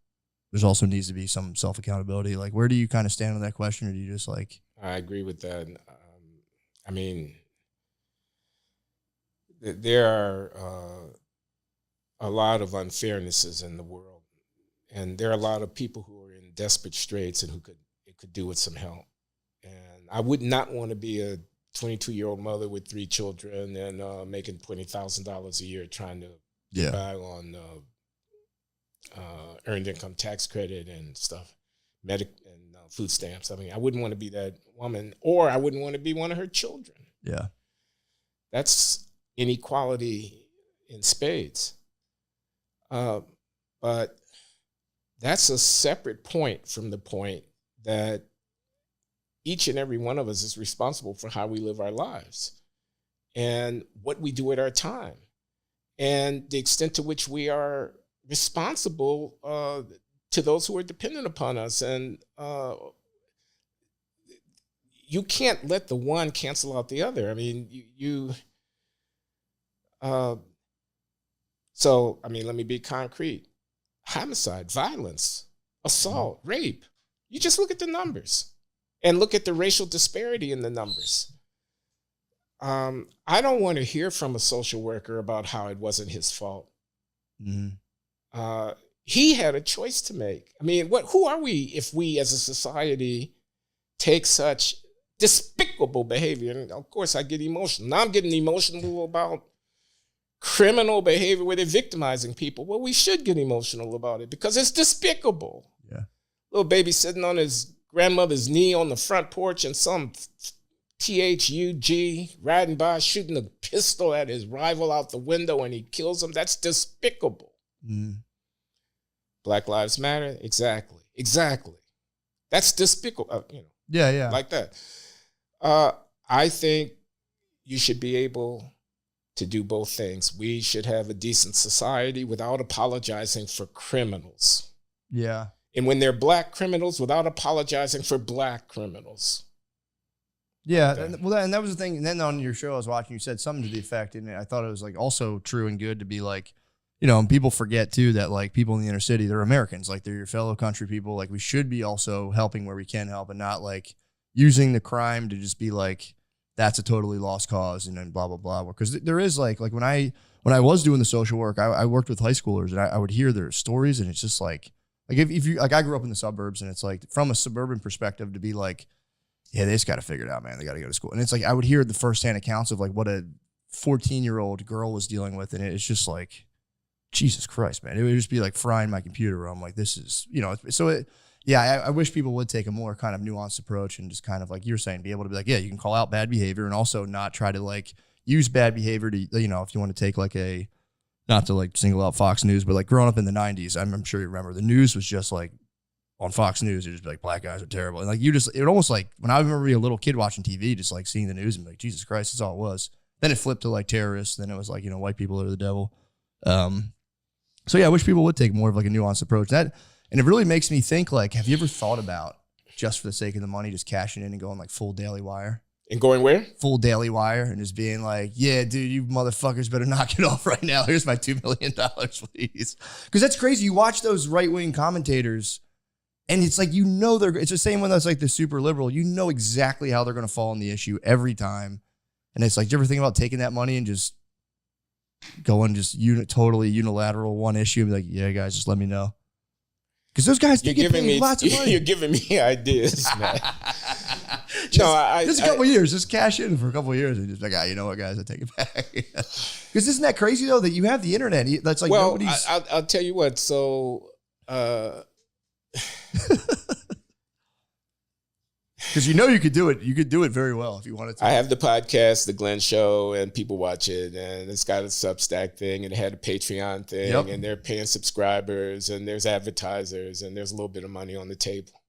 there's also needs to be some self-accountability. Like, where do you kind of stand on that question? Or do you just like? I agree with that. I mean, there are a lot of unfairnesses in the world. And there are a lot of people who are in desperate straits and it could do with some help. And I would not want to be a 22-year-old mother with 3 children and making $20,000 a year trying to get by on earned income tax credit and stuff, and food stamps. I mean, I wouldn't want to be that woman, or I wouldn't want to be one of her children. Yeah. That's inequality in spades. But that's a separate point from the point that each and every one of us is responsible for how we live our lives and what we do with our time and the extent to which we are responsible to those who are dependent upon us. And you can't let the one cancel out the other. I mean, so, I mean, let me be concrete. Homicide, violence, assault, rape. You just look at the numbers and look at the racial disparity in the numbers. I don't want to hear from a social worker about how it wasn't his fault. Mm-hmm. He had a choice to make. I mean, who are we if we as a society take such despicable behavior? And of course, I get emotional. Now I'm getting emotional about criminal behavior where they're victimizing people, well, we should get emotional about it because it's despicable. Yeah. Little baby sitting on his grandmother's knee on the front porch and some THUG riding by shooting a pistol at his rival out the window and he kills him. That's despicable. Mm. Black Lives Matter? Exactly. That's despicable. Yeah. Like that. I think you should be able to do both things. We should have a decent society without apologizing for criminals. Yeah. And when they're black criminals, without apologizing for black criminals. Yeah. And that was the thing. And then on your show I was watching, you said something to the effect, and I thought it was like also true and good to be like, and people forget too that like people in the inner city, they're Americans. Like they're your fellow country people. Like we should be also helping where we can help and not like using the crime to just be like, that's a totally lost cause and then blah, blah, blah. Because there is like when I was doing the social work, I worked with high schoolers and I would hear their stories, and it's just like if you, like I grew up in the suburbs, and it's like from a suburban perspective to be like, yeah, they just got to figure it out, man. They got to go to school. And it's like, I would hear the firsthand accounts of like what a 14-year-old girl was dealing with. And it's just like, Jesus Christ, man. It would just be like frying my computer. I'm like, this is, I wish people would take a more kind of nuanced approach and just kind of like you're saying, be able to be like, yeah, you can call out bad behavior and also not try to like use bad behavior to, if you want to take like not to like single out Fox News, but like growing up in the 90s, I'm sure you remember the news was just like on Fox News, it'd just be like, black guys are terrible. And like it almost like when I remember being a little kid watching TV, just like seeing the news and be like, Jesus Christ, that's all it was. Then it flipped to like terrorists. Then it was like, white people are the devil. So yeah, I wish people would take more of like a nuanced approach. And it really makes me think like, have you ever thought about just for the sake of the money, just cashing in and going like full Daily Wire? And going where? Full Daily Wire and just being like, yeah, dude, you motherfuckers better knock it off right now. Here's my $2 million, please. Because that's crazy. You watch those right-wing commentators and it's like, it's the same one that's like the super liberal. You know exactly how they're going to fall on the issue every time. And it's like, do you ever think about taking that money and just going totally unilateral one issue and be like, yeah, guys, just let me know. Because those guys get paid lots of money. You're giving me ideas, man. Just a couple of years, just cash in for a couple of years and just like, you know what, guys, I take it back. Because isn't that crazy though that you have the internet? That's like nobody's. I'll tell you what. So, because you could do it. You could do it very well if you wanted to. I have the podcast, The Glenn Show, and people watch it, and it's got a Substack thing, and it had a Patreon thing, and they're paying subscribers, and there's advertisers, and there's a little bit of money on the table.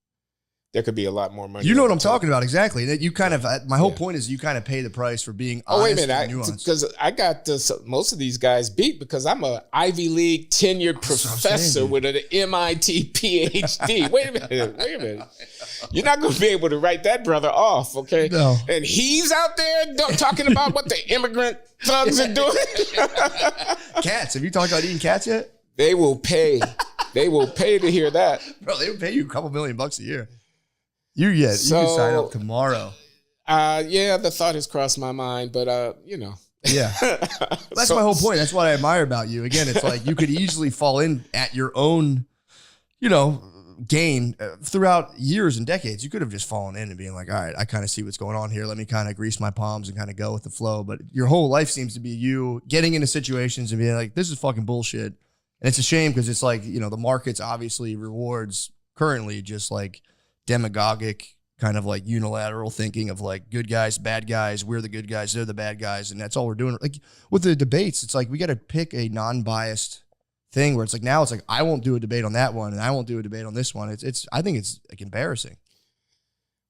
There could be a lot more money. You know what I'm talking about, exactly. That you kind of. My whole point is you kind of pay the price for being honest. Oh wait a minute, nuanced. Because I got most of these guys beat because I'm a Ivy League tenured professor with an MIT PhD. Wait a minute. You're not going to be able to write that brother off, okay? No. And he's out there talking about what the immigrant thugs are doing. Cats. Have you talked about eating cats yet? They will pay. They will pay to hear that. Bro, they would pay you a couple $1 million a year. You can sign up tomorrow. Yeah, the thought has crossed my mind, but Yeah. That's my whole point. That's what I admire about you. Again, it's like you could easily fall in at your own, gain throughout years and decades. You could have just fallen in and being like, all right, I kind of see what's going on here. Let me kind of grease my palms and kind of go with the flow. But your whole life seems to be you getting into situations and being like, this is fucking bullshit. And it's a shame because it's like, the markets obviously rewards currently just like demagogic kind of like unilateral thinking of like good guys, bad guys. We're the good guys. They're the bad guys. And that's all we're doing. Like with the debates, it's like we got to pick a non-biased thing where it's like now it's like I won't do a debate on that one and I won't do a debate on this one. I think it's like embarrassing.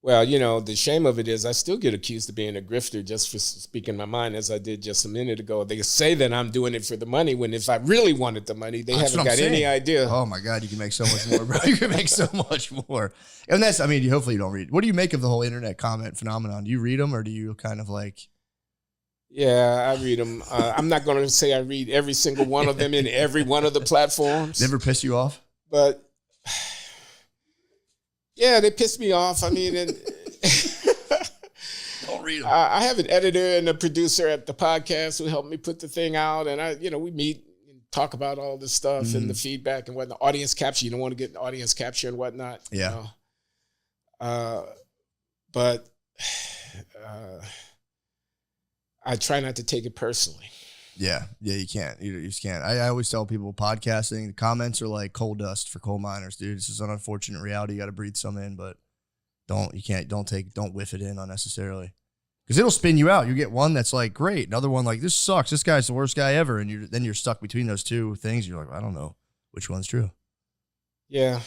Well, the shame of it is I still get accused of being a grifter just for speaking my mind, as I did just a minute ago. They say that I'm doing it for the money when if I really wanted the money, they haven't got any idea. Oh my God, you can make so much more, bro. You can make so much more. And hopefully you don't read. What do you make of the whole internet comment phenomenon? Do you read them or do you kind of like... Yeah, I read them. I'm not going to say I read every single one of them in every one of the platforms. Never piss you off? But, yeah, they piss me off. I mean, don't read them. I have an editor and a producer at the podcast who helped me put the thing out. And, we meet and talk about all this stuff and the feedback and what the audience capture. You don't want to get audience capture and whatnot. Yeah. But I try not to take it personally. Yeah, you can't. You just can't. I always tell people podcasting, the comments are like coal dust for coal miners, dude. It's just an unfortunate reality. You got to breathe some in, but don't whiff it in unnecessarily. Because it'll spin you out. You get one that's like, great. Another one like, this sucks. This guy's the worst guy ever. And then you're stuck between those two things. You're like, I don't know which one's true. Yeah.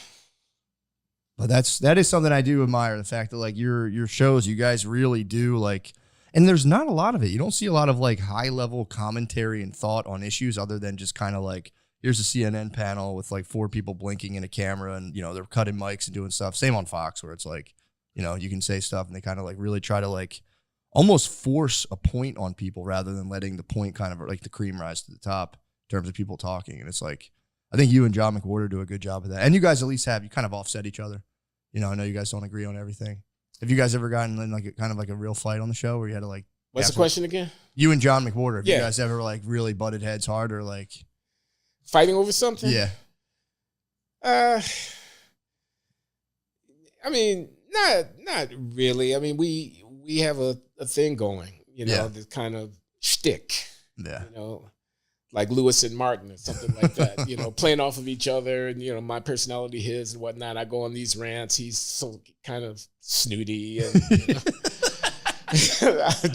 But that is something I do admire. The fact that like your shows, you guys really do like, and there's not a lot of it. You don't see a lot of like high level commentary and thought on issues other than just kind of like, here's a CNN panel with like 4 people blinking in a camera and, they're cutting mics and doing stuff. Same on Fox where it's like, you can say stuff and they kind of like really try to like almost force a point on people rather than letting the point kind of like the cream rise to the top in terms of people talking. And it's like, I think you and John McWhorter do a good job of that. And you guys at least you kind of offset each other. I know you guys don't agree on everything. Have you guys ever gotten in like kind of like a real fight on the show where you had to like? What's the question again? You and John McWhorter. Have you guys ever like really butted heads hard or like? Fighting over something? Yeah. I mean, not really. I mean, we have a thing going, this kind of shtick. Yeah. Like Lewis and Martin or something like that, playing off of each other and, my personality, his and whatnot. I go on these rants. He's so kind of snooty. And,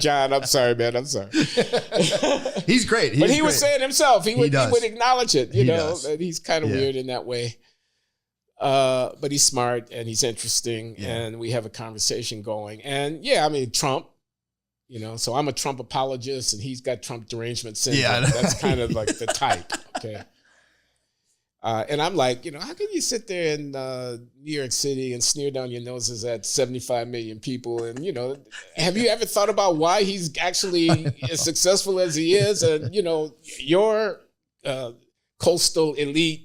John, I'm sorry, man. I'm sorry. He's great. But he would say it himself. He would acknowledge it, and he's kind of weird in that way. But he's smart and he's interesting and we have a conversation going. And Trump. So I'm a Trump apologist and he's got Trump derangement syndrome. Yeah. That's kind of like the type, okay? And I'm like, how can you sit there in New York City and sneer down your noses at 75 million people? And, have you ever thought about why he's actually as successful as he is? And, your coastal elite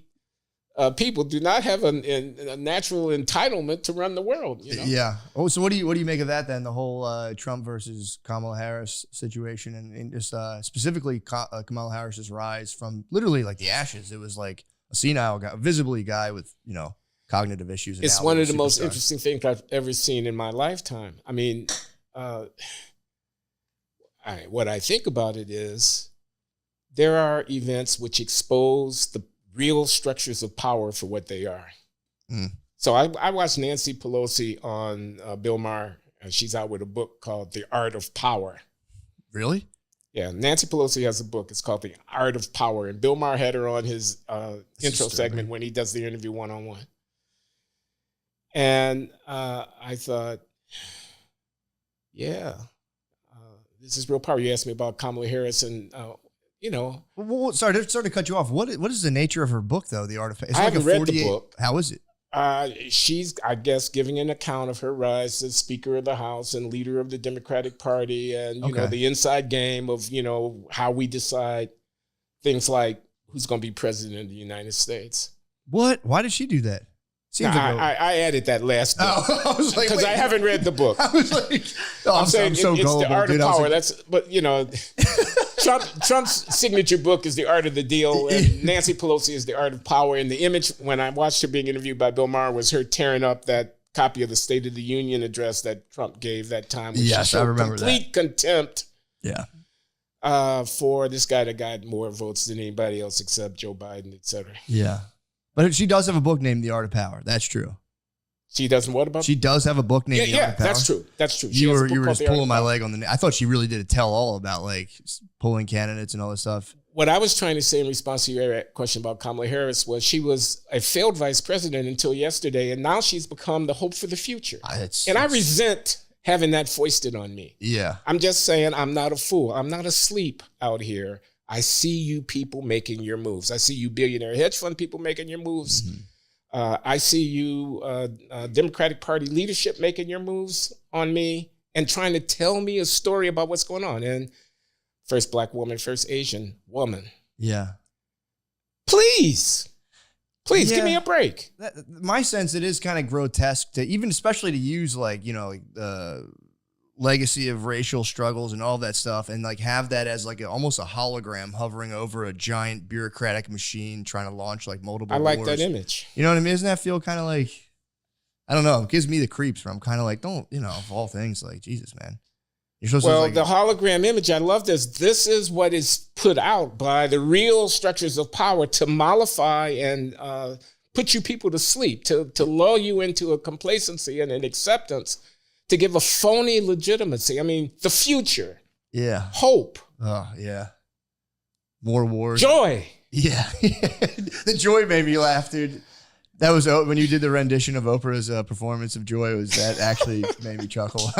people do not have a natural entitlement to run the world. Yeah. Oh, so what do you make of that then? The whole Trump versus Kamala Harris situation, and just specifically Kamala Harris's rise from literally like the ashes. It was like a senile guy, visibly a guy with cognitive issues. And it's one of the most interesting things I've ever seen in my lifetime. I mean, what I think about it is there are events which expose the real structures of power for what they are. Mm. So I watched Nancy Pelosi on Bill Maher. She's out with a book called The Art of Power. Really? Yeah, Nancy Pelosi has a book. It's called The Art of Power. And Bill Maher had her on his intro segment when he does the interview one-on-one. And I thought, this is real power. You asked me about Kamala Harris and Well, sorry to cut you off. What is the nature of her book, though? The Art of It's I haven't read the book. How is it? She's, I guess, giving an account of her rise as Speaker of the House and leader of the Democratic Party, and the inside game of how we decide things like who's going to be president of the United States. What? Why did she do that? Seems I added that last book. I was like, because I haven't read the book. I was like, I'm saying so it's gullible, The Art dude. of Power. Like, Trump's signature book is The Art of the Deal, and Nancy Pelosi is The Art of Power. And the image, when I watched her being interviewed by Bill Maher, was her tearing up that copy of the State of the Union address that Trump gave that time. Yes, I remember complete contempt. Yeah. For this guy that got more votes than anybody else except Joe Biden, et cetera. Yeah. But she does have a book named The Art of Power. That's true. She doesn't what about? She does have a book named The Art of Power. That's true. That's true. You were just pulling my leg on the. I thought she really did a tell all about like pulling candidates and all this stuff. What I was trying to say in response to your question about Kamala Harris was she was a failed vice president until yesterday, and now she's become the hope for the future. I resent having that foisted on me. Yeah. I'm just saying I'm not a fool. I'm not asleep out here. I see you people making your moves. I see you billionaire hedge fund people making your moves. Mm-hmm. I see you Democratic Party leadership making your moves on me and trying to tell me a story about what's going on. And first Black woman, first Asian woman. Yeah. Please give me a break. My sense, it is kind of grotesque to even, especially to use like, legacy of racial struggles and all that stuff, and like have that as like almost a hologram hovering over a giant bureaucratic machine trying to launch like multiple. I like wars. that image. You know what I mean? Doesn't that feel kind of like, I don't know, it gives me the creeps where I'm kind of like, don't, of all things, like Jesus, man. You're supposed Well, to the hologram image, I love this. This is what is put out by the real structures of power to mollify and put you people to sleep, to lull you into a complacency and an acceptance, to give a phony legitimacy. I mean, the future, hope, more wars, joy. Yeah, the joy made me laugh, dude. That was when you did the rendition of Oprah's performance of Joy. That actually made me chuckle.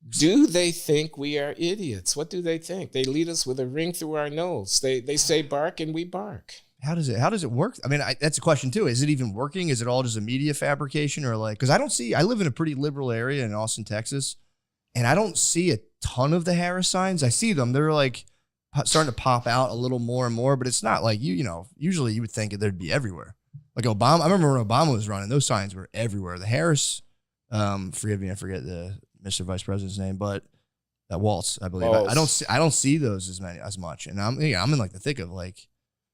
Do they think we are idiots? What do they think? They lead us with a ring through our nose. They say bark and we bark. How does it work? I mean, that's a question too. Is it even working? Is it all just a media fabrication, or like? Because I live in a pretty liberal area in Austin, Texas, and I don't see a ton of the Harris signs. I see them. They're like starting to pop out a little more and more, but it's not like you know. Usually, you would think they'd be everywhere. Like Obama. I remember when Obama was running; those signs were everywhere. The Harris, forgive me, I forget the Mr. Vice President's name, but that Waltz, I believe. I don't see those as much, and I'm in like the thick of like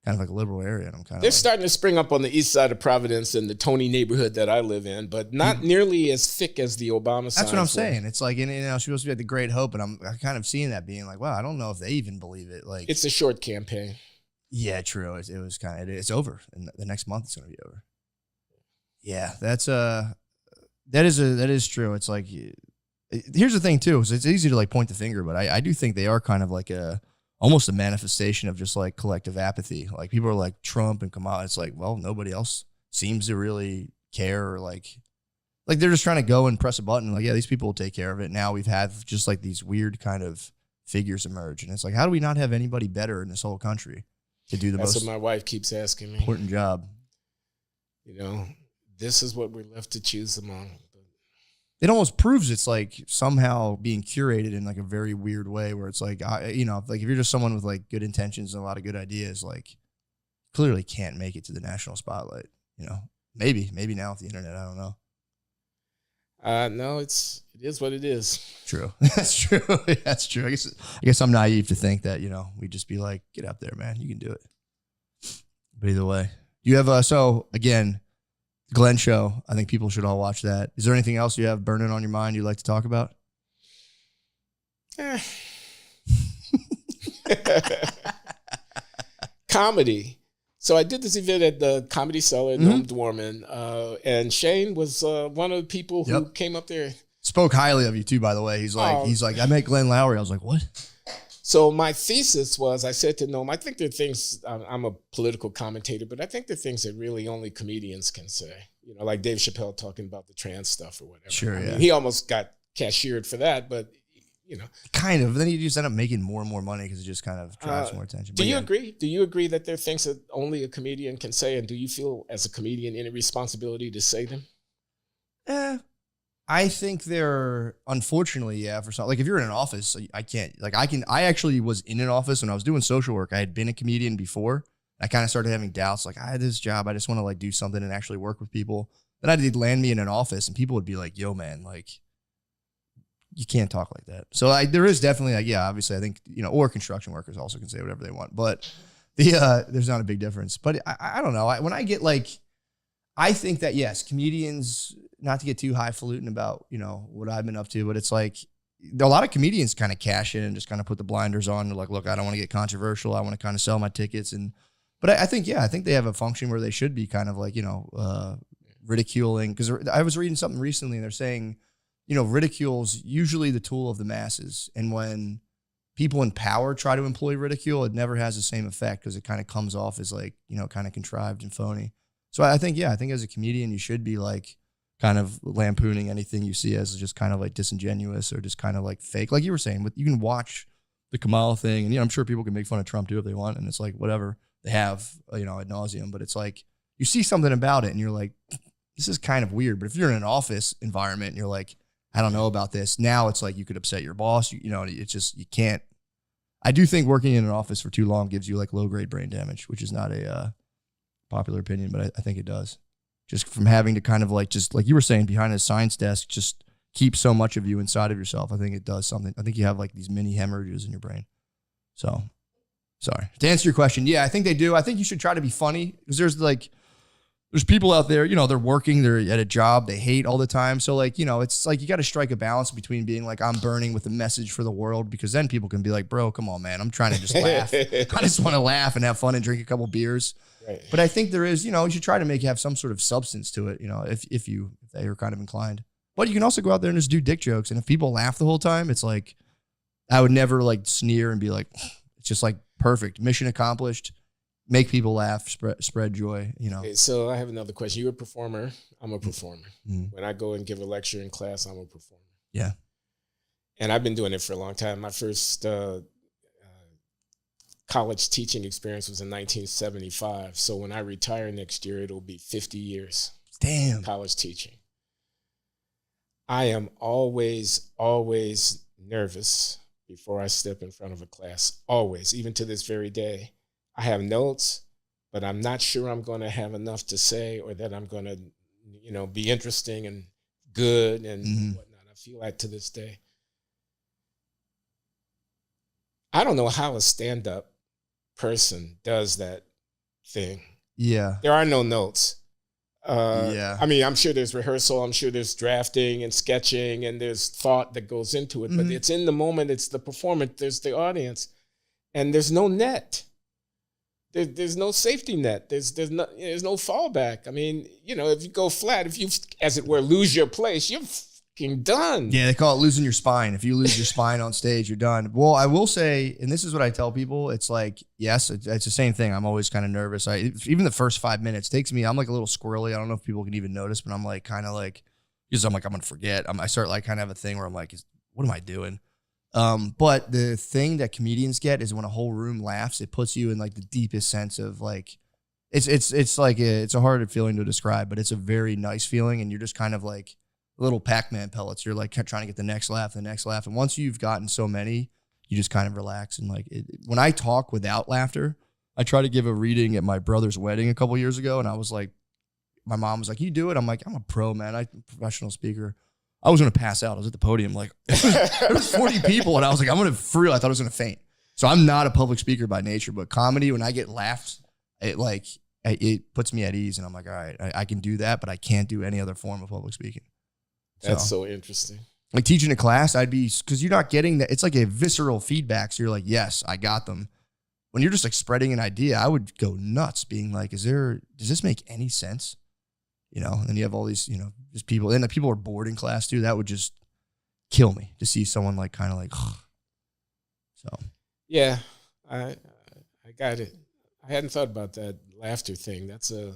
kind of like a liberal area, and I'm kind of. They're starting to spring up on the east side of Providence in the Tony neighborhood that I live in, but not nearly as thick as the Obama signs. That's what I'm saying. It's like, you know, she supposed to be at the Great Hope, and I'm kind of seeing that being like, wow, I don't know if they even believe it. Like, it's a short campaign. Yeah, true. It was kind of. It's over, and the next month it's going to be over. Yeah, that is true. It's like. Here's the thing too, is it's easy to like point the finger, but I do think they are kind of like almost a manifestation of just like collective apathy. Like people are like Trump and Kamala. It's like, well, nobody else seems to really care, or like they're just trying to go and press a button. Like, yeah, these people will take care of it. Now we've had just like these weird kind of figures emerge, and it's like, how do we not have anybody better in this whole country to do the That's most what my wife keeps asking me. important job? You know, this is what we're left to choose among. It almost proves it's like somehow being curated in like a very weird way, where it's like, you know, like if you're just someone with like good intentions and a lot of good ideas, like clearly can't make it to the national spotlight. You know, maybe now with the internet, I don't know. No, it is what it is. True. That's true. That's true. I guess I'm naive to think that, you know, we'd just be like, get up there, man. You can do it. But either way, you have, so again, Glenn show. I think people should all watch that. Is there anything else you have burning on your mind you'd like to talk about? Comedy. So I did this event at the Comedy Cellar at Noam Dworman, and Shane was one of the people who came up there. Spoke highly of you too, by the way. He's like, I met Glenn Lowry. I was like, what? So my thesis was, I said to Noam, I think there are things, I'm a political commentator, but I think there are things that really only comedians can say. You know, like Dave Chappelle talking about the trans stuff or whatever. Sure, I mean, he almost got cashiered for that, but, you know. Kind of. Then you just end up making more and more money because it just kind of drives more attention. Do you agree? Do you agree that there are things that only a comedian can say? And do you feel, as a comedian, any responsibility to say them? I think they're, unfortunately, for some, like if you're in an office, I can't, like I actually was in an office when I was doing social work. I had been a comedian before. I kind of started having doubts, like I had this job. I just want to like do something and actually work with people. Then I did land me in an office and people would be like, yo man, like you can't talk like that. So there is definitely like, yeah, obviously I think, you know, or construction workers also can say whatever they want, but there's not a big difference. But I don't know. When I get like, I think that yes, comedians, not to get too highfalutin about, you know, what I've been up to, but it's like a lot of comedians kind of cash in and just kind of put the blinders on. They're like, look, I don't want to get controversial. I want to kind of sell my tickets. But I think they have a function where they should be kind of like, you know, ridiculing. Because I was reading something recently and they're saying, you know, ridicule's usually the tool of the masses. And when people in power try to employ ridicule, it never has the same effect because it kind of comes off as like, you know, kind of contrived and phony. So I think as a comedian, you should be like kind of lampooning anything you see as just kind of like disingenuous or just kind of like fake. Like you were saying, you can watch the Kamala thing and, you know, I'm sure people can make fun of Trump too if they want. And it's like, whatever they have, you know, ad nauseum, but it's like, you see something about it and you're like, this is kind of weird. But if you're in an office environment and you're like, I don't know about this. Now it's like you could upset your boss. You know, it's just, you can't. I do think working in an office for too long gives you like low grade brain damage, which is not a popular opinion, but I think it does. Just from having to kind of like, just like you were saying, behind a science desk, just keep so much of you inside of yourself. I think it does something. I think you have like these mini hemorrhages in your brain. So, sorry. To answer your question, yeah, I think they do. I think you should try to be funny because there's like, there's people out there, they're working, they're at a job they hate all the time. So like, it's like you got to strike a balance between being like, I'm burning with a message for the world, because then people can be like, bro, come on, man. I'm trying to just laugh. I just want to laugh and have fun and drink a couple beers. Right. But I think there is, you should try to have some sort of substance to it, if they are kind of inclined. But you can also go out there and just do dick jokes. And if people laugh the whole time, it's like, I would never like sneer and be like, it's just like perfect. Mission accomplished. Make people laugh, spread joy, Okay, so I have another question. You're a performer. I'm a performer. Mm-hmm. When I go and give a lecture in class, I'm a performer. Yeah. And I've been doing it for a long time. My first college teaching experience was in 1975. So when I retire next year, it'll be 50 years. Damn. College teaching. I am always, always nervous before I step in front of a class. Always, even to this very day. I have notes, but I'm not sure I'm going to have enough to say, or that I'm going to, be interesting and good and whatnot. I feel like to this day. I don't know how a stand-up person does that thing. Yeah. There are no notes. Yeah. I mean, I'm sure there's rehearsal. I'm sure there's drafting and sketching, and there's thought that goes into it. But it's in the moment. It's the performance. There's the audience, and there's no net. There's no safety net. There's no fallback. I mean, if you go flat, if you, as it were, lose your place, you're fucking done. Yeah, they call it losing your spine. If you lose your spine on stage, you're done. Well, I will say, and this is what I tell people, it's like, yes, it's the same thing. I'm always kind of nervous. Even the first 5 minutes takes me, I'm like a little squirrely. I don't know if people can even notice, but I'm like kind of like, because I'm like, I'm going to forget. I start like kind of have a thing where I'm like, what am I doing? But the thing that comedians get is when a whole room laughs, it puts you in like the deepest sense of like, it's like it's a hard feeling to describe, but it's a very nice feeling. And you're just kind of like little Pac-Man pellets. You're like trying to get the next laugh. And once you've gotten so many, you just kind of relax. And like, when I talk without laughter, I tried to give a reading at my brother's wedding a couple years ago. And I was like, my mom was like, you do it. I'm like, I'm a pro, man. I'm a professional speaker. I was going to pass out. I was at the podium, like, there was 40 people, and I was like, I'm going to, for real, I thought I was going to faint. So I'm not a public speaker by nature, but comedy, when I get laughed, it puts me at ease, and I'm like, all right, I can do that, but I can't do any other form of public speaking. That's so interesting. Like teaching a class, because you're not getting that. It's like a visceral feedback. So you're like, yes, I got them. When you're just like spreading an idea, I would go nuts being like, does this make any sense? And then you have all these, just people, and the people are bored in class too. That would just kill me to see someone like kind of like, so. Yeah, I got it. I hadn't thought about that laughter thing. That's a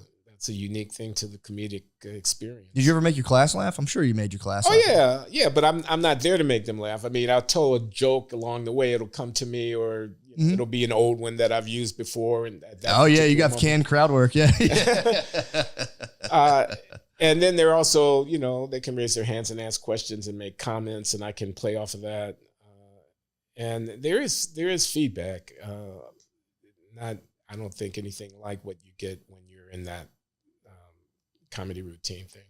unique thing to the comedic experience. Did you ever make your class laugh? I'm sure you made your class laugh. Oh yeah, but I'm not there to make them laugh. I mean, I'll tell a joke along the way. It'll come to me, or it'll be an old one that I've used before. And you got canned crowd work, yeah. And then they're also, they can raise their hands and ask questions and make comments, and I can play off of that. And there is feedback. I don't think anything like what you get when you're in that comedy routine thing.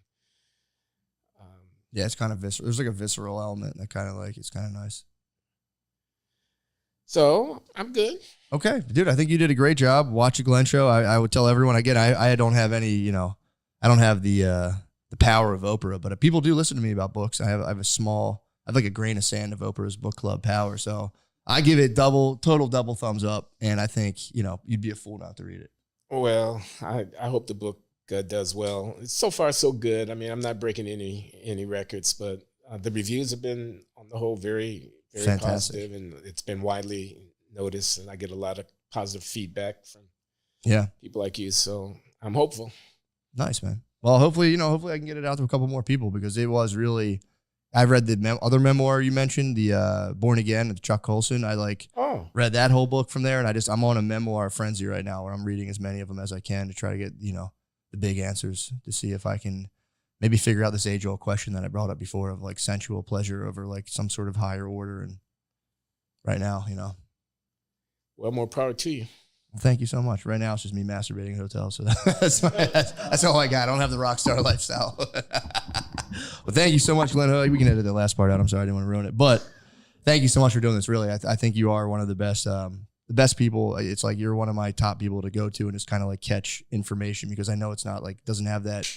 Yeah, it's kind of visceral. There's like a visceral element that kind of like, it's kind of nice. So I'm good. Okay, dude, I think you did a great job. Watch the Glenn show. I would tell everyone, again, I don't have any, I don't have the power of Oprah, but people do listen to me about books. I have like a grain of sand of Oprah's book club power. So I give it total double thumbs up. And I think, you'd be a fool not to read it. Well, I hope the book does well. It's so far so good. I mean, I'm not breaking any records, but the reviews have been on the whole very, very fantastic. Positive, and it's been widely noticed, and I get a lot of positive feedback from people like you. So I'm hopeful. Nice, man. Well, hopefully I can get it out to a couple more people, because it was really, I read the other memoir you mentioned, the Born Again with Chuck Colson. I read that whole book from there, and I'm on a memoir frenzy right now where I'm reading as many of them as I can to try to get, the big answers, to see if I can maybe figure out this age-old question that I brought up before of like sensual pleasure over like some sort of higher order. And right now, Well, more power to you. Thank you so much. Right now, it's just me masturbating in hotels. So that's all I got. I don't have the rock star lifestyle. Well, thank you so much, Glenn. We can edit the last part out. I'm sorry, I didn't want to ruin it. But thank you so much for doing this. Really, I think you are one of the best the best people. It's like you're one of my top people to go to and just kind of like catch information, because I know it's not like, doesn't have that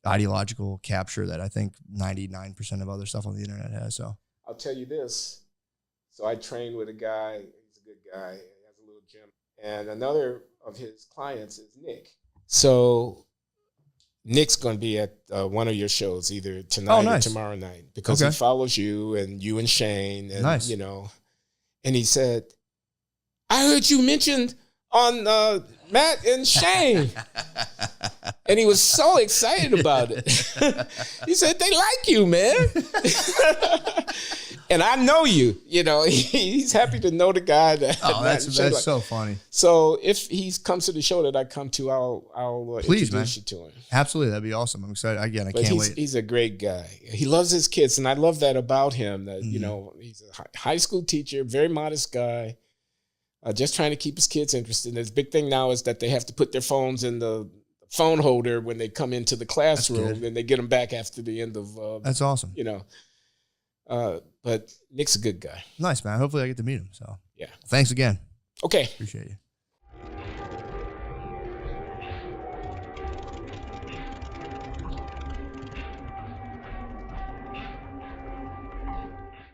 ideological capture that I think 99% of other stuff on the internet has. So I'll tell you this. So I trained with a guy. He's a good guy. He has a little gym. And another of his clients is Nick. So Nick's going to be at one of your shows either tonight or tomorrow night, because he follows you and Shane. And, you know, and he said, I heard you mentioned on Matt and Shane. And he was so excited about it. He said, they like you, man. And I know you. You know, he's happy to know the guy. That's so funny. So if he comes to the show that I come to, I'll introduce you to him. Absolutely, that'd be awesome. I'm excited. Again, I can't wait. He's a great guy. He loves his kids, and I love that about him. That you know, he's a high school teacher, very modest guy, just trying to keep his kids interested. And his big thing now is that they have to put their phones in the phone holder when they come into the classroom, and they get them back after the end of. That's awesome. You know, but Nick's a good guy. Nice, man. Hopefully, I get to meet him. So yeah. Thanks again. Okay. Appreciate you.